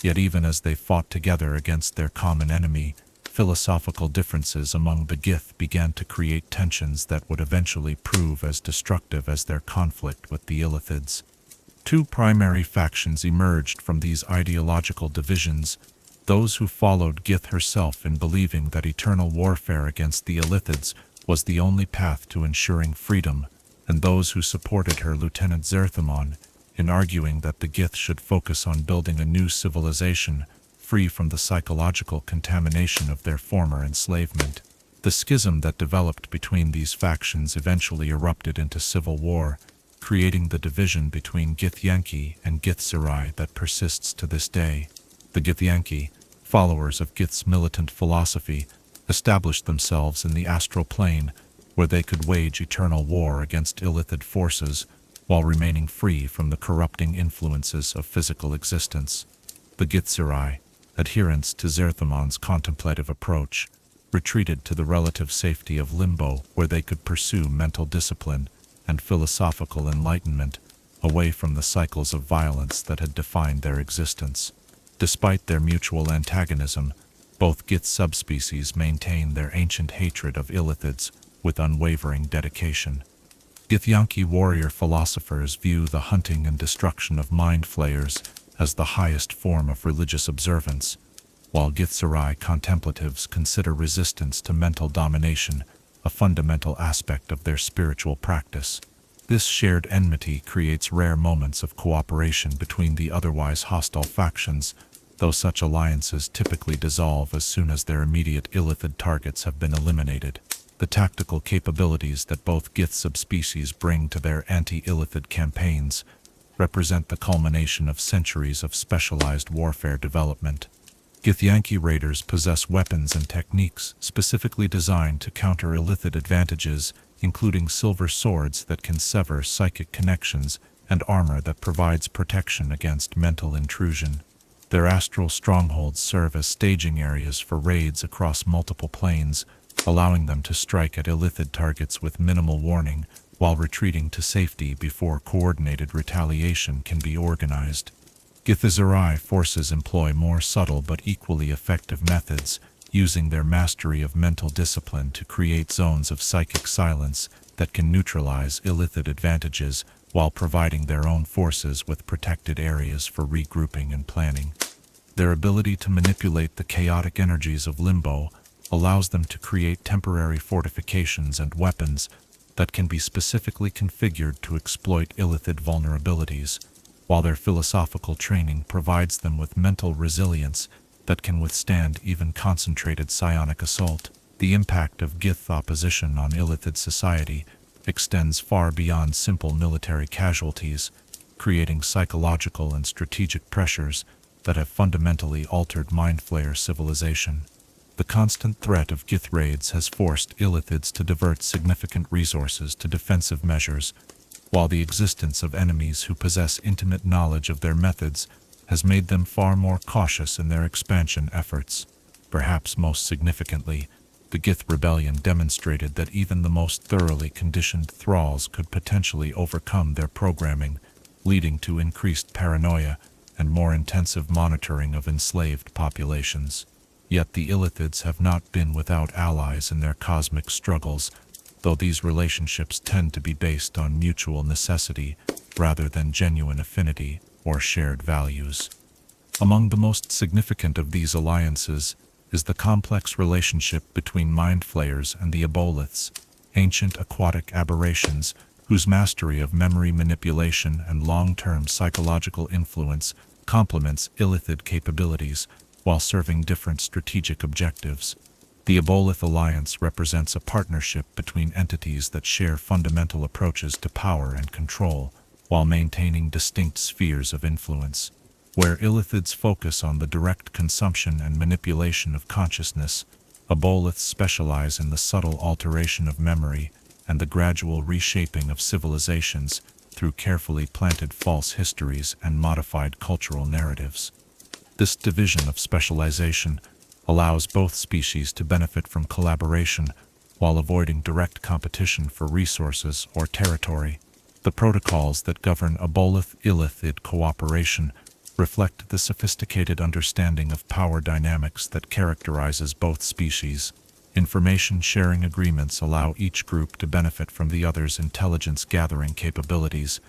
Yet even as they fought together against their common enemy, philosophical differences among the Gith began to create tensions that would eventually prove as destructive as their conflict with the Illithids. Two primary factions emerged from these ideological divisions: those who followed Gith herself in believing that eternal warfare against the Illithids was the only path to ensuring freedom, and those who supported her Lieutenant Zerthimon in arguing that the Gith should focus on building a new civilization, free from the psychological contamination of their former enslavement. The schism that developed between these factions eventually erupted into civil war, creating the division between Githyanki and Githzerai that persists to this day. The Githyanki, followers of Gith's militant philosophy, established themselves in the astral plane, where they could wage eternal war against Illithid forces, while remaining free from the corrupting influences of physical existence. The Githzerai, adherents to Zerthimon's contemplative approach, retreated to the relative safety of limbo, where they could pursue mental discipline and philosophical enlightenment, away from the cycles of violence that had defined their existence. Despite their mutual antagonism, both Gith subspecies maintained their ancient hatred of Illithids with unwavering dedication. Githyanki warrior philosophers view the hunting and destruction of mind flayers as the highest form of religious observance, while Githzerai contemplatives consider resistance to mental domination a fundamental aspect of their spiritual practice. This shared enmity creates rare moments of cooperation between the otherwise hostile factions, though such alliances typically dissolve as soon as their immediate Illithid targets have been eliminated. The tactical capabilities that both Gith subspecies bring to their anti-Illithid campaigns represent the culmination of centuries of specialized warfare development. Githyanki raiders possess weapons and techniques specifically designed to counter Illithid advantages, including silver swords that can sever psychic connections and armor that provides protection against mental intrusion. Their astral strongholds serve as staging areas for raids across multiple planes, allowing them to strike at Illithid targets with minimal warning while retreating to safety before coordinated retaliation can be organized. Githzerai forces employ more subtle but equally effective methods, using their mastery of mental discipline to create zones of psychic silence that can neutralize Illithid advantages while providing their own forces with protected areas for regrouping and planning. Their ability to manipulate the chaotic energies of limbo allows them to create temporary fortifications and weapons that can be specifically configured to exploit Illithid vulnerabilities, while their philosophical training provides them with mental resilience that can withstand even concentrated psionic assault. The impact of Gith opposition on Illithid society extends far beyond simple military casualties. creating psychological and strategic pressures that have fundamentally altered Mind Flayer civilization. The constant threat of Gith raids has forced Illithids to divert significant resources to defensive measures, while the existence of enemies who possess intimate knowledge of their methods has made them far more cautious in their expansion efforts. Perhaps most significantly, the Gith rebellion demonstrated that even the most thoroughly conditioned thralls could potentially overcome their programming, leading to increased paranoia and more intensive monitoring of enslaved populations. Yet the Illithids have not been without allies in their cosmic struggles, though these relationships tend to be based on mutual necessity rather than genuine affinity or shared values. Among the most significant of these alliances is the complex relationship between Mind Flayers and the Aboleths, ancient aquatic aberrations whose mastery of memory manipulation and long-term psychological influence complements Illithid capabilities while serving different strategic objectives. The Aboleth Alliance represents a partnership between entities that share fundamental approaches to power and control, while maintaining distinct spheres of influence. Where Illithids focus on the direct consumption and manipulation of consciousness, Aboleths specialize in the subtle alteration of memory and the gradual reshaping of civilizations through carefully planted false histories and modified cultural narratives. This division of specialization allows both species to benefit from collaboration while avoiding direct competition for resources or territory. The protocols that govern Aboleth-Illithid cooperation reflect the sophisticated understanding of power dynamics that characterizes both species. Information sharing agreements allow each group to benefit from the other's intelligence gathering capabilities,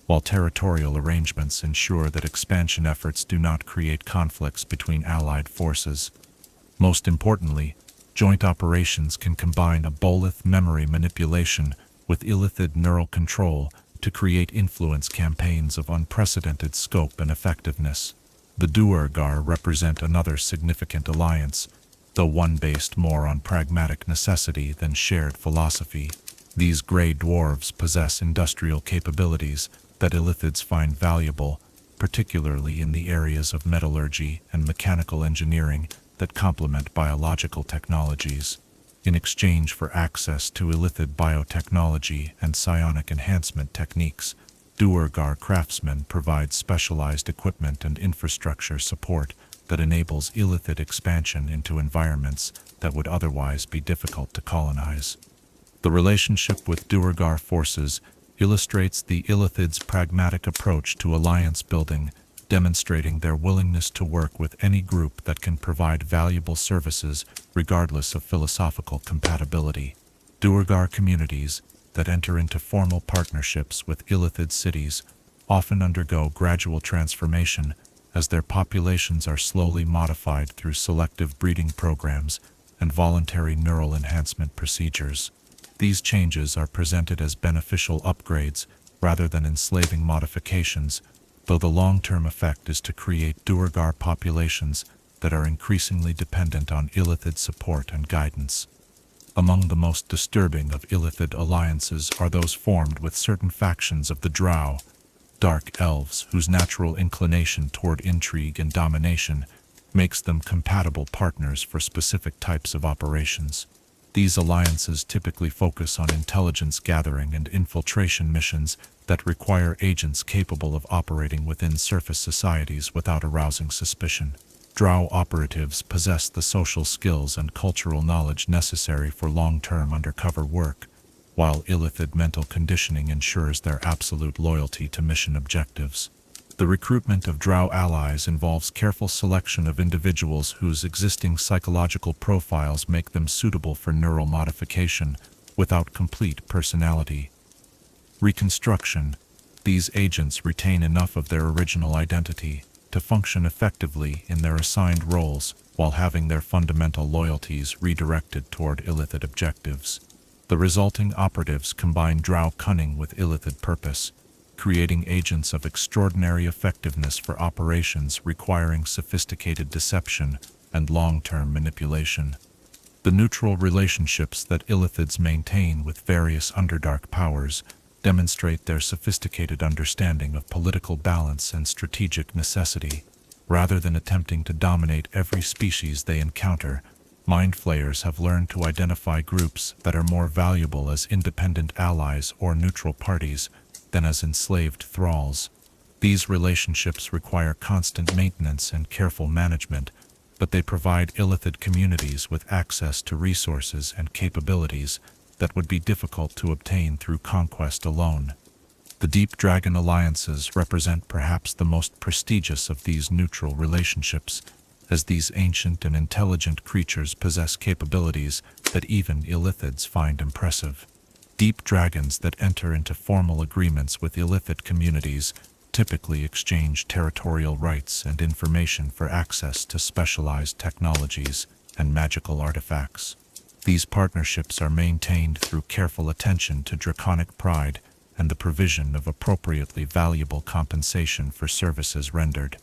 while territorial arrangements ensure that expansion efforts do not create conflicts between allied forces. Most importantly, joint operations can combine Aboleth memory manipulation with Illithid neural control to create influence campaigns of unprecedented scope and effectiveness. The Duergar represent another significant alliance, though one based more on pragmatic necessity than shared philosophy. These gray dwarves possess industrial capabilities that Illithids find valuable, particularly in the areas of metallurgy and mechanical engineering that complement biological technologies. In exchange for access to Illithid biotechnology and psionic enhancement techniques, Duergar craftsmen provide specialized equipment and infrastructure support that enables Illithid expansion into environments that would otherwise be difficult to colonize. The relationship with Duergar forces illustrates the Illithids' pragmatic approach to alliance building, demonstrating their willingness to work with any group that can provide valuable services regardless of philosophical compatibility. Duergar communities that enter into formal partnerships with Illithid cities often undergo gradual transformation as their populations are slowly modified through selective breeding programs and voluntary neural enhancement procedures. These changes are presented as beneficial upgrades rather than enslaving modifications, though the long-term effect is to create Duergar populations that are increasingly dependent on Illithid support and guidance. Among the most disturbing of Illithid alliances are those formed with certain factions of the Drow, dark elves whose natural inclination toward intrigue and domination makes them compatible partners for specific types of operations. These alliances typically focus on intelligence gathering and infiltration missions that require agents capable of operating within surface societies without arousing suspicion. Drow operatives possess the social skills and cultural knowledge necessary for long-term undercover work, while Illithid mental conditioning ensures their absolute loyalty to mission objectives. The recruitment of Drow allies involves careful selection of individuals whose existing psychological profiles make them suitable for neural modification without complete personality reconstruction. These agents retain enough of their original identity to function effectively in their assigned roles while having their fundamental loyalties redirected toward Illithid objectives. The resulting operatives combine Drow cunning with Illithid purpose, creating agents of extraordinary effectiveness for operations requiring sophisticated deception and long-term manipulation. The neutral relationships that Illithids maintain with various Underdark powers demonstrate their sophisticated understanding of political balance and strategic necessity. Rather than attempting to dominate every species they encounter, mind flayers have learned to identify groups that are more valuable as independent allies or neutral parties than as enslaved thralls. These relationships require constant maintenance and careful management, but they provide Illithid communities with access to resources and capabilities that would be difficult to obtain through conquest alone. The Deep Dragon alliances represent perhaps the most prestigious of these neutral relationships, as these ancient and intelligent creatures possess capabilities that even Illithids find impressive. Deep dragons that enter into formal agreements with Illithid communities typically exchange territorial rights and information for access to specialized technologies and magical artifacts. These partnerships are maintained through careful attention to draconic pride and the provision of appropriately valuable compensation for services rendered.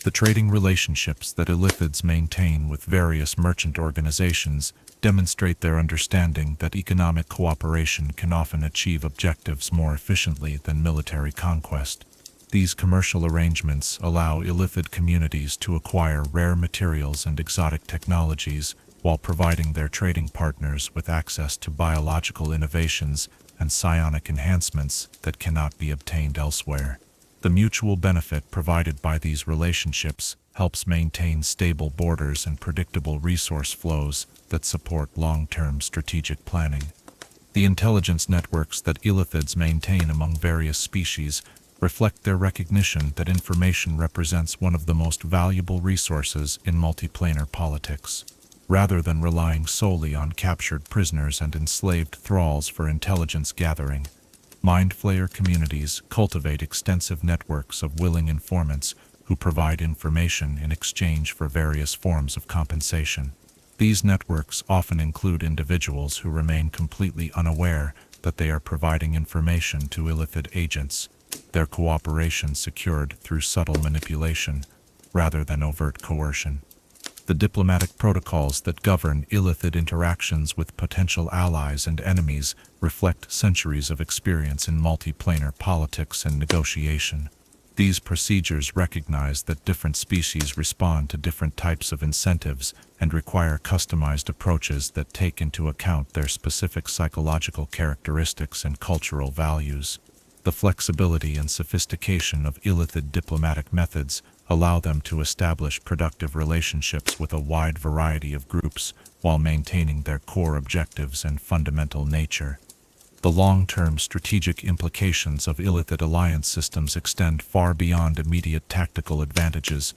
The trading relationships that Illithids maintain with various merchant organizations demonstrate their understanding that economic cooperation can often achieve objectives more efficiently than military conquest. These commercial arrangements allow Illithid communities to acquire rare materials and exotic technologies while providing their trading partners with access to biological innovations and psionic enhancements that cannot be obtained elsewhere. The mutual benefit provided by these relationships helps maintain stable borders and predictable resource flows that support long-term strategic planning. The intelligence networks that Illithids maintain among various species reflect their recognition that information represents one of the most valuable resources in multiplanar politics. Rather than relying solely on captured prisoners and enslaved thralls for intelligence gathering, mind flayer communities cultivate extensive networks of willing informants who provide information in exchange for various forms of compensation. These networks often include individuals who remain completely unaware that they are providing information to Illithid agents, their cooperation secured through subtle manipulation rather than overt coercion. The diplomatic protocols that govern Illithid interactions with potential allies and enemies reflect centuries of experience in multiplanar politics and negotiation. These procedures recognize that different species respond to different types of incentives and require customized approaches that take into account their specific psychological characteristics and cultural values. The flexibility and sophistication of Illithid diplomatic methods allow them to establish productive relationships with a wide variety of groups while maintaining their core objectives and fundamental nature. The long-term strategic implications of Illithid alliance systems extend far beyond immediate tactical advantages,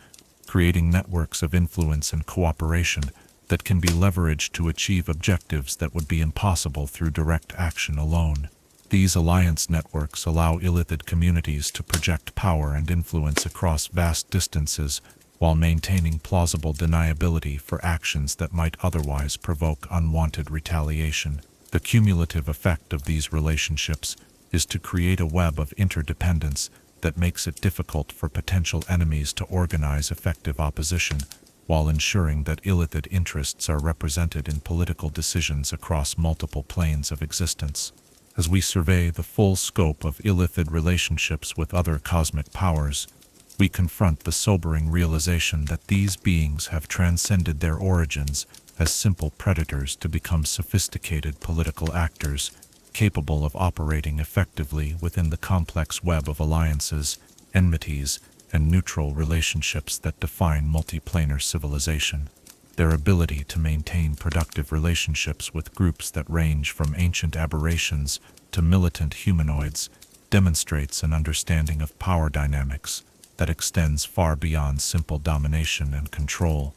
creating networks of influence and cooperation that can be leveraged to achieve objectives that would be impossible through direct action alone. These alliance networks allow Illithid communities to project power and influence across vast distances while maintaining plausible deniability for actions that might otherwise provoke unwanted retaliation. The cumulative effect of these relationships is to create a web of interdependence that makes it difficult for potential enemies to organize effective opposition, while ensuring that Illithid interests are represented in political decisions across multiple planes of existence. As we survey the full scope of Illithid relationships with other cosmic powers, we confront the sobering realization that these beings have transcended their origins as simple predators to become sophisticated political actors, capable of operating effectively within the complex web of alliances, enmities, and neutral relationships that define multiplanar civilization. Their ability to maintain productive relationships with groups that range from ancient aberrations to militant humanoids demonstrates an understanding of power dynamics that extends far beyond simple domination and control.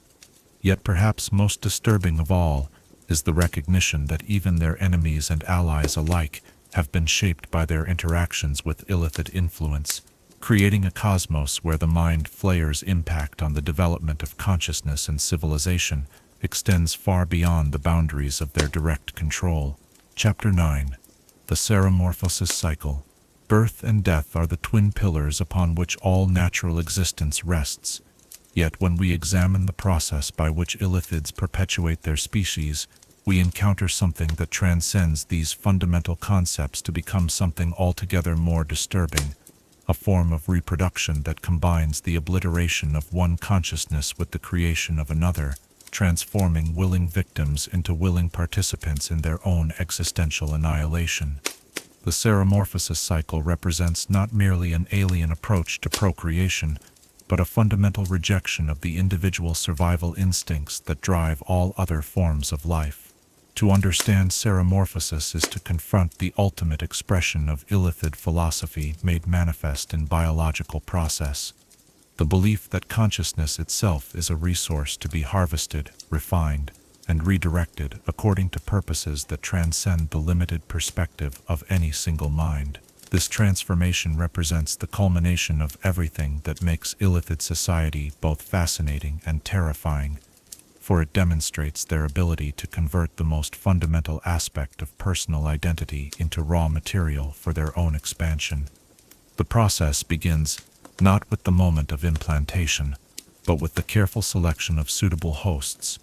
Yet perhaps most disturbing of all is the recognition that even their enemies and allies alike have been shaped by their interactions with Illithid influence, creating a cosmos where the mind flayer's impact on the development of consciousness and civilization extends far beyond the boundaries of their direct control. Chapter 9. The Ceremorphosis Cycle. Birth and death are the twin pillars upon which all natural existence rests. Yet when we examine the process by which Illithids perpetuate their species, we encounter something that transcends these fundamental concepts to become something altogether more disturbing, a form of reproduction that combines the obliteration of one consciousness with the creation of another, transforming willing victims into willing participants in their own existential annihilation. The Ceremorphosis cycle represents not merely an alien approach to procreation, but a fundamental rejection of the individual survival instincts that drive all other forms of life. To understand Ceremorphosis is to confront the ultimate expression of Illithid philosophy made manifest in biological process. The belief that consciousness itself is a resource to be harvested, refined, and redirected according to purposes that transcend the limited perspective of any single mind. This transformation represents the culmination of everything that makes Illithid society both fascinating and terrifying, for it demonstrates their ability to convert the most fundamental aspect of personal identity into raw material for their own expansion. The process begins not with the moment of implantation, but with the careful selection of suitable hosts,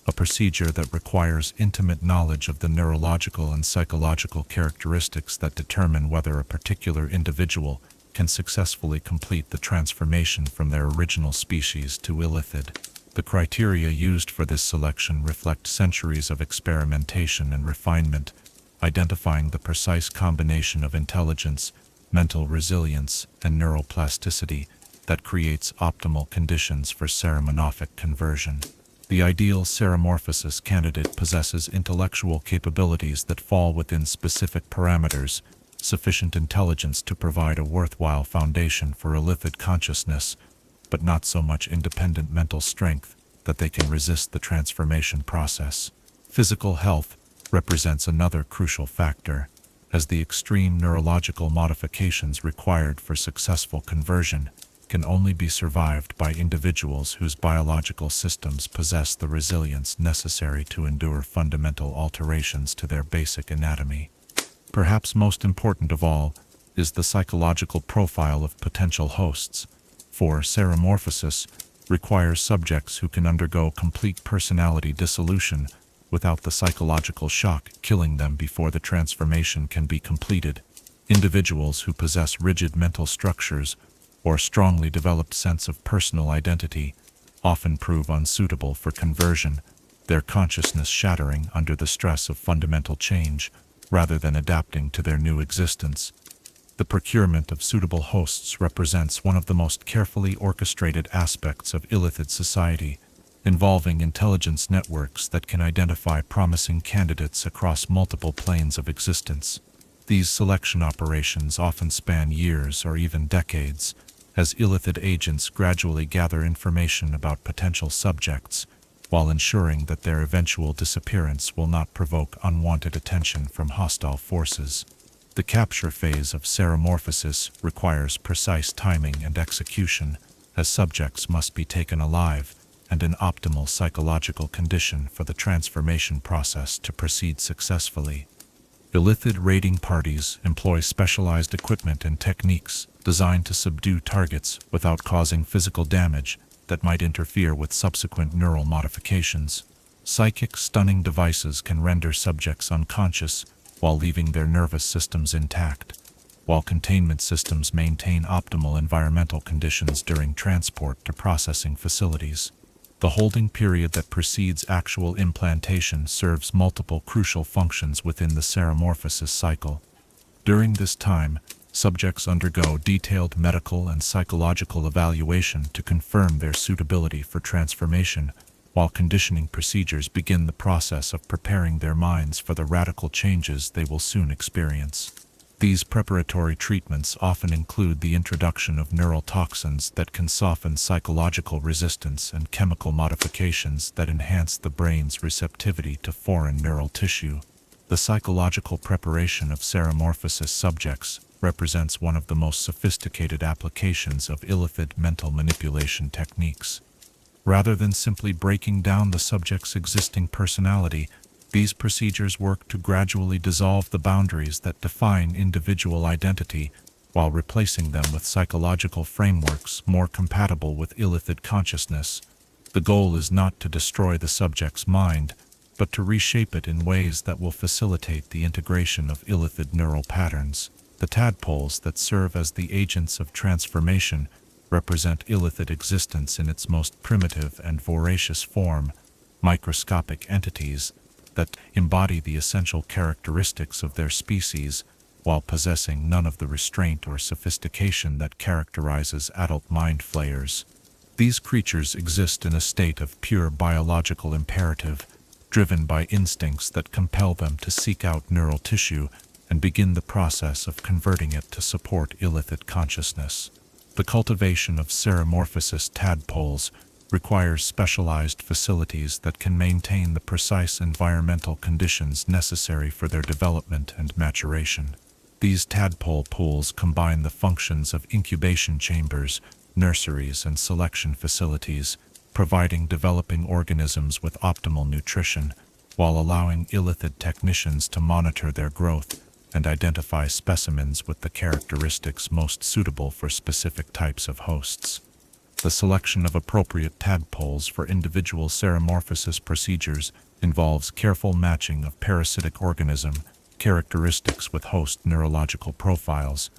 a procedure that requires intimate knowledge of the neurological and psychological characteristics that determine whether a particular individual can successfully complete the transformation from their original species to Illithid. The criteria used for this selection reflect centuries of experimentation and refinement, identifying the precise combination of intelligence, mental resilience, and neuroplasticity that creates optimal conditions for ceremorphic conversion. The ideal Ceremorphosis candidate possesses intellectual capabilities that fall within specific parameters, sufficient intelligence to provide a worthwhile foundation for Illithid consciousness, but not so much independent mental strength that they can resist the transformation process. Physical health represents another crucial factor, as the extreme neurological modifications required for successful conversion can only be survived by individuals whose biological systems possess the resilience necessary to endure fundamental alterations to their basic anatomy. Perhaps most important of all is the psychological profile of potential hosts, for Ceremorphosis requires subjects who can undergo complete personality dissolution without the psychological shock killing them before the transformation can be completed. Individuals who possess rigid mental structures or strongly developed sense of personal identity often prove unsuitable for conversion, their consciousness shattering under the stress of fundamental change rather than adapting to their new existence. The procurement of suitable hosts represents one of the most carefully orchestrated aspects of Illithid society, involving intelligence networks that can identify promising candidates across multiple planes of existence. These selection operations often span years or even decades, as Illithid agents gradually gather information about potential subjects, while ensuring that their eventual disappearance will not provoke unwanted attention from hostile forces. The capture phase of Ceremorphosis requires precise timing and execution, as subjects must be taken alive and in optimal psychological condition for the transformation process to proceed successfully. Illithid raiding parties employ specialized equipment and techniques designed to subdue targets without causing physical damage that might interfere with subsequent neural modifications. Psychic stunning devices can render subjects unconscious while leaving their nervous systems intact, while containment systems maintain optimal environmental conditions during transport to processing facilities. The holding period that precedes actual implantation serves multiple crucial functions within the Ceremorphosis cycle. During this time, subjects undergo detailed medical and psychological evaluation to confirm their suitability for transformation, while conditioning procedures begin the process of preparing their minds for the radical changes they will soon experience. These preparatory treatments often include the introduction of neural toxins that can soften psychological resistance and chemical modifications that enhance the brain's receptivity to foreign neural tissue. The psychological preparation of Ceremorphosis subjects represents one of the most sophisticated applications of Illithid mental manipulation techniques. Rather than simply breaking down the subject's existing personality, these procedures work to gradually dissolve the boundaries that define individual identity while replacing them with psychological frameworks more compatible with Illithid consciousness. The goal is not to destroy the subject's mind, but to reshape it in ways that will facilitate the integration of illithid neural patterns. The tadpoles that serve as the agents of transformation represent illithid existence in its most primitive and voracious form, microscopic entities that embody the essential characteristics of their species while possessing none of the restraint or sophistication that characterizes adult mind flayers. These creatures exist in a state of pure biological imperative, driven by instincts that compel them to seek out neural tissue and begin the process of converting it to support illithid consciousness. The cultivation of Ceremorphosis tadpoles requires specialized facilities that can maintain the precise environmental conditions necessary for their development and maturation. These tadpole pools combine the functions of incubation chambers, nurseries, and selection facilities, providing developing organisms with optimal nutrition, while allowing illithid technicians to monitor their growth and identify specimens with the characteristics most suitable for specific types of hosts. The selection of appropriate tadpoles for individual ceremorphosis procedures involves careful matching of parasitic organism characteristics with host neurological profiles.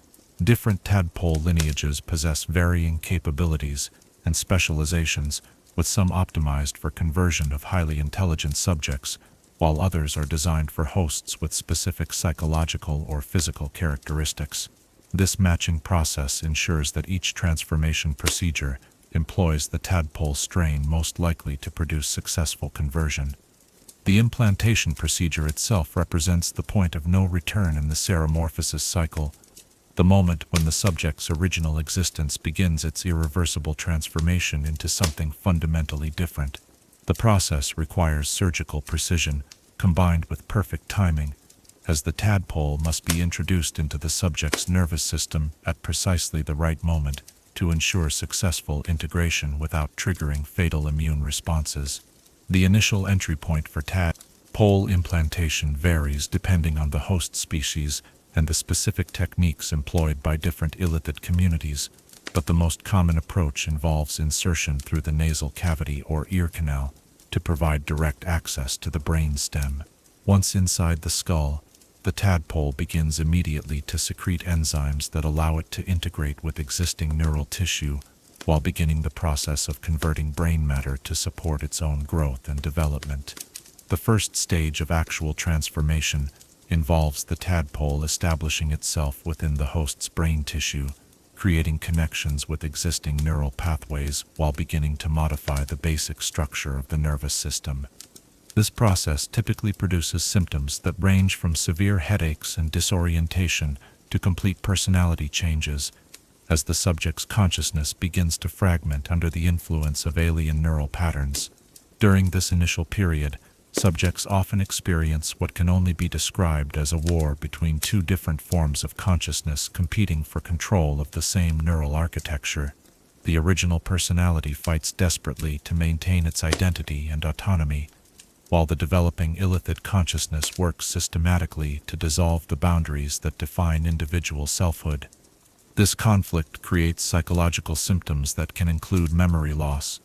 Different tadpole lineages possess varying capabilities and specializations, with some optimized for conversion of highly intelligent subjects, while others are designed for hosts with specific psychological or physical characteristics. This matching process ensures that each transformation procedure employs the tadpole strain most likely to produce successful conversion. The implantation procedure itself represents the point of no return in the ceremorphosis cycle, the moment when the subject's original existence begins its irreversible transformation into something fundamentally different. The process requires surgical precision, combined with perfect timing, as the tadpole must be introduced into the subject's nervous system at precisely the right moment to ensure successful integration without triggering fatal immune responses. The initial entry point for tadpole implantation varies depending on the host species and the specific techniques employed by different illithid communities, but the most common approach involves insertion through the nasal cavity or ear canal to provide direct access to the brain stem. Once inside the skull, the tadpole begins immediately to secrete enzymes that allow it to integrate with existing neural tissue, while beginning the process of converting brain matter to support its own growth and development. The first stage of actual transformation involves the tadpole establishing itself within the host's brain tissue, creating connections with existing neural pathways while beginning to modify the basic structure of the nervous system. This process typically produces symptoms that range from severe headaches and disorientation to complete personality changes, as the subject's consciousness begins to fragment under the influence of alien neural patterns. During this initial period, subjects often experience what can only be described as a war between two different forms of consciousness competing for control of the same neural architecture. The original personality fights desperately to maintain its identity and autonomy, while the developing illithid consciousness works systematically to dissolve the boundaries that define individual selfhood. This conflict creates psychological symptoms that can include memory loss,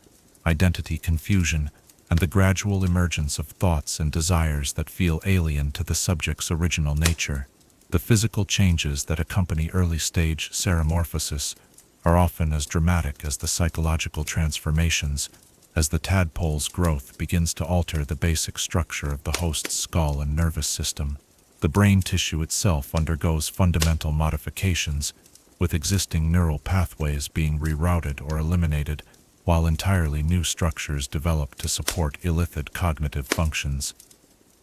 identity confusion, and the gradual emergence of thoughts and desires that feel alien to the subject's original nature. The physical changes that accompany early-stage ceremorphosis are often as dramatic as the psychological transformations, as the tadpole's growth begins to alter the basic structure of the host's skull and nervous system. The brain tissue itself undergoes fundamental modifications, with existing neural pathways being rerouted or eliminated, while entirely new structures develop to support illithid cognitive functions.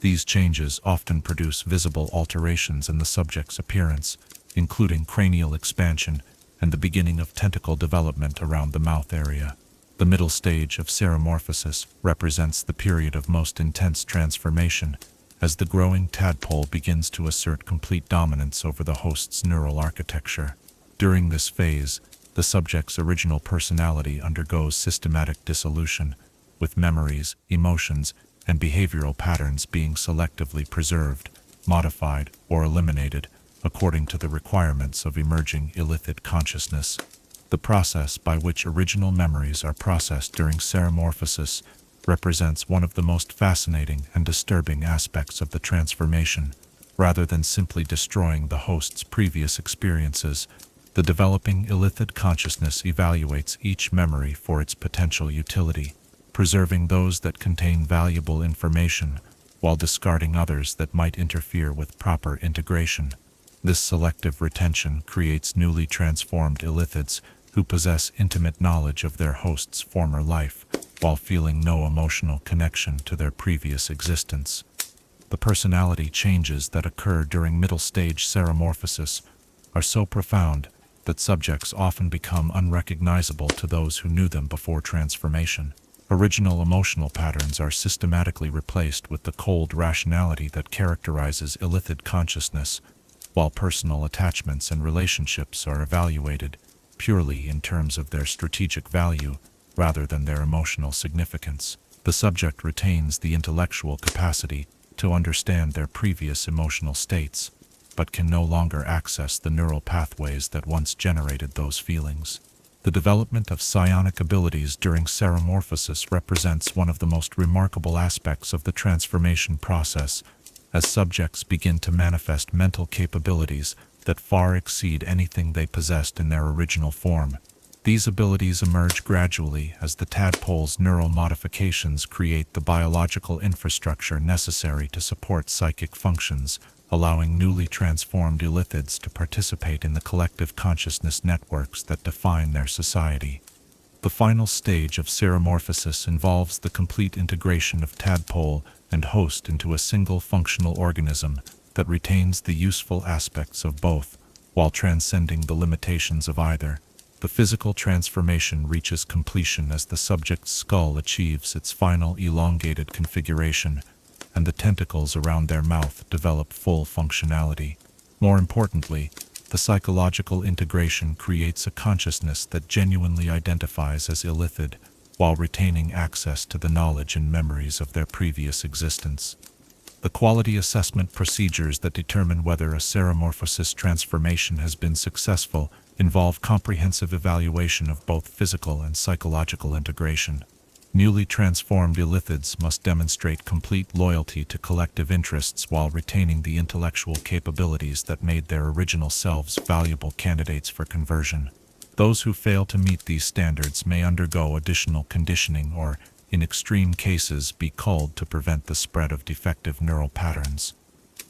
These changes often produce visible alterations in the subject's appearance, including cranial expansion and the beginning of tentacle development around the mouth area. The middle stage of ceremorphosis represents the period of most intense transformation, as the growing tadpole begins to assert complete dominance over the host's neural architecture. During this phase, the subject's original personality undergoes systematic dissolution, with memories, emotions, and behavioral patterns being selectively preserved, modified, or eliminated according to the requirements of emerging illithid consciousness. The process by which original memories are processed during ceremorphosis represents one of the most fascinating and disturbing aspects of the transformation. Rather than simply destroying the host's previous experiences, the developing Illithid consciousness evaluates each memory for its potential utility, preserving those that contain valuable information while discarding others that might interfere with proper integration. This selective retention creates newly transformed Illithids who possess intimate knowledge of their host's former life, while feeling no emotional connection to their previous existence. The personality changes that occur during middle-stage ceremorphosis are so profound that subjects often become unrecognizable to those who knew them before transformation. Original emotional patterns are systematically replaced with the cold rationality that characterizes Illithid consciousness, while personal attachments and relationships are evaluated purely in terms of their strategic value rather than their emotional significance. The subject retains the intellectual capacity to understand their previous emotional states, but can no longer access the neural pathways that once generated those feelings. The development of psionic abilities during ceremorphosis represents one of the most remarkable aspects of the transformation process, as subjects begin to manifest mental capabilities that far exceed anything they possessed in their original form. These abilities emerge gradually as the tadpole's neural modifications create the biological infrastructure necessary to support psychic functions, allowing newly transformed Illithids to participate in the collective consciousness networks that define their society. The final stage of ceremorphosis involves the complete integration of tadpole and host into a single functional organism that retains the useful aspects of both, while transcending the limitations of either. The physical transformation reaches completion as the subject's skull achieves its final elongated configuration, and the tentacles around their mouth develop full functionality. More importantly, the psychological integration creates a consciousness that genuinely identifies as Illithid, while retaining access to the knowledge and memories of their previous existence. The quality assessment procedures that determine whether a ceremorphosis transformation has been successful involve comprehensive evaluation of both physical and psychological integration. Newly transformed Illithids must demonstrate complete loyalty to collective interests while retaining the intellectual capabilities that made their original selves valuable candidates for conversion. Those who fail to meet these standards may undergo additional conditioning or, in extreme cases, be culled to prevent the spread of defective neural patterns.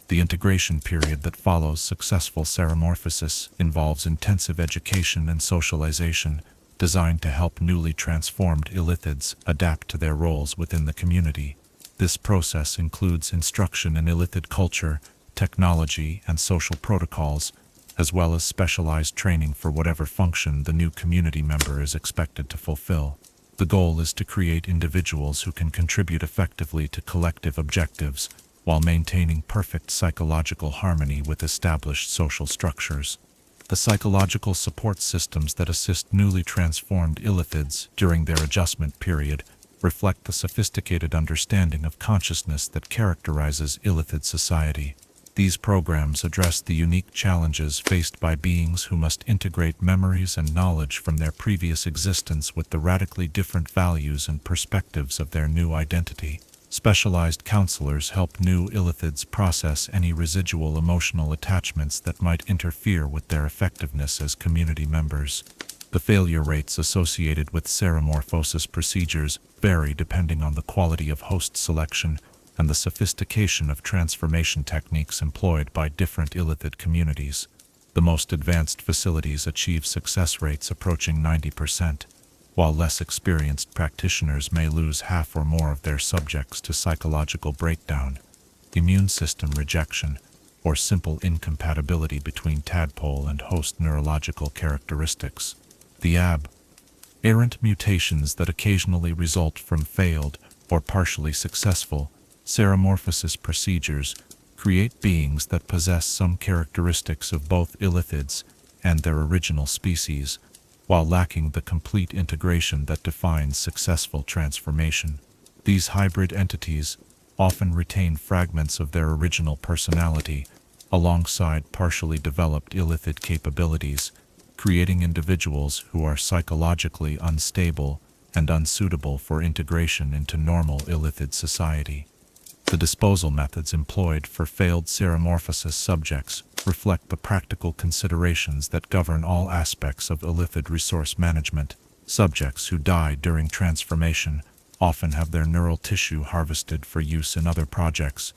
The integration period that follows successful ceremorphosis involves intensive education and socialization, designed to help newly transformed Illithids adapt to their roles within the community. This process includes instruction in Illithid culture, technology, and social protocols, as well as specialized training for whatever function the new community member is expected to fulfill. The goal is to create individuals who can contribute effectively to collective objectives, while maintaining perfect psychological harmony with established social structures. The psychological support systems that assist newly transformed Illithids during their adjustment period reflect the sophisticated understanding of consciousness that characterizes Illithid society. These programs address the unique challenges faced by beings who must integrate memories and knowledge from their previous existence with the radically different values and perspectives of their new identity. Specialized counselors help new Illithids process any residual emotional attachments that might interfere with their effectiveness as community members. The failure rates associated with ceremorphosis procedures vary depending on the quality of host selection and the sophistication of transformation techniques employed by different Illithid communities. The most advanced facilities achieve success rates approaching 90%, while less experienced practitioners may lose half or more of their subjects to psychological breakdown, immune system rejection, or simple incompatibility between tadpole and host neurological characteristics. The aberrant mutations that occasionally result from failed or partially successful ceremorphosis procedures create beings that possess some characteristics of both Illithids and their original species, while lacking the complete integration that defines successful transformation. These hybrid entities often retain fragments of their original personality alongside partially developed Illithid capabilities, creating individuals who are psychologically unstable and unsuitable for integration into normal Illithid society. The disposal methods employed for failed Ceremorphosis subjects reflect the practical considerations that govern all aspects of Illithid resource management. Subjects who die during transformation often have their neural tissue harvested for use in other projects,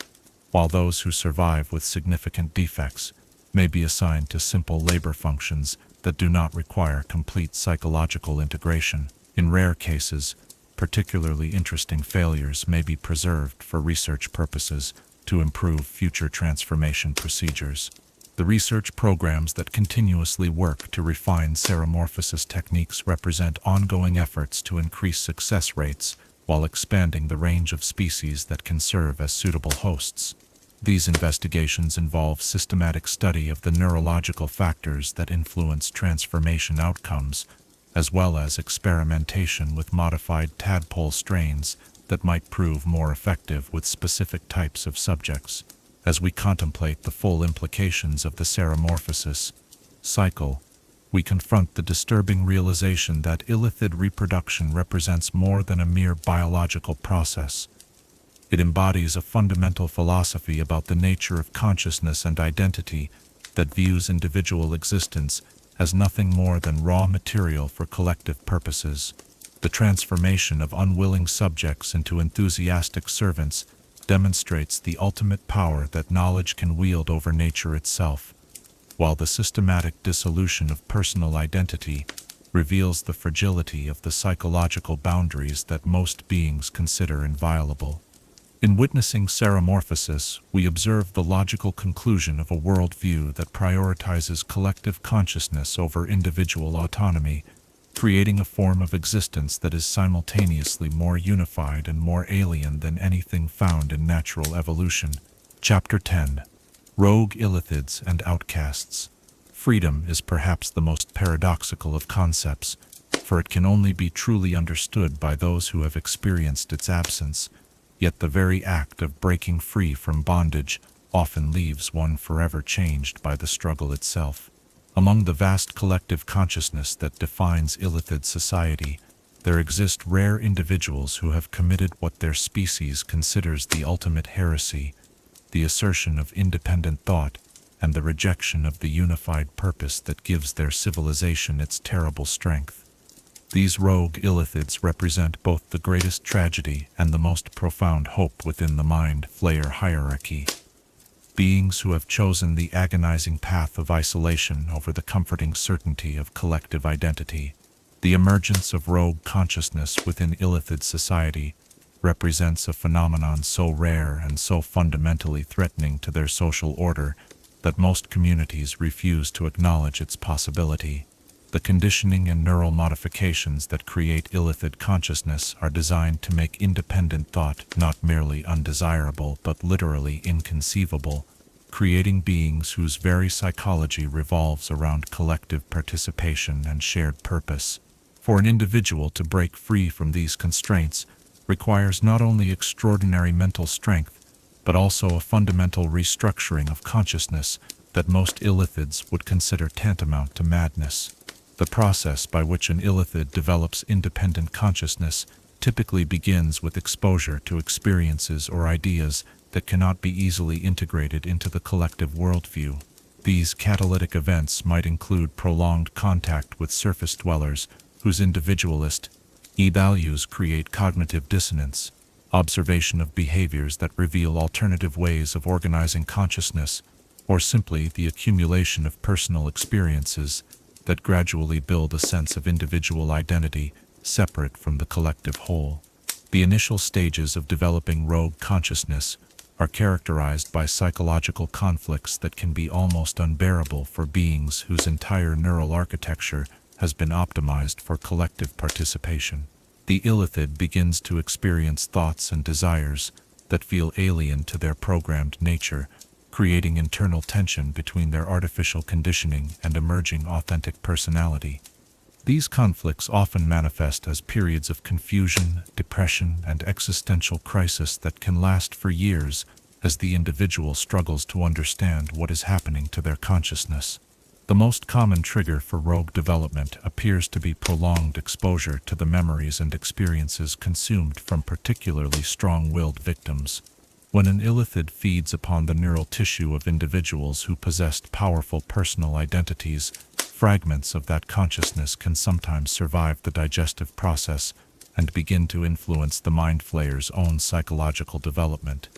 while those who survive with significant defects may be assigned to simple labor functions that do not require complete psychological integration. In rare cases, particularly interesting failures may be preserved for research purposes to improve future transformation procedures. The research programs that continuously work to refine Ceremorphosis techniques represent ongoing efforts to increase success rates while expanding the range of species that can serve as suitable hosts. These investigations involve systematic study of the neurological factors that influence transformation outcomes, as well as experimentation with modified tadpole strains that might prove more effective with specific types of subjects. As we contemplate the full implications of the Ceremorphosis cycle, we confront the disturbing realization that Illithid reproduction represents more than a mere biological process. It embodies a fundamental philosophy about the nature of consciousness and identity that views individual existence as nothing more than raw material for collective purposes. The transformation of unwilling subjects into enthusiastic servants demonstrates the ultimate power that knowledge can wield over nature itself, while the systematic dissolution of personal identity reveals the fragility of the psychological boundaries that most beings consider inviolable. In witnessing Ceremorphosis, we observe the logical conclusion of a worldview that prioritizes collective consciousness over individual autonomy, creating a form of existence that is simultaneously more unified and more alien than anything found in natural evolution. Chapter 10. Rogue Illithids and Outcasts. Freedom is perhaps the most paradoxical of concepts, for it can only be truly understood by those who have experienced its absence. Yet the very act of breaking free from bondage often leaves one forever changed by the struggle itself. Among the vast collective consciousness that defines Illithid society, there exist rare individuals who have committed what their species considers the ultimate heresy, the assertion of independent thought and the rejection of the unified purpose that gives their civilization its terrible strength. These rogue Illithids represent both the greatest tragedy and the most profound hope within the mind-flayer hierarchy. Beings who have chosen the agonizing path of isolation over the comforting certainty of collective identity. The emergence of rogue consciousness within Illithid society represents a phenomenon so rare and so fundamentally threatening to their social order that most communities refuse to acknowledge its possibility. The conditioning and neural modifications that create Illithid consciousness are designed to make independent thought not merely undesirable but literally inconceivable, creating beings whose very psychology revolves around collective participation and shared purpose. For an individual to break free from these constraints requires not only extraordinary mental strength, but also a fundamental restructuring of consciousness that most Illithids would consider tantamount to madness. The process by which an Illithid develops independent consciousness typically begins with exposure to experiences or ideas that cannot be easily integrated into the collective worldview. These catalytic events might include prolonged contact with surface dwellers whose individualist values create cognitive dissonance, observation of behaviors that reveal alternative ways of organizing consciousness, or simply the accumulation of personal experiences that gradually build a sense of individual identity separate from the collective whole. The initial stages of developing rogue consciousness are characterized by psychological conflicts that can be almost unbearable for beings whose entire neural architecture has been optimized for collective participation. The Illithid begins to experience thoughts and desires that feel alien to their programmed nature, creating internal tension between their artificial conditioning and emerging authentic personality. These conflicts often manifest as periods of confusion, depression, and existential crisis that can last for years as the individual struggles to understand what is happening to their consciousness. The most common trigger for rogue development appears to be prolonged exposure to the memories and experiences consumed from particularly strong-willed victims. When an illithid feeds upon the neural tissue of individuals who possessed powerful personal identities, fragments of that consciousness can sometimes survive the digestive process and begin to influence the mind flayer's own psychological development.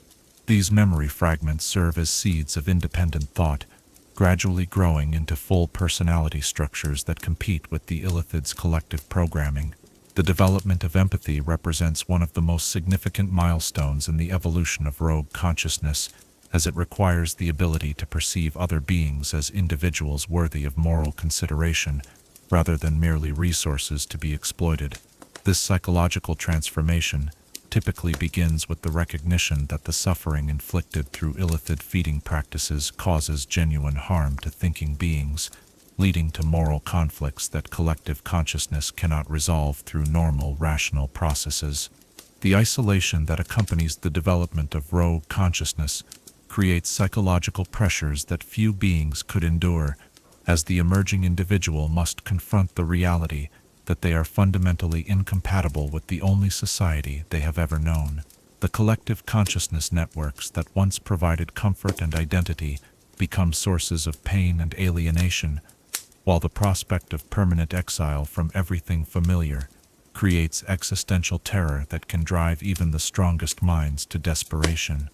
These memory fragments serve as seeds of independent thought, gradually growing into full personality structures that compete with the illithid's collective programming. The development of empathy represents one of the most significant milestones in the evolution of rogue consciousness, as it requires the ability to perceive other beings as individuals worthy of moral consideration, rather than merely resources to be exploited. This psychological transformation typically begins with the recognition that the suffering inflicted through illithid feeding practices causes genuine harm to thinking beings, leading to moral conflicts that collective consciousness cannot resolve through normal, rational processes. The isolation that accompanies the development of rogue consciousness creates psychological pressures that few beings could endure, as the emerging individual must confront the reality that they are fundamentally incompatible with the only society they have ever known. The collective consciousness networks that once provided comfort and identity become sources of pain and alienation, while the prospect of permanent exile from everything familiar creates existential terror that can drive even the strongest minds to desperation.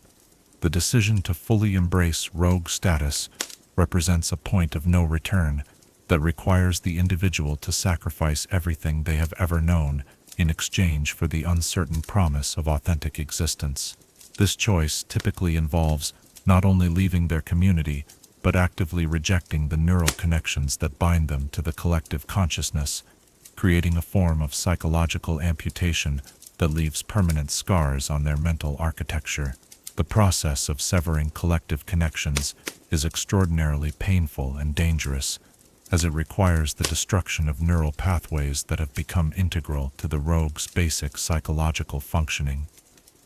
The decision to fully embrace rogue status represents a point of no return that requires the individual to sacrifice everything they have ever known in exchange for the uncertain promise of authentic existence. This choice typically involves not only leaving their community, but actively rejecting the neural connections that bind them to the collective consciousness, creating a form of psychological amputation that leaves permanent scars on their mental architecture. The process of severing collective connections is extraordinarily painful and dangerous, as it requires the destruction of neural pathways that have become integral to the rogue's basic psychological functioning.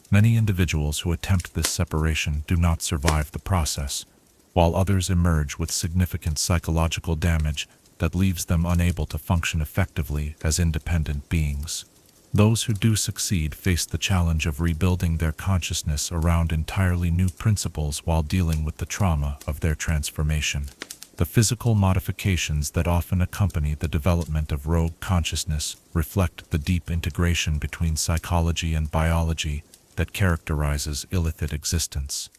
Many individuals who attempt this separation do not survive the process, while others emerge with significant psychological damage that leaves them unable to function effectively as independent beings. Those who do succeed face the challenge of rebuilding their consciousness around entirely new principles while dealing with the trauma of their transformation. The physical modifications that often accompany the development of rogue consciousness reflect the deep integration between psychology and biology that characterizes illithid existence.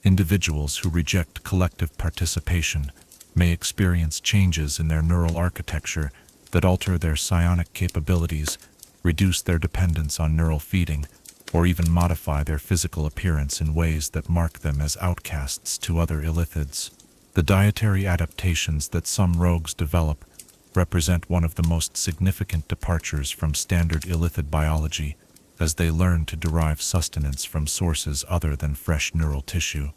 Individuals who reject collective participation may experience changes in their neural architecture that alter their psionic capabilities, reduce their dependence on neural feeding, or even modify their physical appearance in ways that mark them as outcasts to other illithids. The dietary adaptations that some rogues develop represent one of the most significant departures from standard illithid biology, as they learn to derive sustenance from sources other than fresh neural tissue.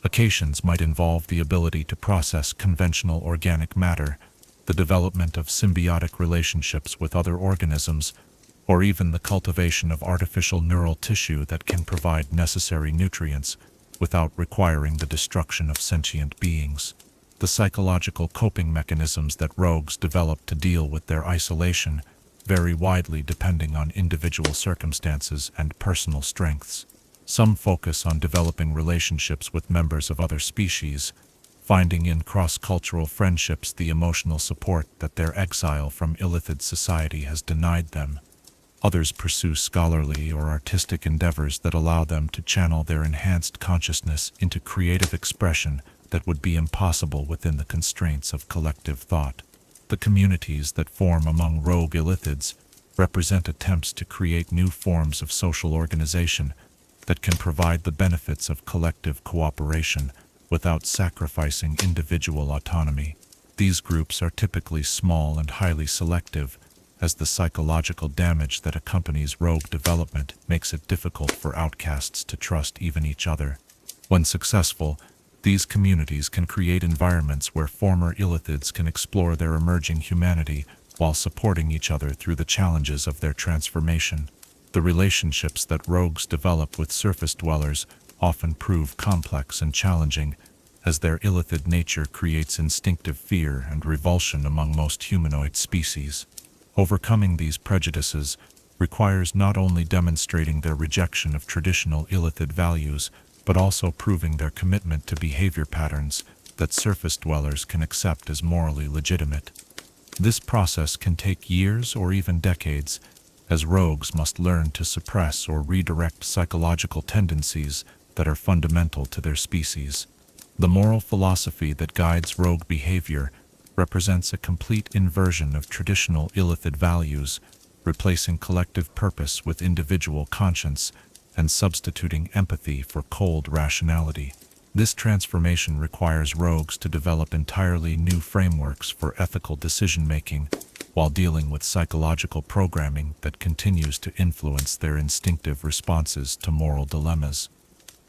Occasions might involve the ability to process conventional organic matter, the development of symbiotic relationships with other organisms, or even the cultivation of artificial neural tissue that can provide necessary nutrients without requiring the destruction of sentient beings. The psychological coping mechanisms that rogues develop to deal with their isolation vary widely depending on individual circumstances and personal strengths. Some focus on developing relationships with members of other species, finding in cross-cultural friendships the emotional support that their exile from illithid society has denied them. Others pursue scholarly or artistic endeavors that allow them to channel their enhanced consciousness into creative expression that would be impossible within the constraints of collective thought. The communities that form among rogue illithids represent attempts to create new forms of social organization that can provide the benefits of collective cooperation without sacrificing individual autonomy. These groups are typically small and highly selective, as the psychological damage that accompanies rogue development makes it difficult for outcasts to trust even each other. When successful, these communities can create environments where former illithids can explore their emerging humanity while supporting each other through the challenges of their transformation. The relationships that rogues develop with surface dwellers often prove complex and challenging, as their illithid nature creates instinctive fear and revulsion among most humanoid species. Overcoming these prejudices requires not only demonstrating their rejection of traditional illithid values, but also proving their commitment to behavior patterns that surface dwellers can accept as morally legitimate. This process can take years or even decades, as rogues must learn to suppress or redirect psychological tendencies that are fundamental to their species. The moral philosophy that guides rogue behavior represents a complete inversion of traditional illithid values, replacing collective purpose with individual conscience and substituting empathy for cold rationality. This transformation requires rogues to develop entirely new frameworks for ethical decision-making while dealing with psychological programming that continues to influence their instinctive responses to moral dilemmas.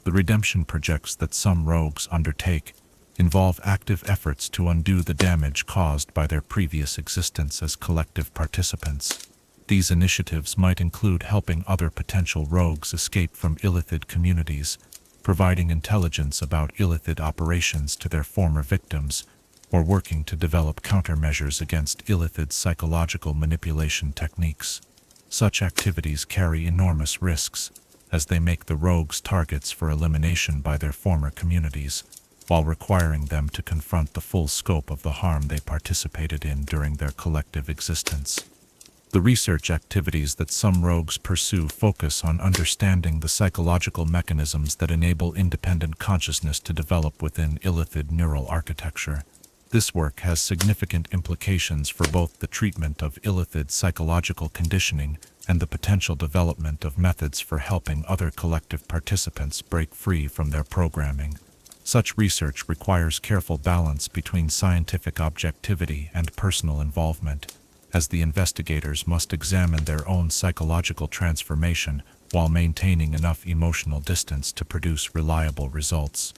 The redemption projects that some rogues undertake involve active efforts to undo the damage caused by their previous existence as collective participants. These initiatives might include helping other potential rogues escape from illithid communities, providing intelligence about illithid operations to their former victims, or working to develop countermeasures against illithid psychological manipulation techniques. Such activities carry enormous risks, as they make the rogues targets for elimination by their former communities, while requiring them to confront the full scope of the harm they participated in during their collective existence. The research activities that some rogues pursue focus on understanding the psychological mechanisms that enable independent consciousness to develop within illithid neural architecture. This work has significant implications for both the treatment of illithid psychological conditioning and the potential development of methods for helping other collective participants break free from their programming. Such research requires careful balance between scientific objectivity and personal involvement, as the investigators must examine their own psychological transformation while maintaining enough emotional distance to produce reliable results.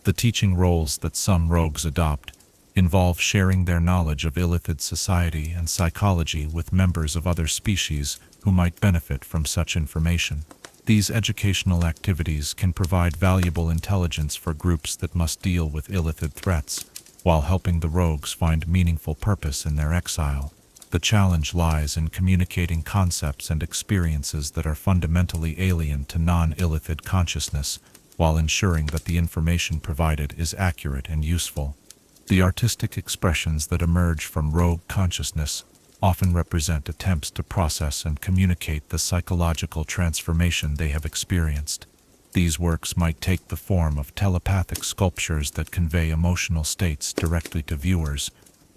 The teaching roles that some rogues adopt involve sharing their knowledge of illithid society and psychology with members of other species who might benefit from such information. These educational activities can provide valuable intelligence for groups that must deal with illithid threats, while helping the rogues find meaningful purpose in their exile. The challenge lies in communicating concepts and experiences that are fundamentally alien to non-illithid consciousness, while ensuring that the information provided is accurate and useful. The artistic expressions that emerge from rogue consciousness often represent attempts to process and communicate the psychological transformation they have experienced. These works might take the form of telepathic sculptures that convey emotional states directly to viewers,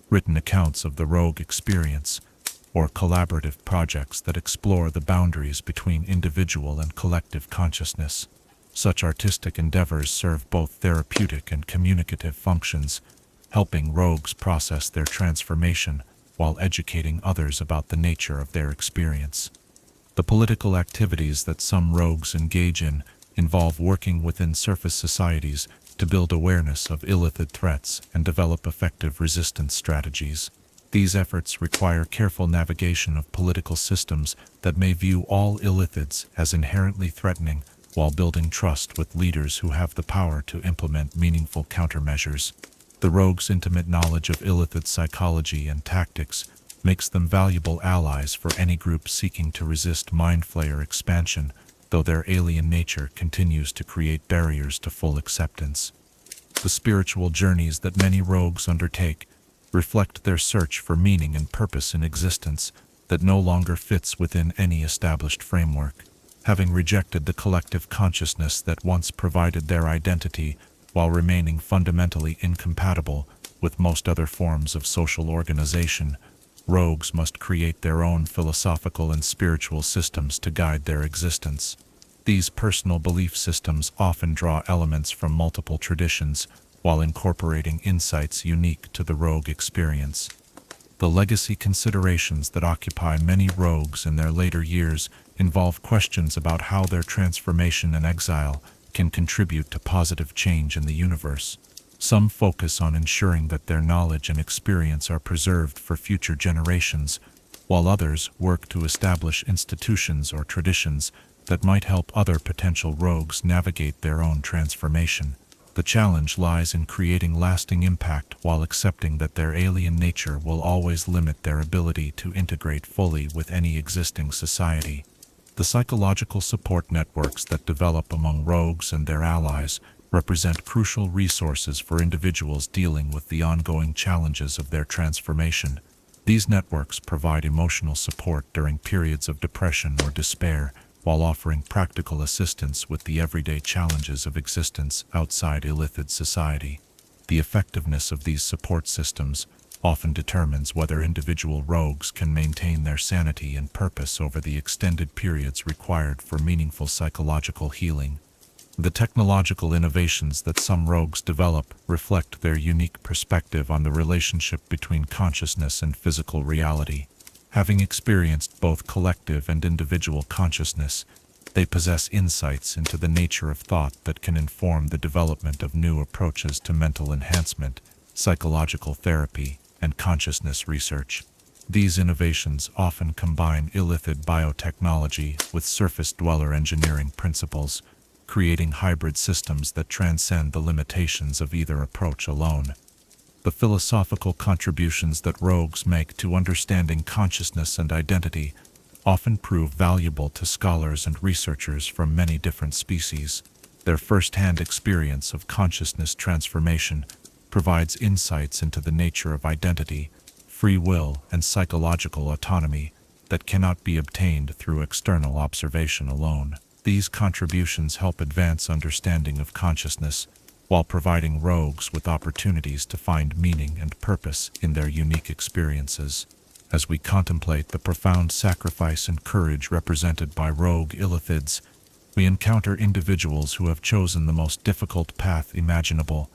written accounts of the rogue experience, or collaborative projects that explore the boundaries between individual and collective consciousness. Such artistic endeavors serve both therapeutic and communicative functions, helping rogues process their transformation while educating others about the nature of their experience. The political activities that some rogues engage in involve working within surface societies to build awareness of illithid threats and develop effective resistance strategies. These efforts require careful navigation of political systems that may view all illithids as inherently threatening, while building trust with leaders who have the power to implement meaningful countermeasures. The rogues' intimate knowledge of illithid psychology and tactics makes them valuable allies for any group seeking to resist Mind Flayer expansion, though their alien nature continues to create barriers to full acceptance. The spiritual journeys that many rogues undertake reflect their search for meaning and purpose in existence that no longer fits within any established framework. Having rejected the collective consciousness that once provided their identity while remaining fundamentally incompatible with most other forms of social organization, rogues must create their own philosophical and spiritual systems to guide their existence. These personal belief systems often draw elements from multiple traditions while incorporating insights unique to the rogue experience. The legacy considerations that occupy many rogues in their later years involve questions about how their transformation and exile can contribute to positive change in the universe. Some focus on ensuring that their knowledge and experience are preserved for future generations, while others work to establish institutions or traditions that might help other potential rogues navigate their own transformation. The challenge lies in creating lasting impact while accepting that their alien nature will always limit their ability to integrate fully with any existing society. The psychological support networks that develop among rogues and their allies represent crucial resources for individuals dealing with the ongoing challenges of their transformation. These networks provide emotional support during periods of depression or despair, while offering practical assistance with the everyday challenges of existence outside Illithid society. The effectiveness of these support systems often determines whether individual rogues can maintain their sanity and purpose over the extended periods required for meaningful psychological healing. The technological innovations that some rogues develop reflect their unique perspective on the relationship between consciousness and physical reality. Having experienced both collective and individual consciousness, they possess insights into the nature of thought that can inform the development of new approaches to mental enhancement, psychological therapy, and consciousness research. These innovations often combine Illithid biotechnology with surface-dweller engineering principles, creating hybrid systems that transcend the limitations of either approach alone. The philosophical contributions that rogues make to understanding consciousness and identity often prove valuable to scholars and researchers from many different species. Their first-hand experience of consciousness transformation provides insights into the nature of identity, free will, and psychological autonomy that cannot be obtained through external observation alone. These contributions help advance understanding of consciousness, while providing rogues with opportunities to find meaning and purpose in their unique experiences. As we contemplate the profound sacrifice and courage represented by rogue Illithids, we encounter individuals who have chosen the most difficult path imaginable,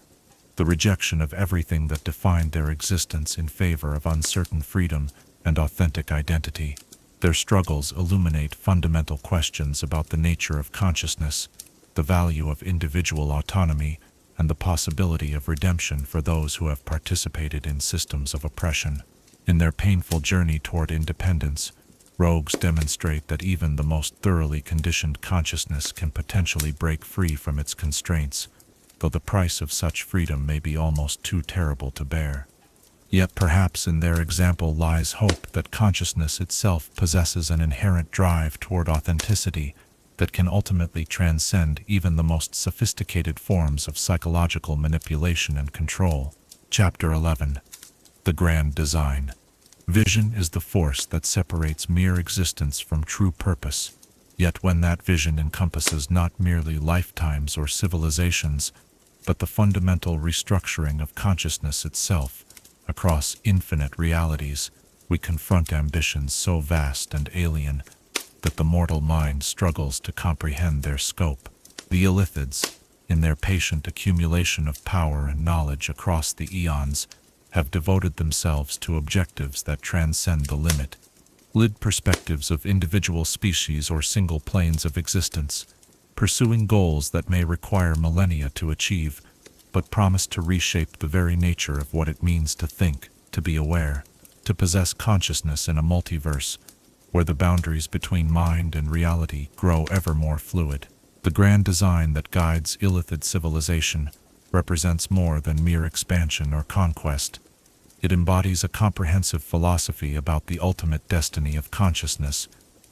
the rejection of everything that defined their existence in favor of uncertain freedom and authentic identity. Their struggles illuminate fundamental questions about the nature of consciousness, the value of individual autonomy, and the possibility of redemption for those who have participated in systems of oppression. In their painful journey toward independence, rogues demonstrate that even the most thoroughly conditioned consciousness can potentially break free from its constraints, though the price of such freedom may be almost too terrible to bear. Yet perhaps in their example lies hope that consciousness itself possesses an inherent drive toward authenticity that can ultimately transcend even the most sophisticated forms of psychological manipulation and control. Chapter 11. The Grand Design. Vision is the force that separates mere existence from true purpose. Yet when that vision encompasses not merely lifetimes or civilizations, but the fundamental restructuring of consciousness itself, across infinite realities, we confront ambitions so vast and alien that the mortal mind struggles to comprehend their scope. The Illithids, in their patient accumulation of power and knowledge across the eons, have devoted themselves to objectives that transcend the limit perspectives of individual species or single planes of existence, pursuing goals that may require millennia to achieve, but promise to reshape the very nature of what it means to think, to be aware, to possess consciousness in a multiverse, where the boundaries between mind and reality grow ever more fluid. The grand design that guides Illithid civilization represents more than mere expansion or conquest. It embodies a comprehensive philosophy about the ultimate destiny of consciousness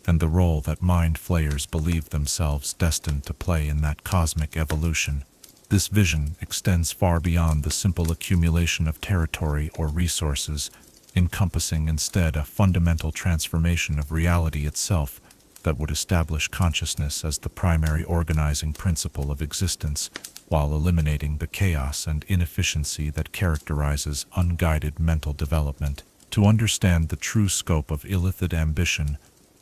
and the role that mind flayers believe themselves destined to play in that cosmic evolution. This vision extends far beyond the simple accumulation of territory or resources, encompassing instead a fundamental transformation of reality itself that would establish consciousness as the primary organizing principle of existence, while eliminating the chaos and inefficiency that characterizes unguided mental development. To understand the true scope of Illithid ambition,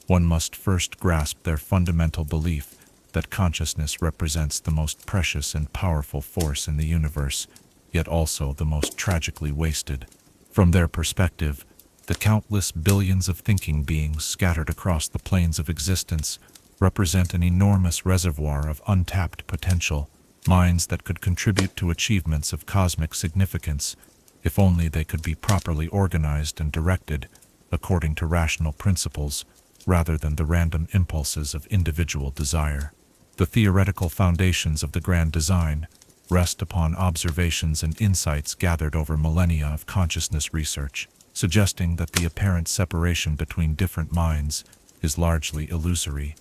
one must first grasp their fundamental belief that consciousness represents the most precious and powerful force in the universe, yet also the most tragically wasted. From their perspective, the countless billions of thinking beings scattered across the planes of existence represent an enormous reservoir of untapped potential, minds that could contribute to achievements of cosmic significance, if only they could be properly organized and directed according to rational principles, rather than the random impulses of individual desire. The theoretical foundations of the grand design, rest upon observations and insights gathered over millennia of consciousness research, suggesting that the apparent separation between different minds is largely illusory,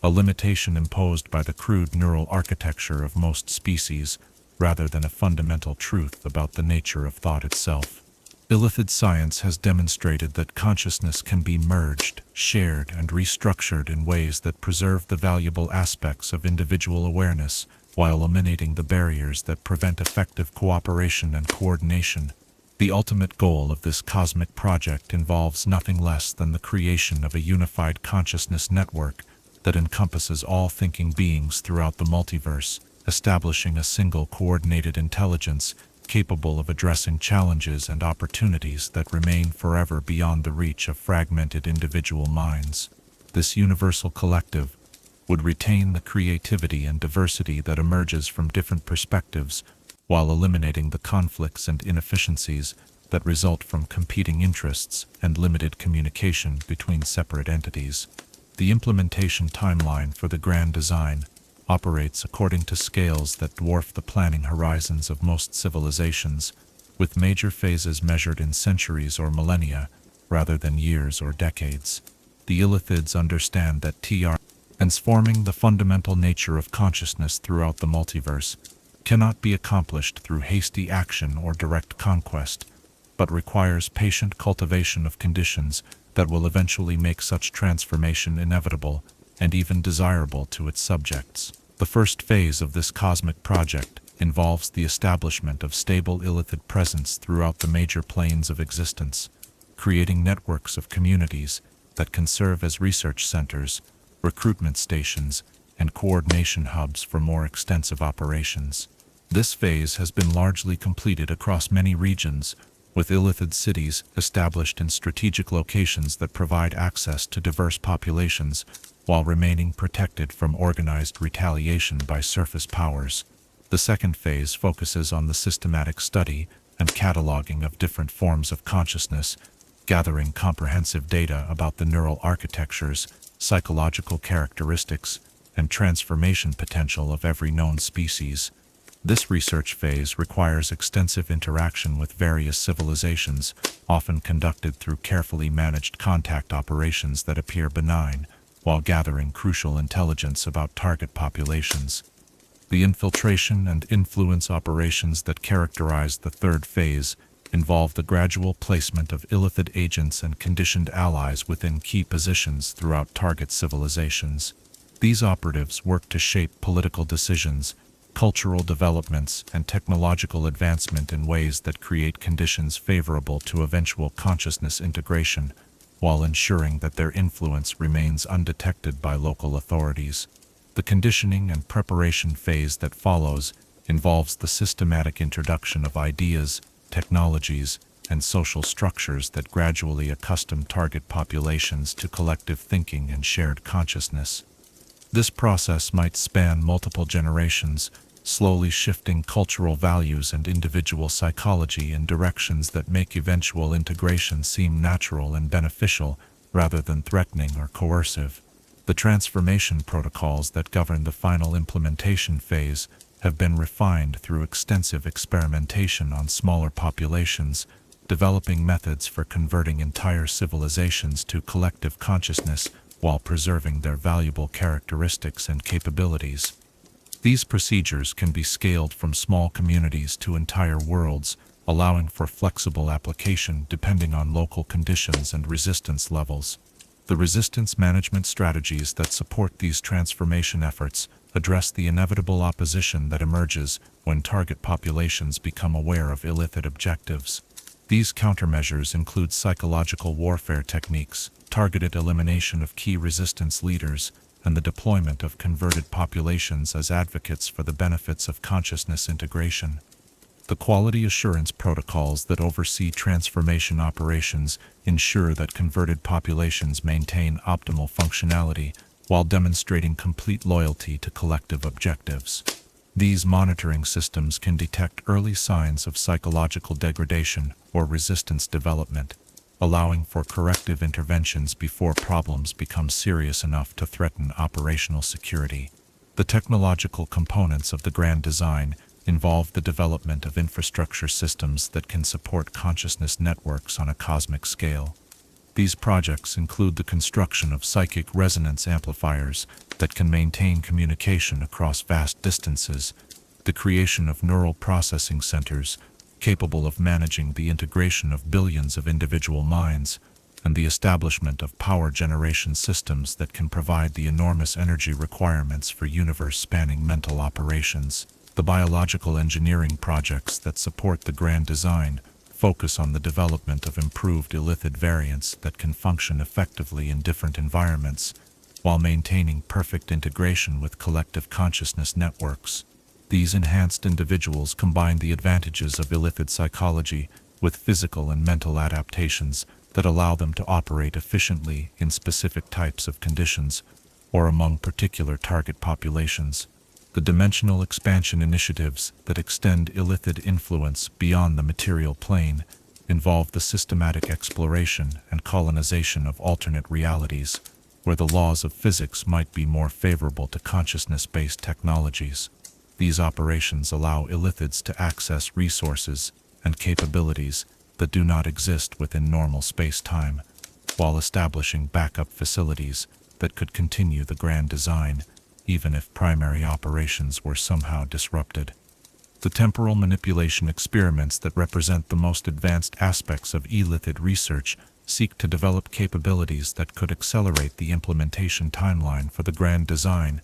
a limitation imposed by the crude neural architecture of most species rather than a fundamental truth about the nature of thought itself. Illithid science has demonstrated that consciousness can be merged, shared, and restructured in ways that preserve the valuable aspects of individual awareness while eliminating the barriers that prevent effective cooperation and coordination. The ultimate goal of this cosmic project involves nothing less than the creation of a unified consciousness network that encompasses all thinking beings throughout the multiverse, establishing a single coordinated intelligence capable of addressing challenges and opportunities that remain forever beyond the reach of fragmented individual minds. This universal collective would retain the creativity and diversity that emerges from different perspectives while eliminating the conflicts and inefficiencies that result from competing interests and limited communication between separate entities. The implementation timeline for the grand design operates according to scales that dwarf the planning horizons of most civilizations, with major phases measured in centuries or millennia rather than years or decades. The Illithids understand that transforming the fundamental nature of consciousness throughout the multiverse cannot be accomplished through hasty action or direct conquest, but requires patient cultivation of conditions that will eventually make such transformation inevitable and even desirable to its subjects. The first phase of this cosmic project involves the establishment of stable Illithid presence throughout the major planes of existence, creating networks of communities that can serve as research centers, recruitment stations, and coordination hubs for more extensive operations. This phase has been largely completed across many regions, with Illithid cities established in strategic locations that provide access to diverse populations while remaining protected from organized retaliation by surface powers. The second phase focuses on the systematic study and cataloging of different forms of consciousness, gathering comprehensive data about the neural architectures, psychological characteristics, and transformation potential of every known species. This research phase requires extensive interaction with various civilizations, often conducted through carefully managed contact operations that appear benign, while gathering crucial intelligence about target populations. The infiltration and influence operations that characterize the third phase involve the gradual placement of Illithid agents and conditioned allies within key positions throughout target civilizations. These operatives work to shape political decisions, cultural developments, and technological advancement in ways that create conditions favorable to eventual consciousness integration, while ensuring that their influence remains undetected by local authorities. The conditioning and preparation phase that follows involves the systematic introduction of ideas, technologies, and social structures that gradually accustom target populations to collective thinking and shared consciousness. This process might span multiple generations, slowly shifting cultural values and individual psychology in directions that make eventual integration seem natural and beneficial rather than threatening or coercive. The transformation protocols that govern the final implementation phase have been refined through extensive experimentation on smaller populations, developing methods for converting entire civilizations to collective consciousness while preserving their valuable characteristics and capabilities. These procedures can be scaled from small communities to entire worlds, allowing for flexible application depending on local conditions and resistance levels. The resistance management strategies that support these transformation efforts address the inevitable opposition that emerges when target populations become aware of Illithid objectives. These countermeasures include psychological warfare techniques, targeted elimination of key resistance leaders, and the deployment of converted populations as advocates for the benefits of consciousness integration. The quality assurance protocols that oversee transformation operations ensure that converted populations maintain optimal functionality while demonstrating complete loyalty to collective objectives. These monitoring systems can detect early signs of psychological degradation or resistance development, allowing for corrective interventions before problems become serious enough to threaten operational security. The technological components of the grand design involve the development of infrastructure systems that can support consciousness networks on a cosmic scale. These projects include the construction of psychic resonance amplifiers that can maintain communication across vast distances, the creation of neural processing centers capable of managing the integration of billions of individual minds, and the establishment of power generation systems that can provide the enormous energy requirements for universe-spanning mental operations. The biological engineering projects that support the grand design focus on the development of improved illithid variants that can function effectively in different environments, while maintaining perfect integration with collective consciousness networks. These enhanced individuals combine the advantages of illithid psychology with physical and mental adaptations that allow them to operate efficiently in specific types of conditions or among particular target populations. The dimensional expansion initiatives that extend illithid influence beyond the material plane involve the systematic exploration and colonization of alternate realities, where the laws of physics might be more favorable to consciousness-based technologies. These operations allow illithids to access resources and capabilities that do not exist within normal space-time, while establishing backup facilities that could continue the grand design even if primary operations were somehow disrupted. The temporal manipulation experiments that represent the most advanced aspects of illithid research seek to develop capabilities that could accelerate the implementation timeline for the grand design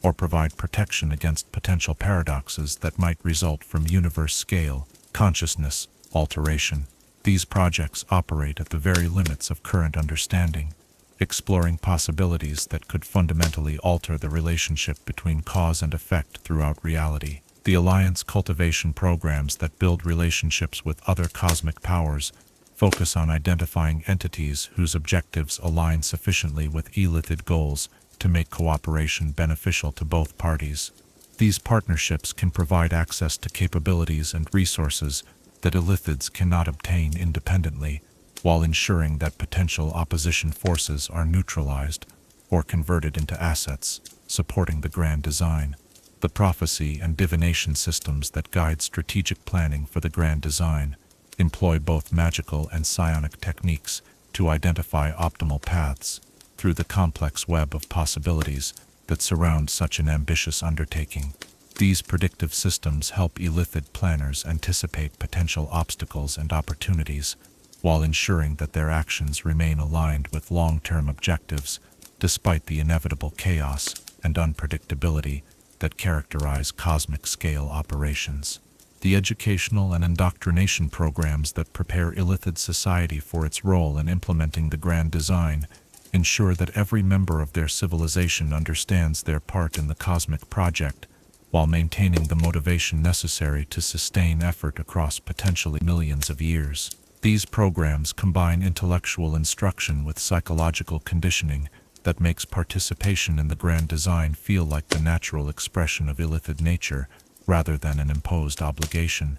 or provide protection against potential paradoxes that might result from universe-scale consciousness alteration. These projects operate at the very limits of current understanding, exploring possibilities that could fundamentally alter the relationship between cause and effect throughout reality. The alliance cultivation programs that build relationships with other cosmic powers focus on identifying entities whose objectives align sufficiently with illithid goals to make cooperation beneficial to both parties. These partnerships can provide access to capabilities and resources that illithids cannot obtain independently, while ensuring that potential opposition forces are neutralized or converted into assets, supporting the grand design. The prophecy and divination systems that guide strategic planning for the grand design employ both magical and psionic techniques to identify optimal paths through the complex web of possibilities that surround such an ambitious undertaking. These predictive systems help illithid planners anticipate potential obstacles and opportunities, while ensuring that their actions remain aligned with long-term objectives, despite the inevitable chaos and unpredictability that characterize cosmic-scale operations. The educational and indoctrination programs that prepare illithid society for its role in implementing the grand design ensure that every member of their civilization understands their part in the cosmic project, while maintaining the motivation necessary to sustain effort across potentially millions of years. These programs combine intellectual instruction with psychological conditioning that makes participation in the grand design feel like the natural expression of illithid nature rather than an imposed obligation.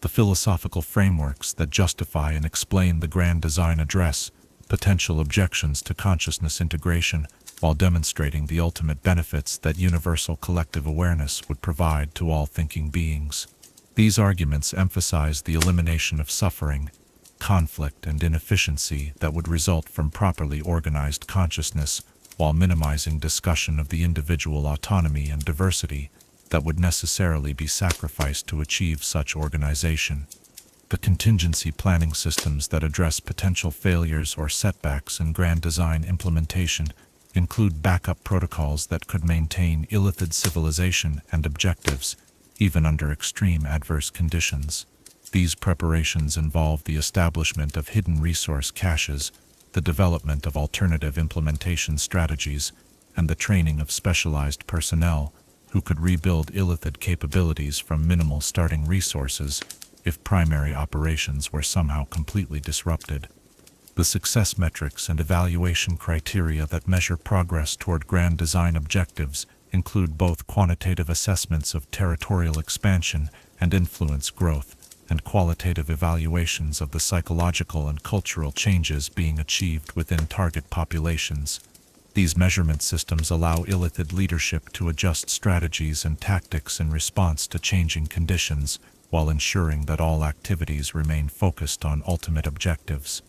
The philosophical frameworks that justify and explain the grand design address potential objections to consciousness integration while demonstrating the ultimate benefits that universal collective awareness would provide to all thinking beings. These arguments emphasize the elimination of suffering, conflict, and inefficiency that would result from properly organized consciousness, while minimizing discussion of the individual autonomy and diversity that would necessarily be sacrificed to achieve such organization. The contingency planning systems that address potential failures or setbacks in grand design implementation include backup protocols that could maintain illithid civilization and objectives, even under extreme adverse conditions. These preparations involve the establishment of hidden resource caches, the development of alternative implementation strategies, and the training of specialized personnel who could rebuild illithid capabilities from minimal starting resources if primary operations were somehow completely disrupted. The success metrics and evaluation criteria that measure progress toward grand design objectives include both quantitative assessments of territorial expansion and influence growth, and qualitative evaluations of the psychological and cultural changes being achieved within target populations. These measurement systems allow Illithid leadership to adjust strategies and tactics in response to changing conditions, while ensuring that all activities remain focused on ultimate objectives.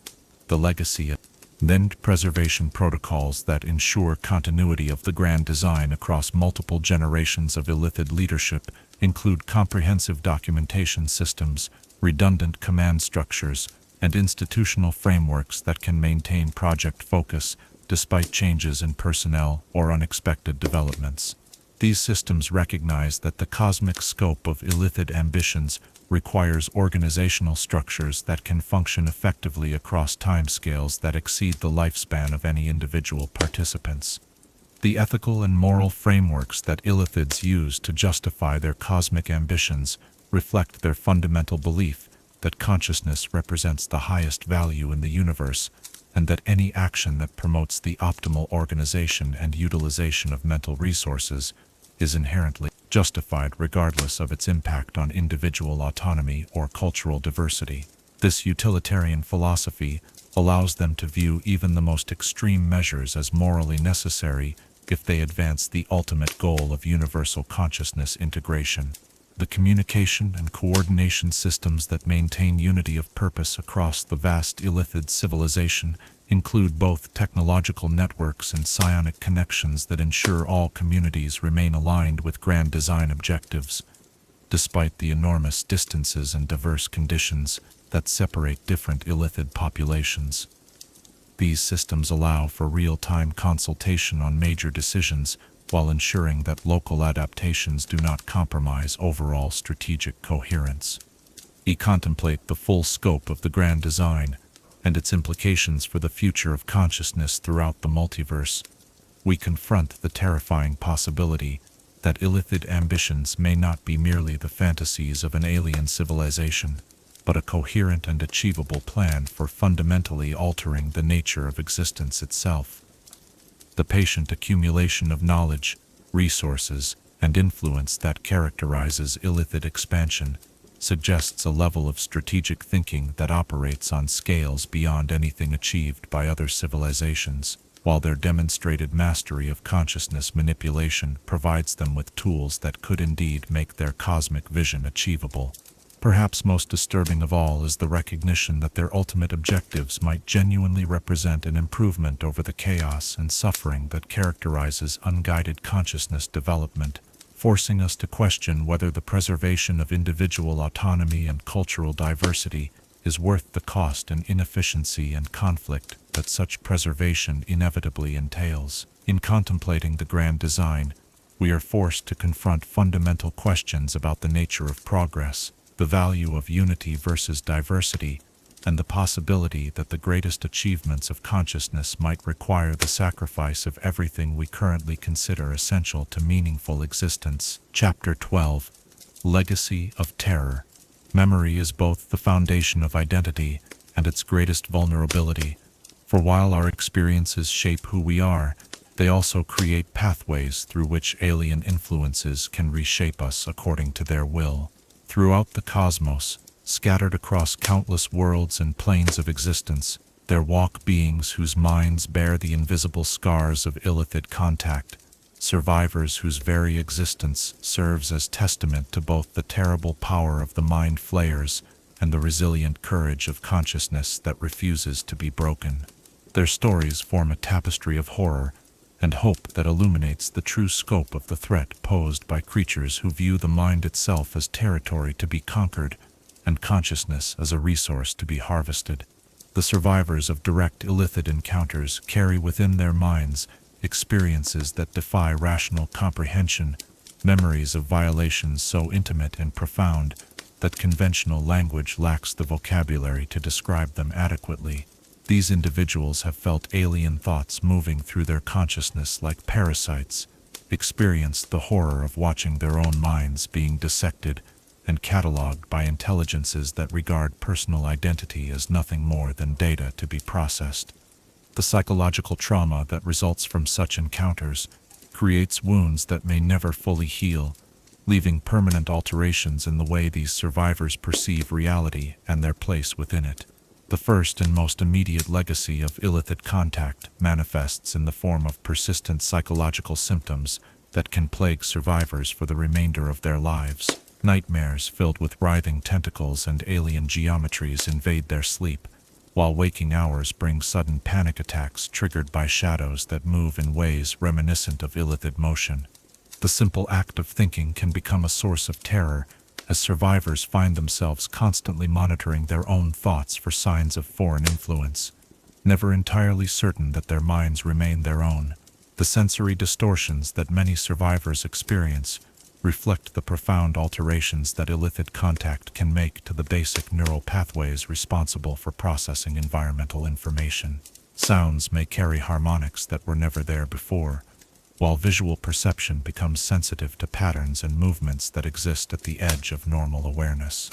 The legacy of then preservation protocols that ensure continuity of the grand design across multiple generations of Illithid leadership include comprehensive documentation systems, redundant command structures, and institutional frameworks that can maintain project focus despite changes in personnel or unexpected developments. These systems recognize that the cosmic scope of Illithid ambitions requires organizational structures that can function effectively across timescales that exceed the lifespan of any individual participants. The ethical and moral frameworks that Illithids use to justify their cosmic ambitions reflect their fundamental belief that consciousness represents the highest value in the universe, and that any action that promotes the optimal organization and utilization of mental resources is inherently justified regardless of its impact on individual autonomy or cultural diversity. This utilitarian philosophy allows them to view even the most extreme measures as morally necessary if they advance the ultimate goal of universal consciousness integration. The communication and coordination systems that maintain unity of purpose across the vast Illithid civilization include both technological networks and psionic connections that ensure all communities remain aligned with grand design objectives, despite the enormous distances and diverse conditions that separate different Illithid populations. These systems allow for real-time consultation on major decisions while ensuring that local adaptations do not compromise overall strategic coherence. We contemplate the full scope of the grand design and its implications for the future of consciousness throughout the multiverse. We confront the terrifying possibility that Illithid ambitions may not be merely the fantasies of an alien civilization, but a coherent and achievable plan for fundamentally altering the nature of existence itself. The patient accumulation of knowledge, resources, and influence that characterizes Illithid expansion suggests a level of strategic thinking that operates on scales beyond anything achieved by other civilizations, while their demonstrated mastery of consciousness manipulation provides them with tools that could indeed make their cosmic vision achievable. Perhaps most disturbing of all is the recognition that their ultimate objectives might genuinely represent an improvement over the chaos and suffering that characterizes unguided consciousness development, forcing us to question whether the preservation of individual autonomy and cultural diversity is worth the cost and inefficiency and conflict that such preservation inevitably entails. In contemplating the grand design, we are forced to confront fundamental questions about the nature of progress, the value of unity versus diversity, and the possibility that the greatest achievements of consciousness might require the sacrifice of everything we currently consider essential to meaningful existence. Chapter 12. Legacy of Terror. Memory is both the foundation of identity and its greatest vulnerability, for while our experiences shape who we are, they also create pathways through which alien influences can reshape us according to their will. Throughout the cosmos, scattered across countless worlds and planes of existence, there walk beings whose minds bear the invisible scars of Illithid contact, survivors whose very existence serves as testament to both the terrible power of the mind Flayers and the resilient courage of consciousness that refuses to be broken. Their stories form a tapestry of horror and hope that illuminates the true scope of the threat posed by creatures who view the mind itself as territory to be conquered and consciousness as a resource to be harvested. The survivors of direct Illithid encounters carry within their minds experiences that defy rational comprehension, memories of violations so intimate and profound that conventional language lacks the vocabulary to describe them adequately. These individuals have felt alien thoughts moving through their consciousness like parasites, experienced the horror of watching their own minds being dissected and catalogued by intelligences that regard personal identity as nothing more than data to be processed. The psychological trauma that results from such encounters creates wounds that may never fully heal, leaving permanent alterations in the way these survivors perceive reality and their place within it. The first and most immediate legacy of Illithid contact manifests in the form of persistent psychological symptoms that can plague survivors for the remainder of their lives. Nightmares filled with writhing tentacles and alien geometries invade their sleep, while waking hours bring sudden panic attacks triggered by shadows that move in ways reminiscent of Illithid motion. The simple act of thinking can become a source of terror, as survivors find themselves constantly monitoring their own thoughts for signs of foreign influence, never entirely certain that their minds remain their own. The sensory distortions that many survivors experience reflect the profound alterations that Illithid contact can make to the basic neural pathways responsible for processing environmental information. Sounds may carry harmonics that were never there before, while visual perception becomes sensitive to patterns and movements that exist at the edge of normal awareness.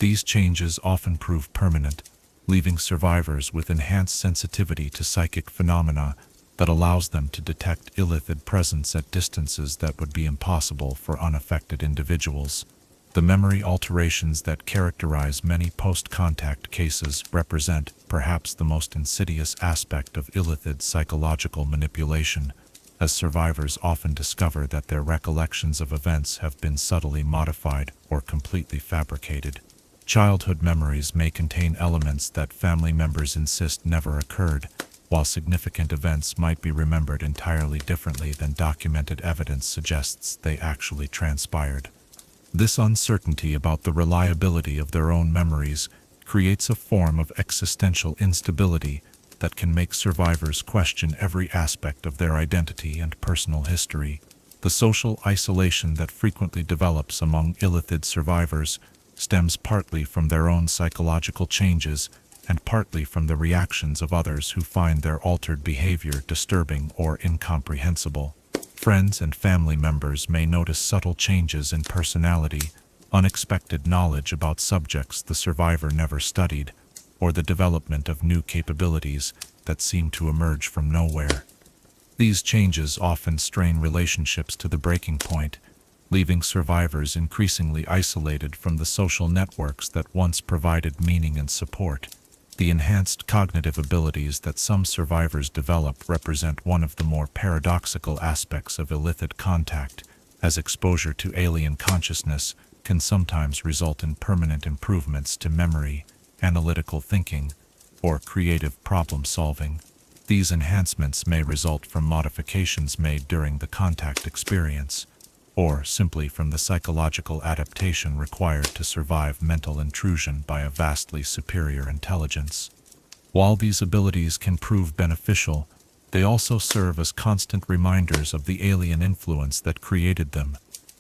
These changes often prove permanent, leaving survivors with enhanced sensitivity to psychic phenomena that allows them to detect Illithid presence at distances that would be impossible for unaffected individuals. The memory alterations that characterize many post-contact cases represent perhaps the most insidious aspect of Illithid psychological manipulation, as survivors often discover that their recollections of events have been subtly modified or completely fabricated. Childhood memories may contain elements that family members insist never occurred, while significant events might be remembered entirely differently than documented evidence suggests they actually transpired. This uncertainty about the reliability of their own memories creates a form of existential instability that can make survivors question every aspect of their identity and personal history. The social isolation that frequently develops among Illithid survivors stems partly from their own psychological changes and partly from the reactions of others who find their altered behavior disturbing or incomprehensible. Friends and family members may notice subtle changes in personality, unexpected knowledge about subjects the survivor never studied, or the development of new capabilities that seem to emerge from nowhere. These changes often strain relationships to the breaking point, leaving survivors increasingly isolated from the social networks that once provided meaning and support. The enhanced cognitive abilities that some survivors develop represent one of the more paradoxical aspects of Illithid contact, as exposure to alien consciousness can sometimes result in permanent improvements to memory, analytical thinking, or creative problem-solving. These enhancements may result from modifications made during the contact experience, or simply from the psychological adaptation required to survive mental intrusion by a vastly superior intelligence. While these abilities can prove beneficial, they also serve as constant reminders of the alien influence that created them.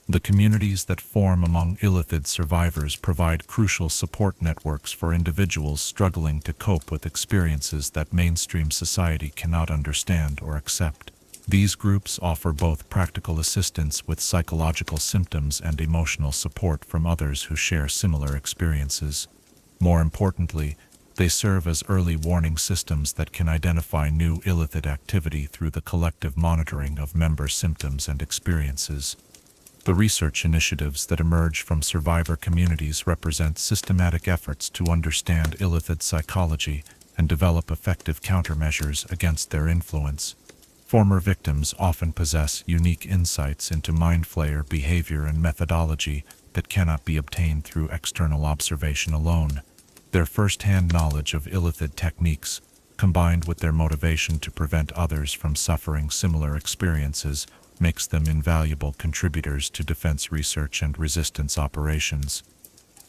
The communities that form among Illithid survivors provide crucial support networks for individuals struggling to cope with experiences that mainstream society cannot understand or accept. These groups offer both practical assistance with psychological symptoms and emotional support from others who share similar experiences. More importantly, they serve as early warning systems that can identify new Illithid activity through the collective monitoring of member symptoms and experiences. The research initiatives that emerge from survivor communities represent systematic efforts to understand Illithid psychology and develop effective countermeasures against their influence. Former victims often possess unique insights into mind flayer behavior and methodology that cannot be obtained through external observation alone. Their first-hand knowledge of Illithid techniques, combined with their motivation to prevent others from suffering similar experiences, makes them invaluable contributors to defense research and resistance operations.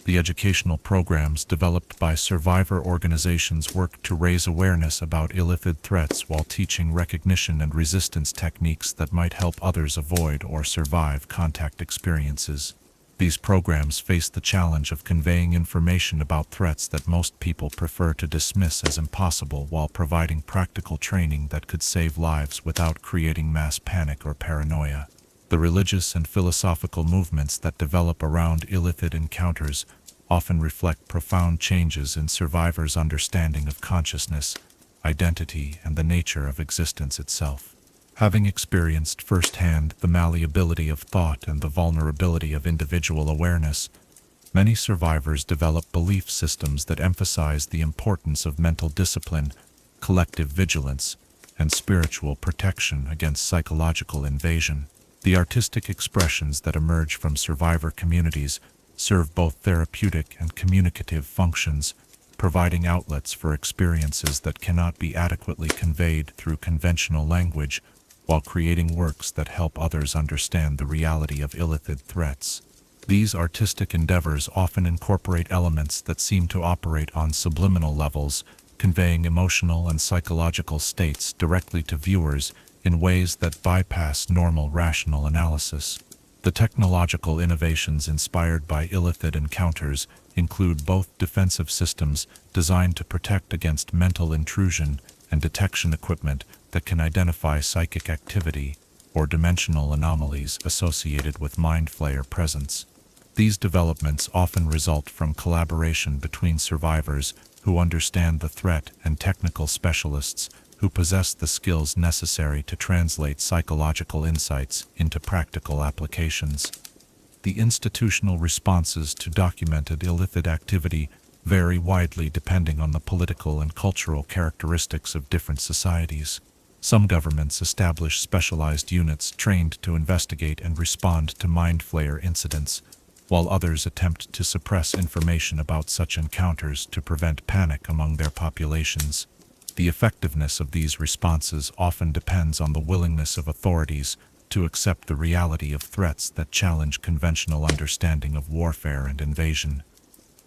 The educational programs developed by survivor organizations work to raise awareness about Illithid threats while teaching recognition and resistance techniques that might help others avoid or survive contact experiences. These programs face the challenge of conveying information about threats that most people prefer to dismiss as impossible while providing practical training that could save lives without creating mass panic or paranoia. The religious and philosophical movements that develop around Illithid encounters often reflect profound changes in survivors' understanding of consciousness, identity, and the nature of existence itself. Having experienced firsthand the malleability of thought and the vulnerability of individual awareness, Many survivors develop belief systems that emphasize the importance of mental discipline, collective vigilance, and spiritual protection against psychological invasion. The artistic expressions that emerge from survivor communities serve both therapeutic and communicative functions, providing outlets for experiences that cannot be adequately conveyed through conventional language, while creating works that help others understand the reality of Illithid threats. These artistic endeavors often incorporate elements that seem to operate on subliminal levels, conveying emotional and psychological states directly to viewers in ways that bypass normal rational analysis. The technological innovations inspired by Illithid encounters include both defensive systems designed to protect against mental intrusion and detection equipment that can identify psychic activity or dimensional anomalies associated with Mind Flayer presence. These developments often result from collaboration between survivors who understand the threat and technical specialists who possess the skills necessary to translate psychological insights into practical applications. The institutional responses to documented Illithid activity vary widely depending on the political and cultural characteristics of different societies. Some governments establish specialized units trained to investigate and respond to Mind Flayer incidents, while others attempt to suppress information about such encounters to prevent panic among their populations. The effectiveness of these responses often depends on the willingness of authorities to accept the reality of threats that challenge conventional understanding of warfare and invasion.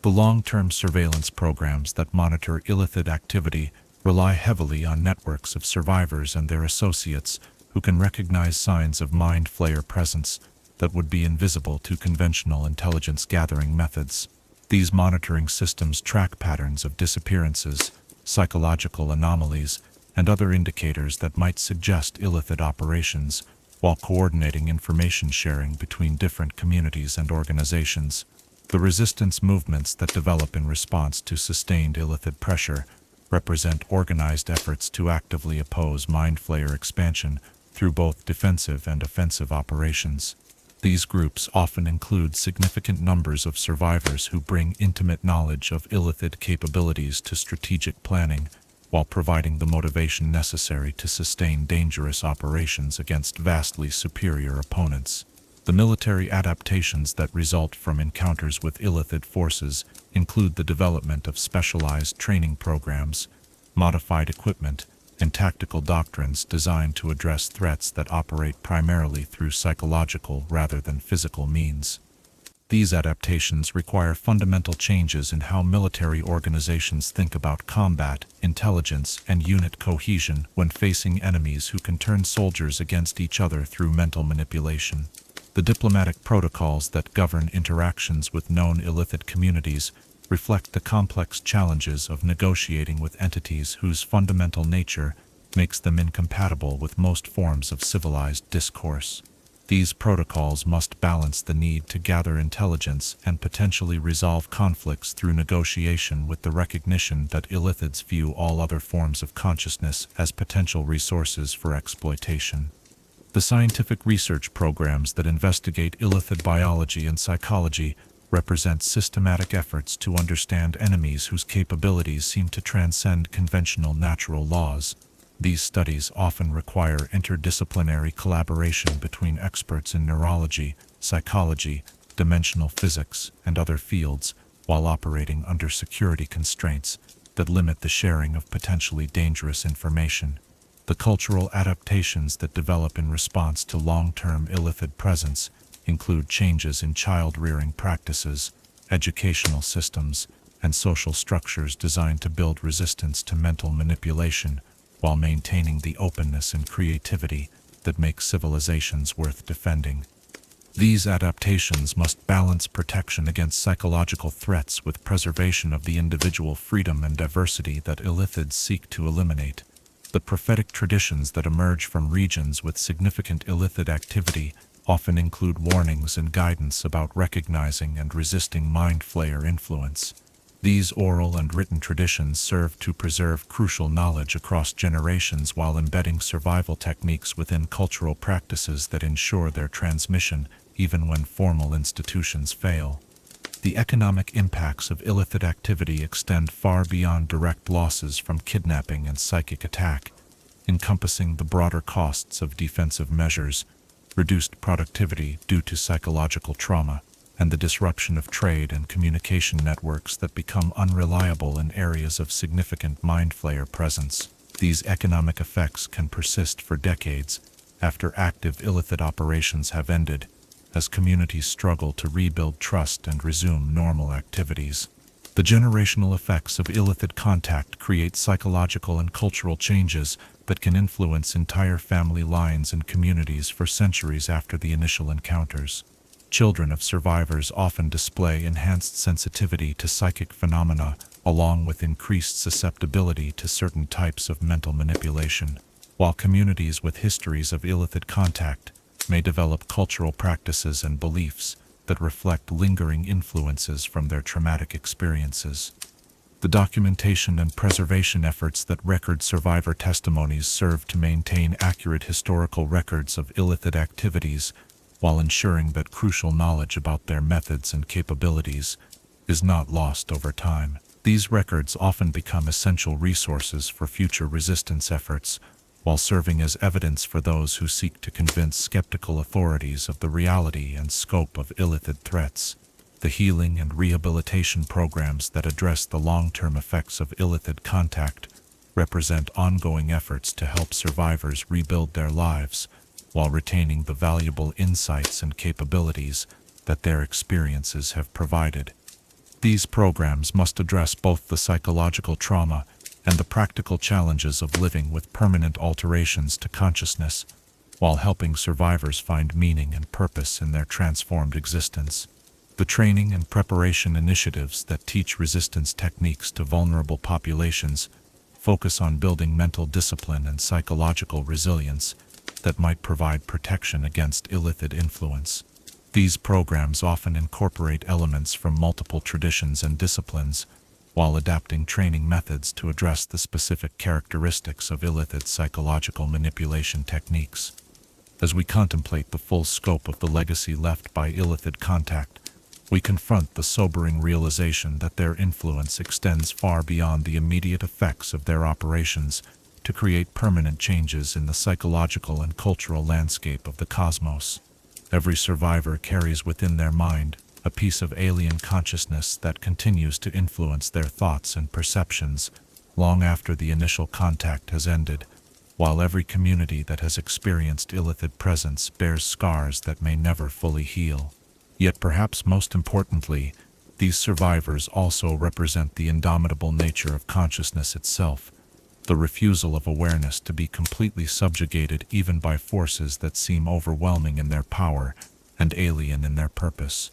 The long-term surveillance programs that monitor Illithid activity rely heavily on networks of survivors and their associates who can recognize signs of Mind Flayer presence that would be invisible to conventional intelligence-gathering methods. These monitoring systems track patterns of disappearances, psychological anomalies, and other indicators that might suggest Illithid operations, while coordinating information sharing between different communities and organizations. The resistance movements that develop in response to sustained Illithid pressure represent organized efforts to actively oppose Mind Flayer expansion through both defensive and offensive operations. These groups often include significant numbers of survivors who bring intimate knowledge of Illithid capabilities to strategic planning, while providing the motivation necessary to sustain dangerous operations against vastly superior opponents. The military adaptations that result from encounters with Illithid forces include the development of specialized training programs, modified equipment, and tactical doctrines designed to address threats that operate primarily through psychological rather than physical means. These adaptations require fundamental changes in how military organizations think about combat, intelligence, and unit cohesion when facing enemies who can turn soldiers against each other through mental manipulation. The diplomatic protocols that govern interactions with known Illithid communities reflect the complex challenges of negotiating with entities whose fundamental nature makes them incompatible with most forms of civilized discourse. These protocols must balance the need to gather intelligence and potentially resolve conflicts through negotiation with the recognition that Illithids view all other forms of consciousness as potential resources for exploitation. The scientific research programs that investigate Illithid biology and psychology represent systematic efforts to understand enemies whose capabilities seem to transcend conventional natural laws. These studies often require interdisciplinary collaboration between experts in neurology, psychology, dimensional physics, and other fields, while operating under security constraints that limit the sharing of potentially dangerous information. The cultural adaptations that develop in response to long-term Illithid presence include changes in child-rearing practices, educational systems, and social structures designed to build resistance to mental manipulation while maintaining the openness and creativity that make civilizations worth defending. These adaptations must balance protection against psychological threats with preservation of the individual freedom and diversity that Illithids seek to eliminate. The prophetic traditions that emerge from regions with significant Illithid activity often include warnings and guidance about recognizing and resisting Mind Flayer influence. These oral and written traditions serve to preserve crucial knowledge across generations while embedding survival techniques within cultural practices that ensure their transmission even when formal institutions fail. The economic impacts of Illithid activity extend far beyond direct losses from kidnapping and psychic attack, encompassing the broader costs of defensive measures, reduced productivity due to psychological trauma, and the disruption of trade and communication networks that become unreliable in areas of significant mind flayer presence. These economic effects can persist for decades after active Illithid operations have ended, as communities struggle to rebuild trust and resume normal activities. The generational effects of Illithid contact create psychological and cultural changes that can influence entire family lines and communities for centuries after the initial encounters. Children of survivors often display enhanced sensitivity to psychic phenomena, along with increased susceptibility to certain types of mental manipulation, while communities with histories of Illithid contact may develop cultural practices and beliefs that reflect lingering influences from their traumatic experiences. The documentation and preservation efforts that record survivor testimonies serve to maintain accurate historical records of Illithid activities while ensuring that crucial knowledge about their methods and capabilities is not lost over time. These records often become essential resources for future resistance efforts, while serving as evidence for those who seek to convince skeptical authorities of the reality and scope of Illithid threats. The healing and rehabilitation programs that address the long-term effects of Illithid contact represent ongoing efforts to help survivors rebuild their lives while retaining the valuable insights and capabilities that their experiences have provided. These programs must address both the psychological trauma and the practical challenges of living with permanent alterations to consciousness, while helping survivors find meaning and purpose in their transformed existence. The training and preparation initiatives that teach resistance techniques to vulnerable populations focus on building mental discipline and psychological resilience that might provide protection against Illithid influence. These programs often incorporate elements from multiple traditions and disciplines, while adapting training methods to address the specific characteristics of Illithid psychological manipulation techniques. As we contemplate the full scope of the legacy left by Illithid contact, we confront the sobering realization that their influence extends far beyond the immediate effects of their operations to create permanent changes in the psychological and cultural landscape of the cosmos. Every survivor carries within their mind a piece of alien consciousness that continues to influence their thoughts and perceptions long after the initial contact has ended, while every community that has experienced Illithid presence bears scars that may never fully heal. Yet perhaps most importantly, these survivors also represent the indomitable nature of consciousness itself, the refusal of awareness to be completely subjugated even by forces that seem overwhelming in their power and alien in their purpose.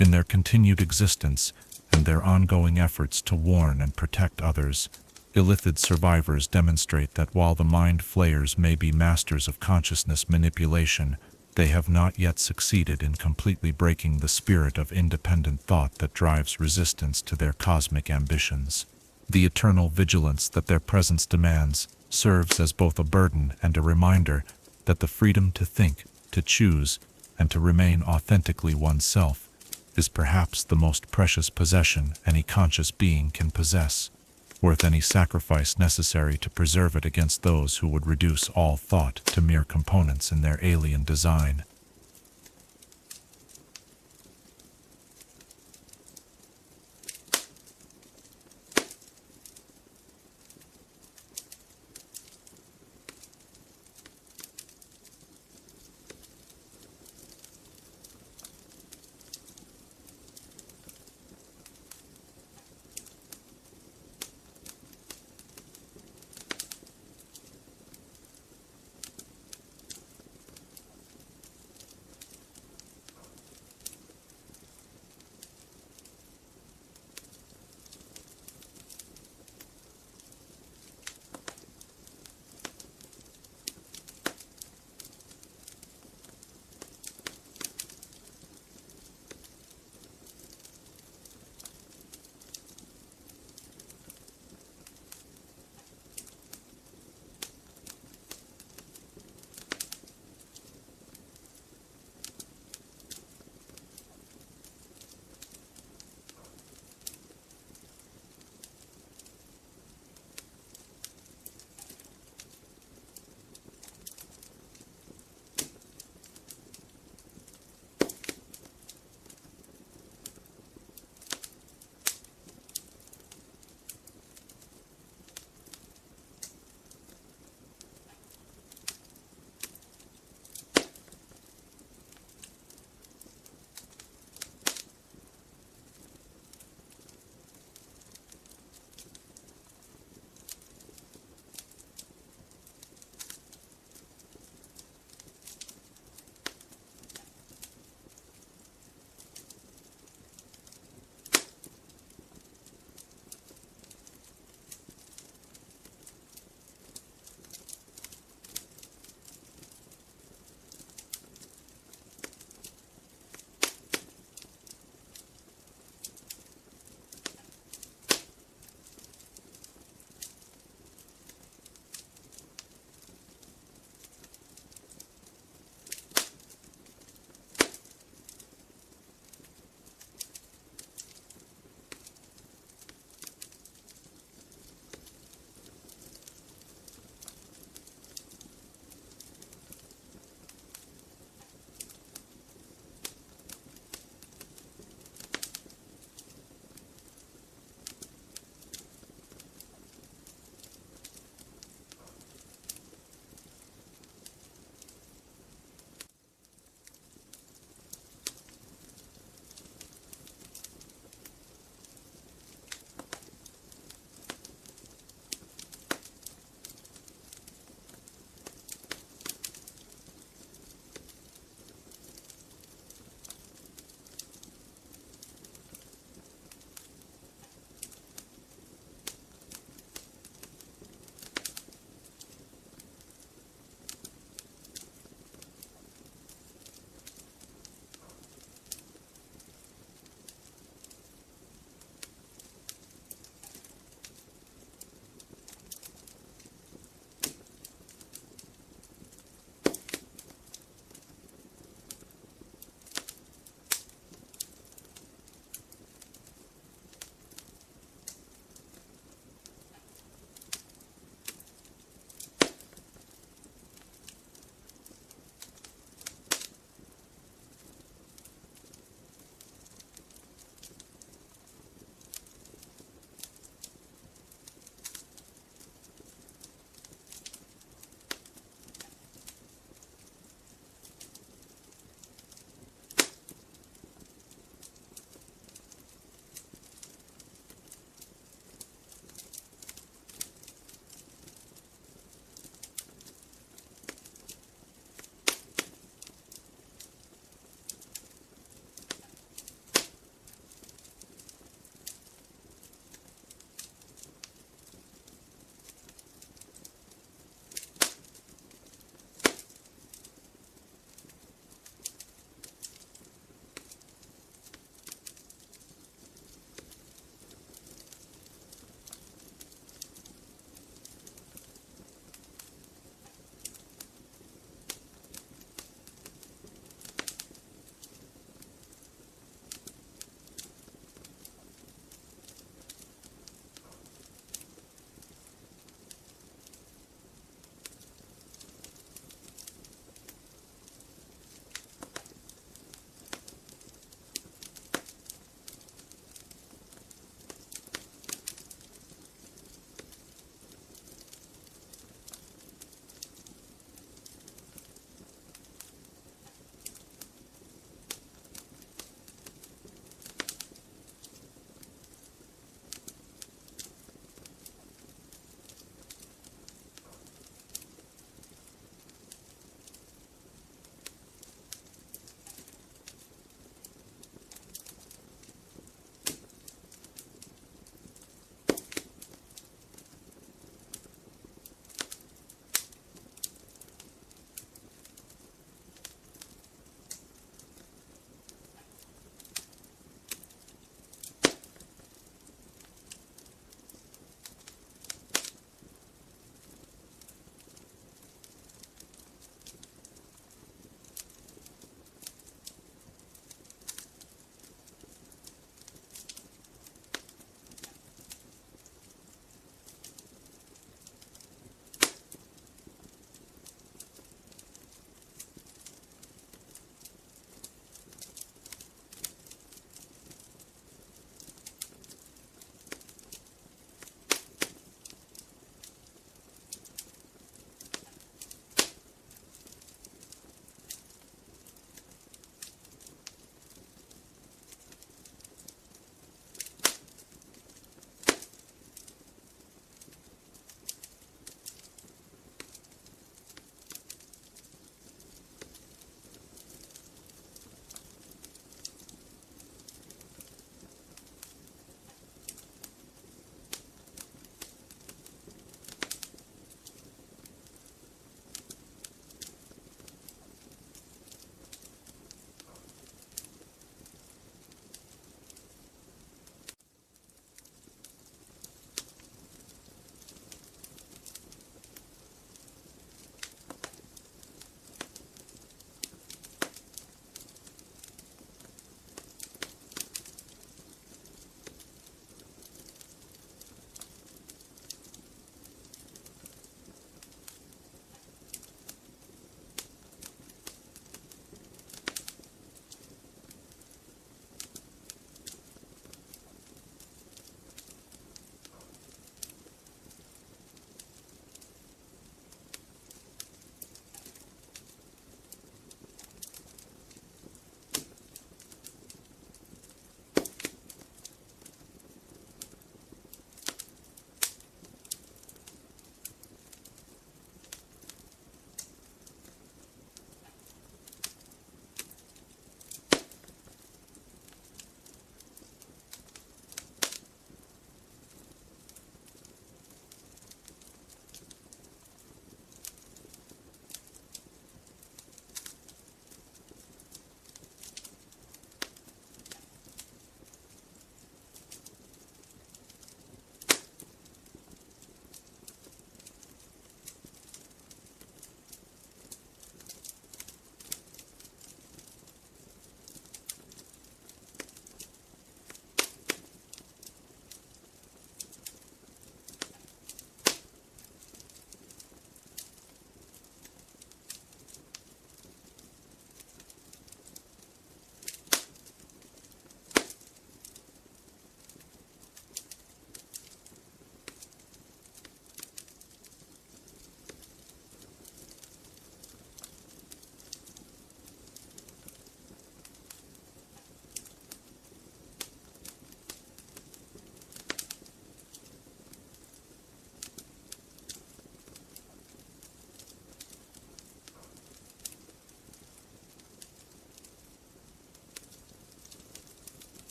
In their continued existence and their ongoing efforts to warn and protect others, Illithid survivors demonstrate that while the mind flayers may be masters of consciousness manipulation, they have not yet succeeded in completely breaking the spirit of independent thought that drives resistance to their cosmic ambitions. The eternal vigilance that their presence demands serves as both a burden and a reminder that the freedom to think, to choose, and to remain authentically oneself is perhaps the most precious possession any conscious being can possess, worth any sacrifice necessary to preserve it against those who would reduce all thought to mere components in their alien design.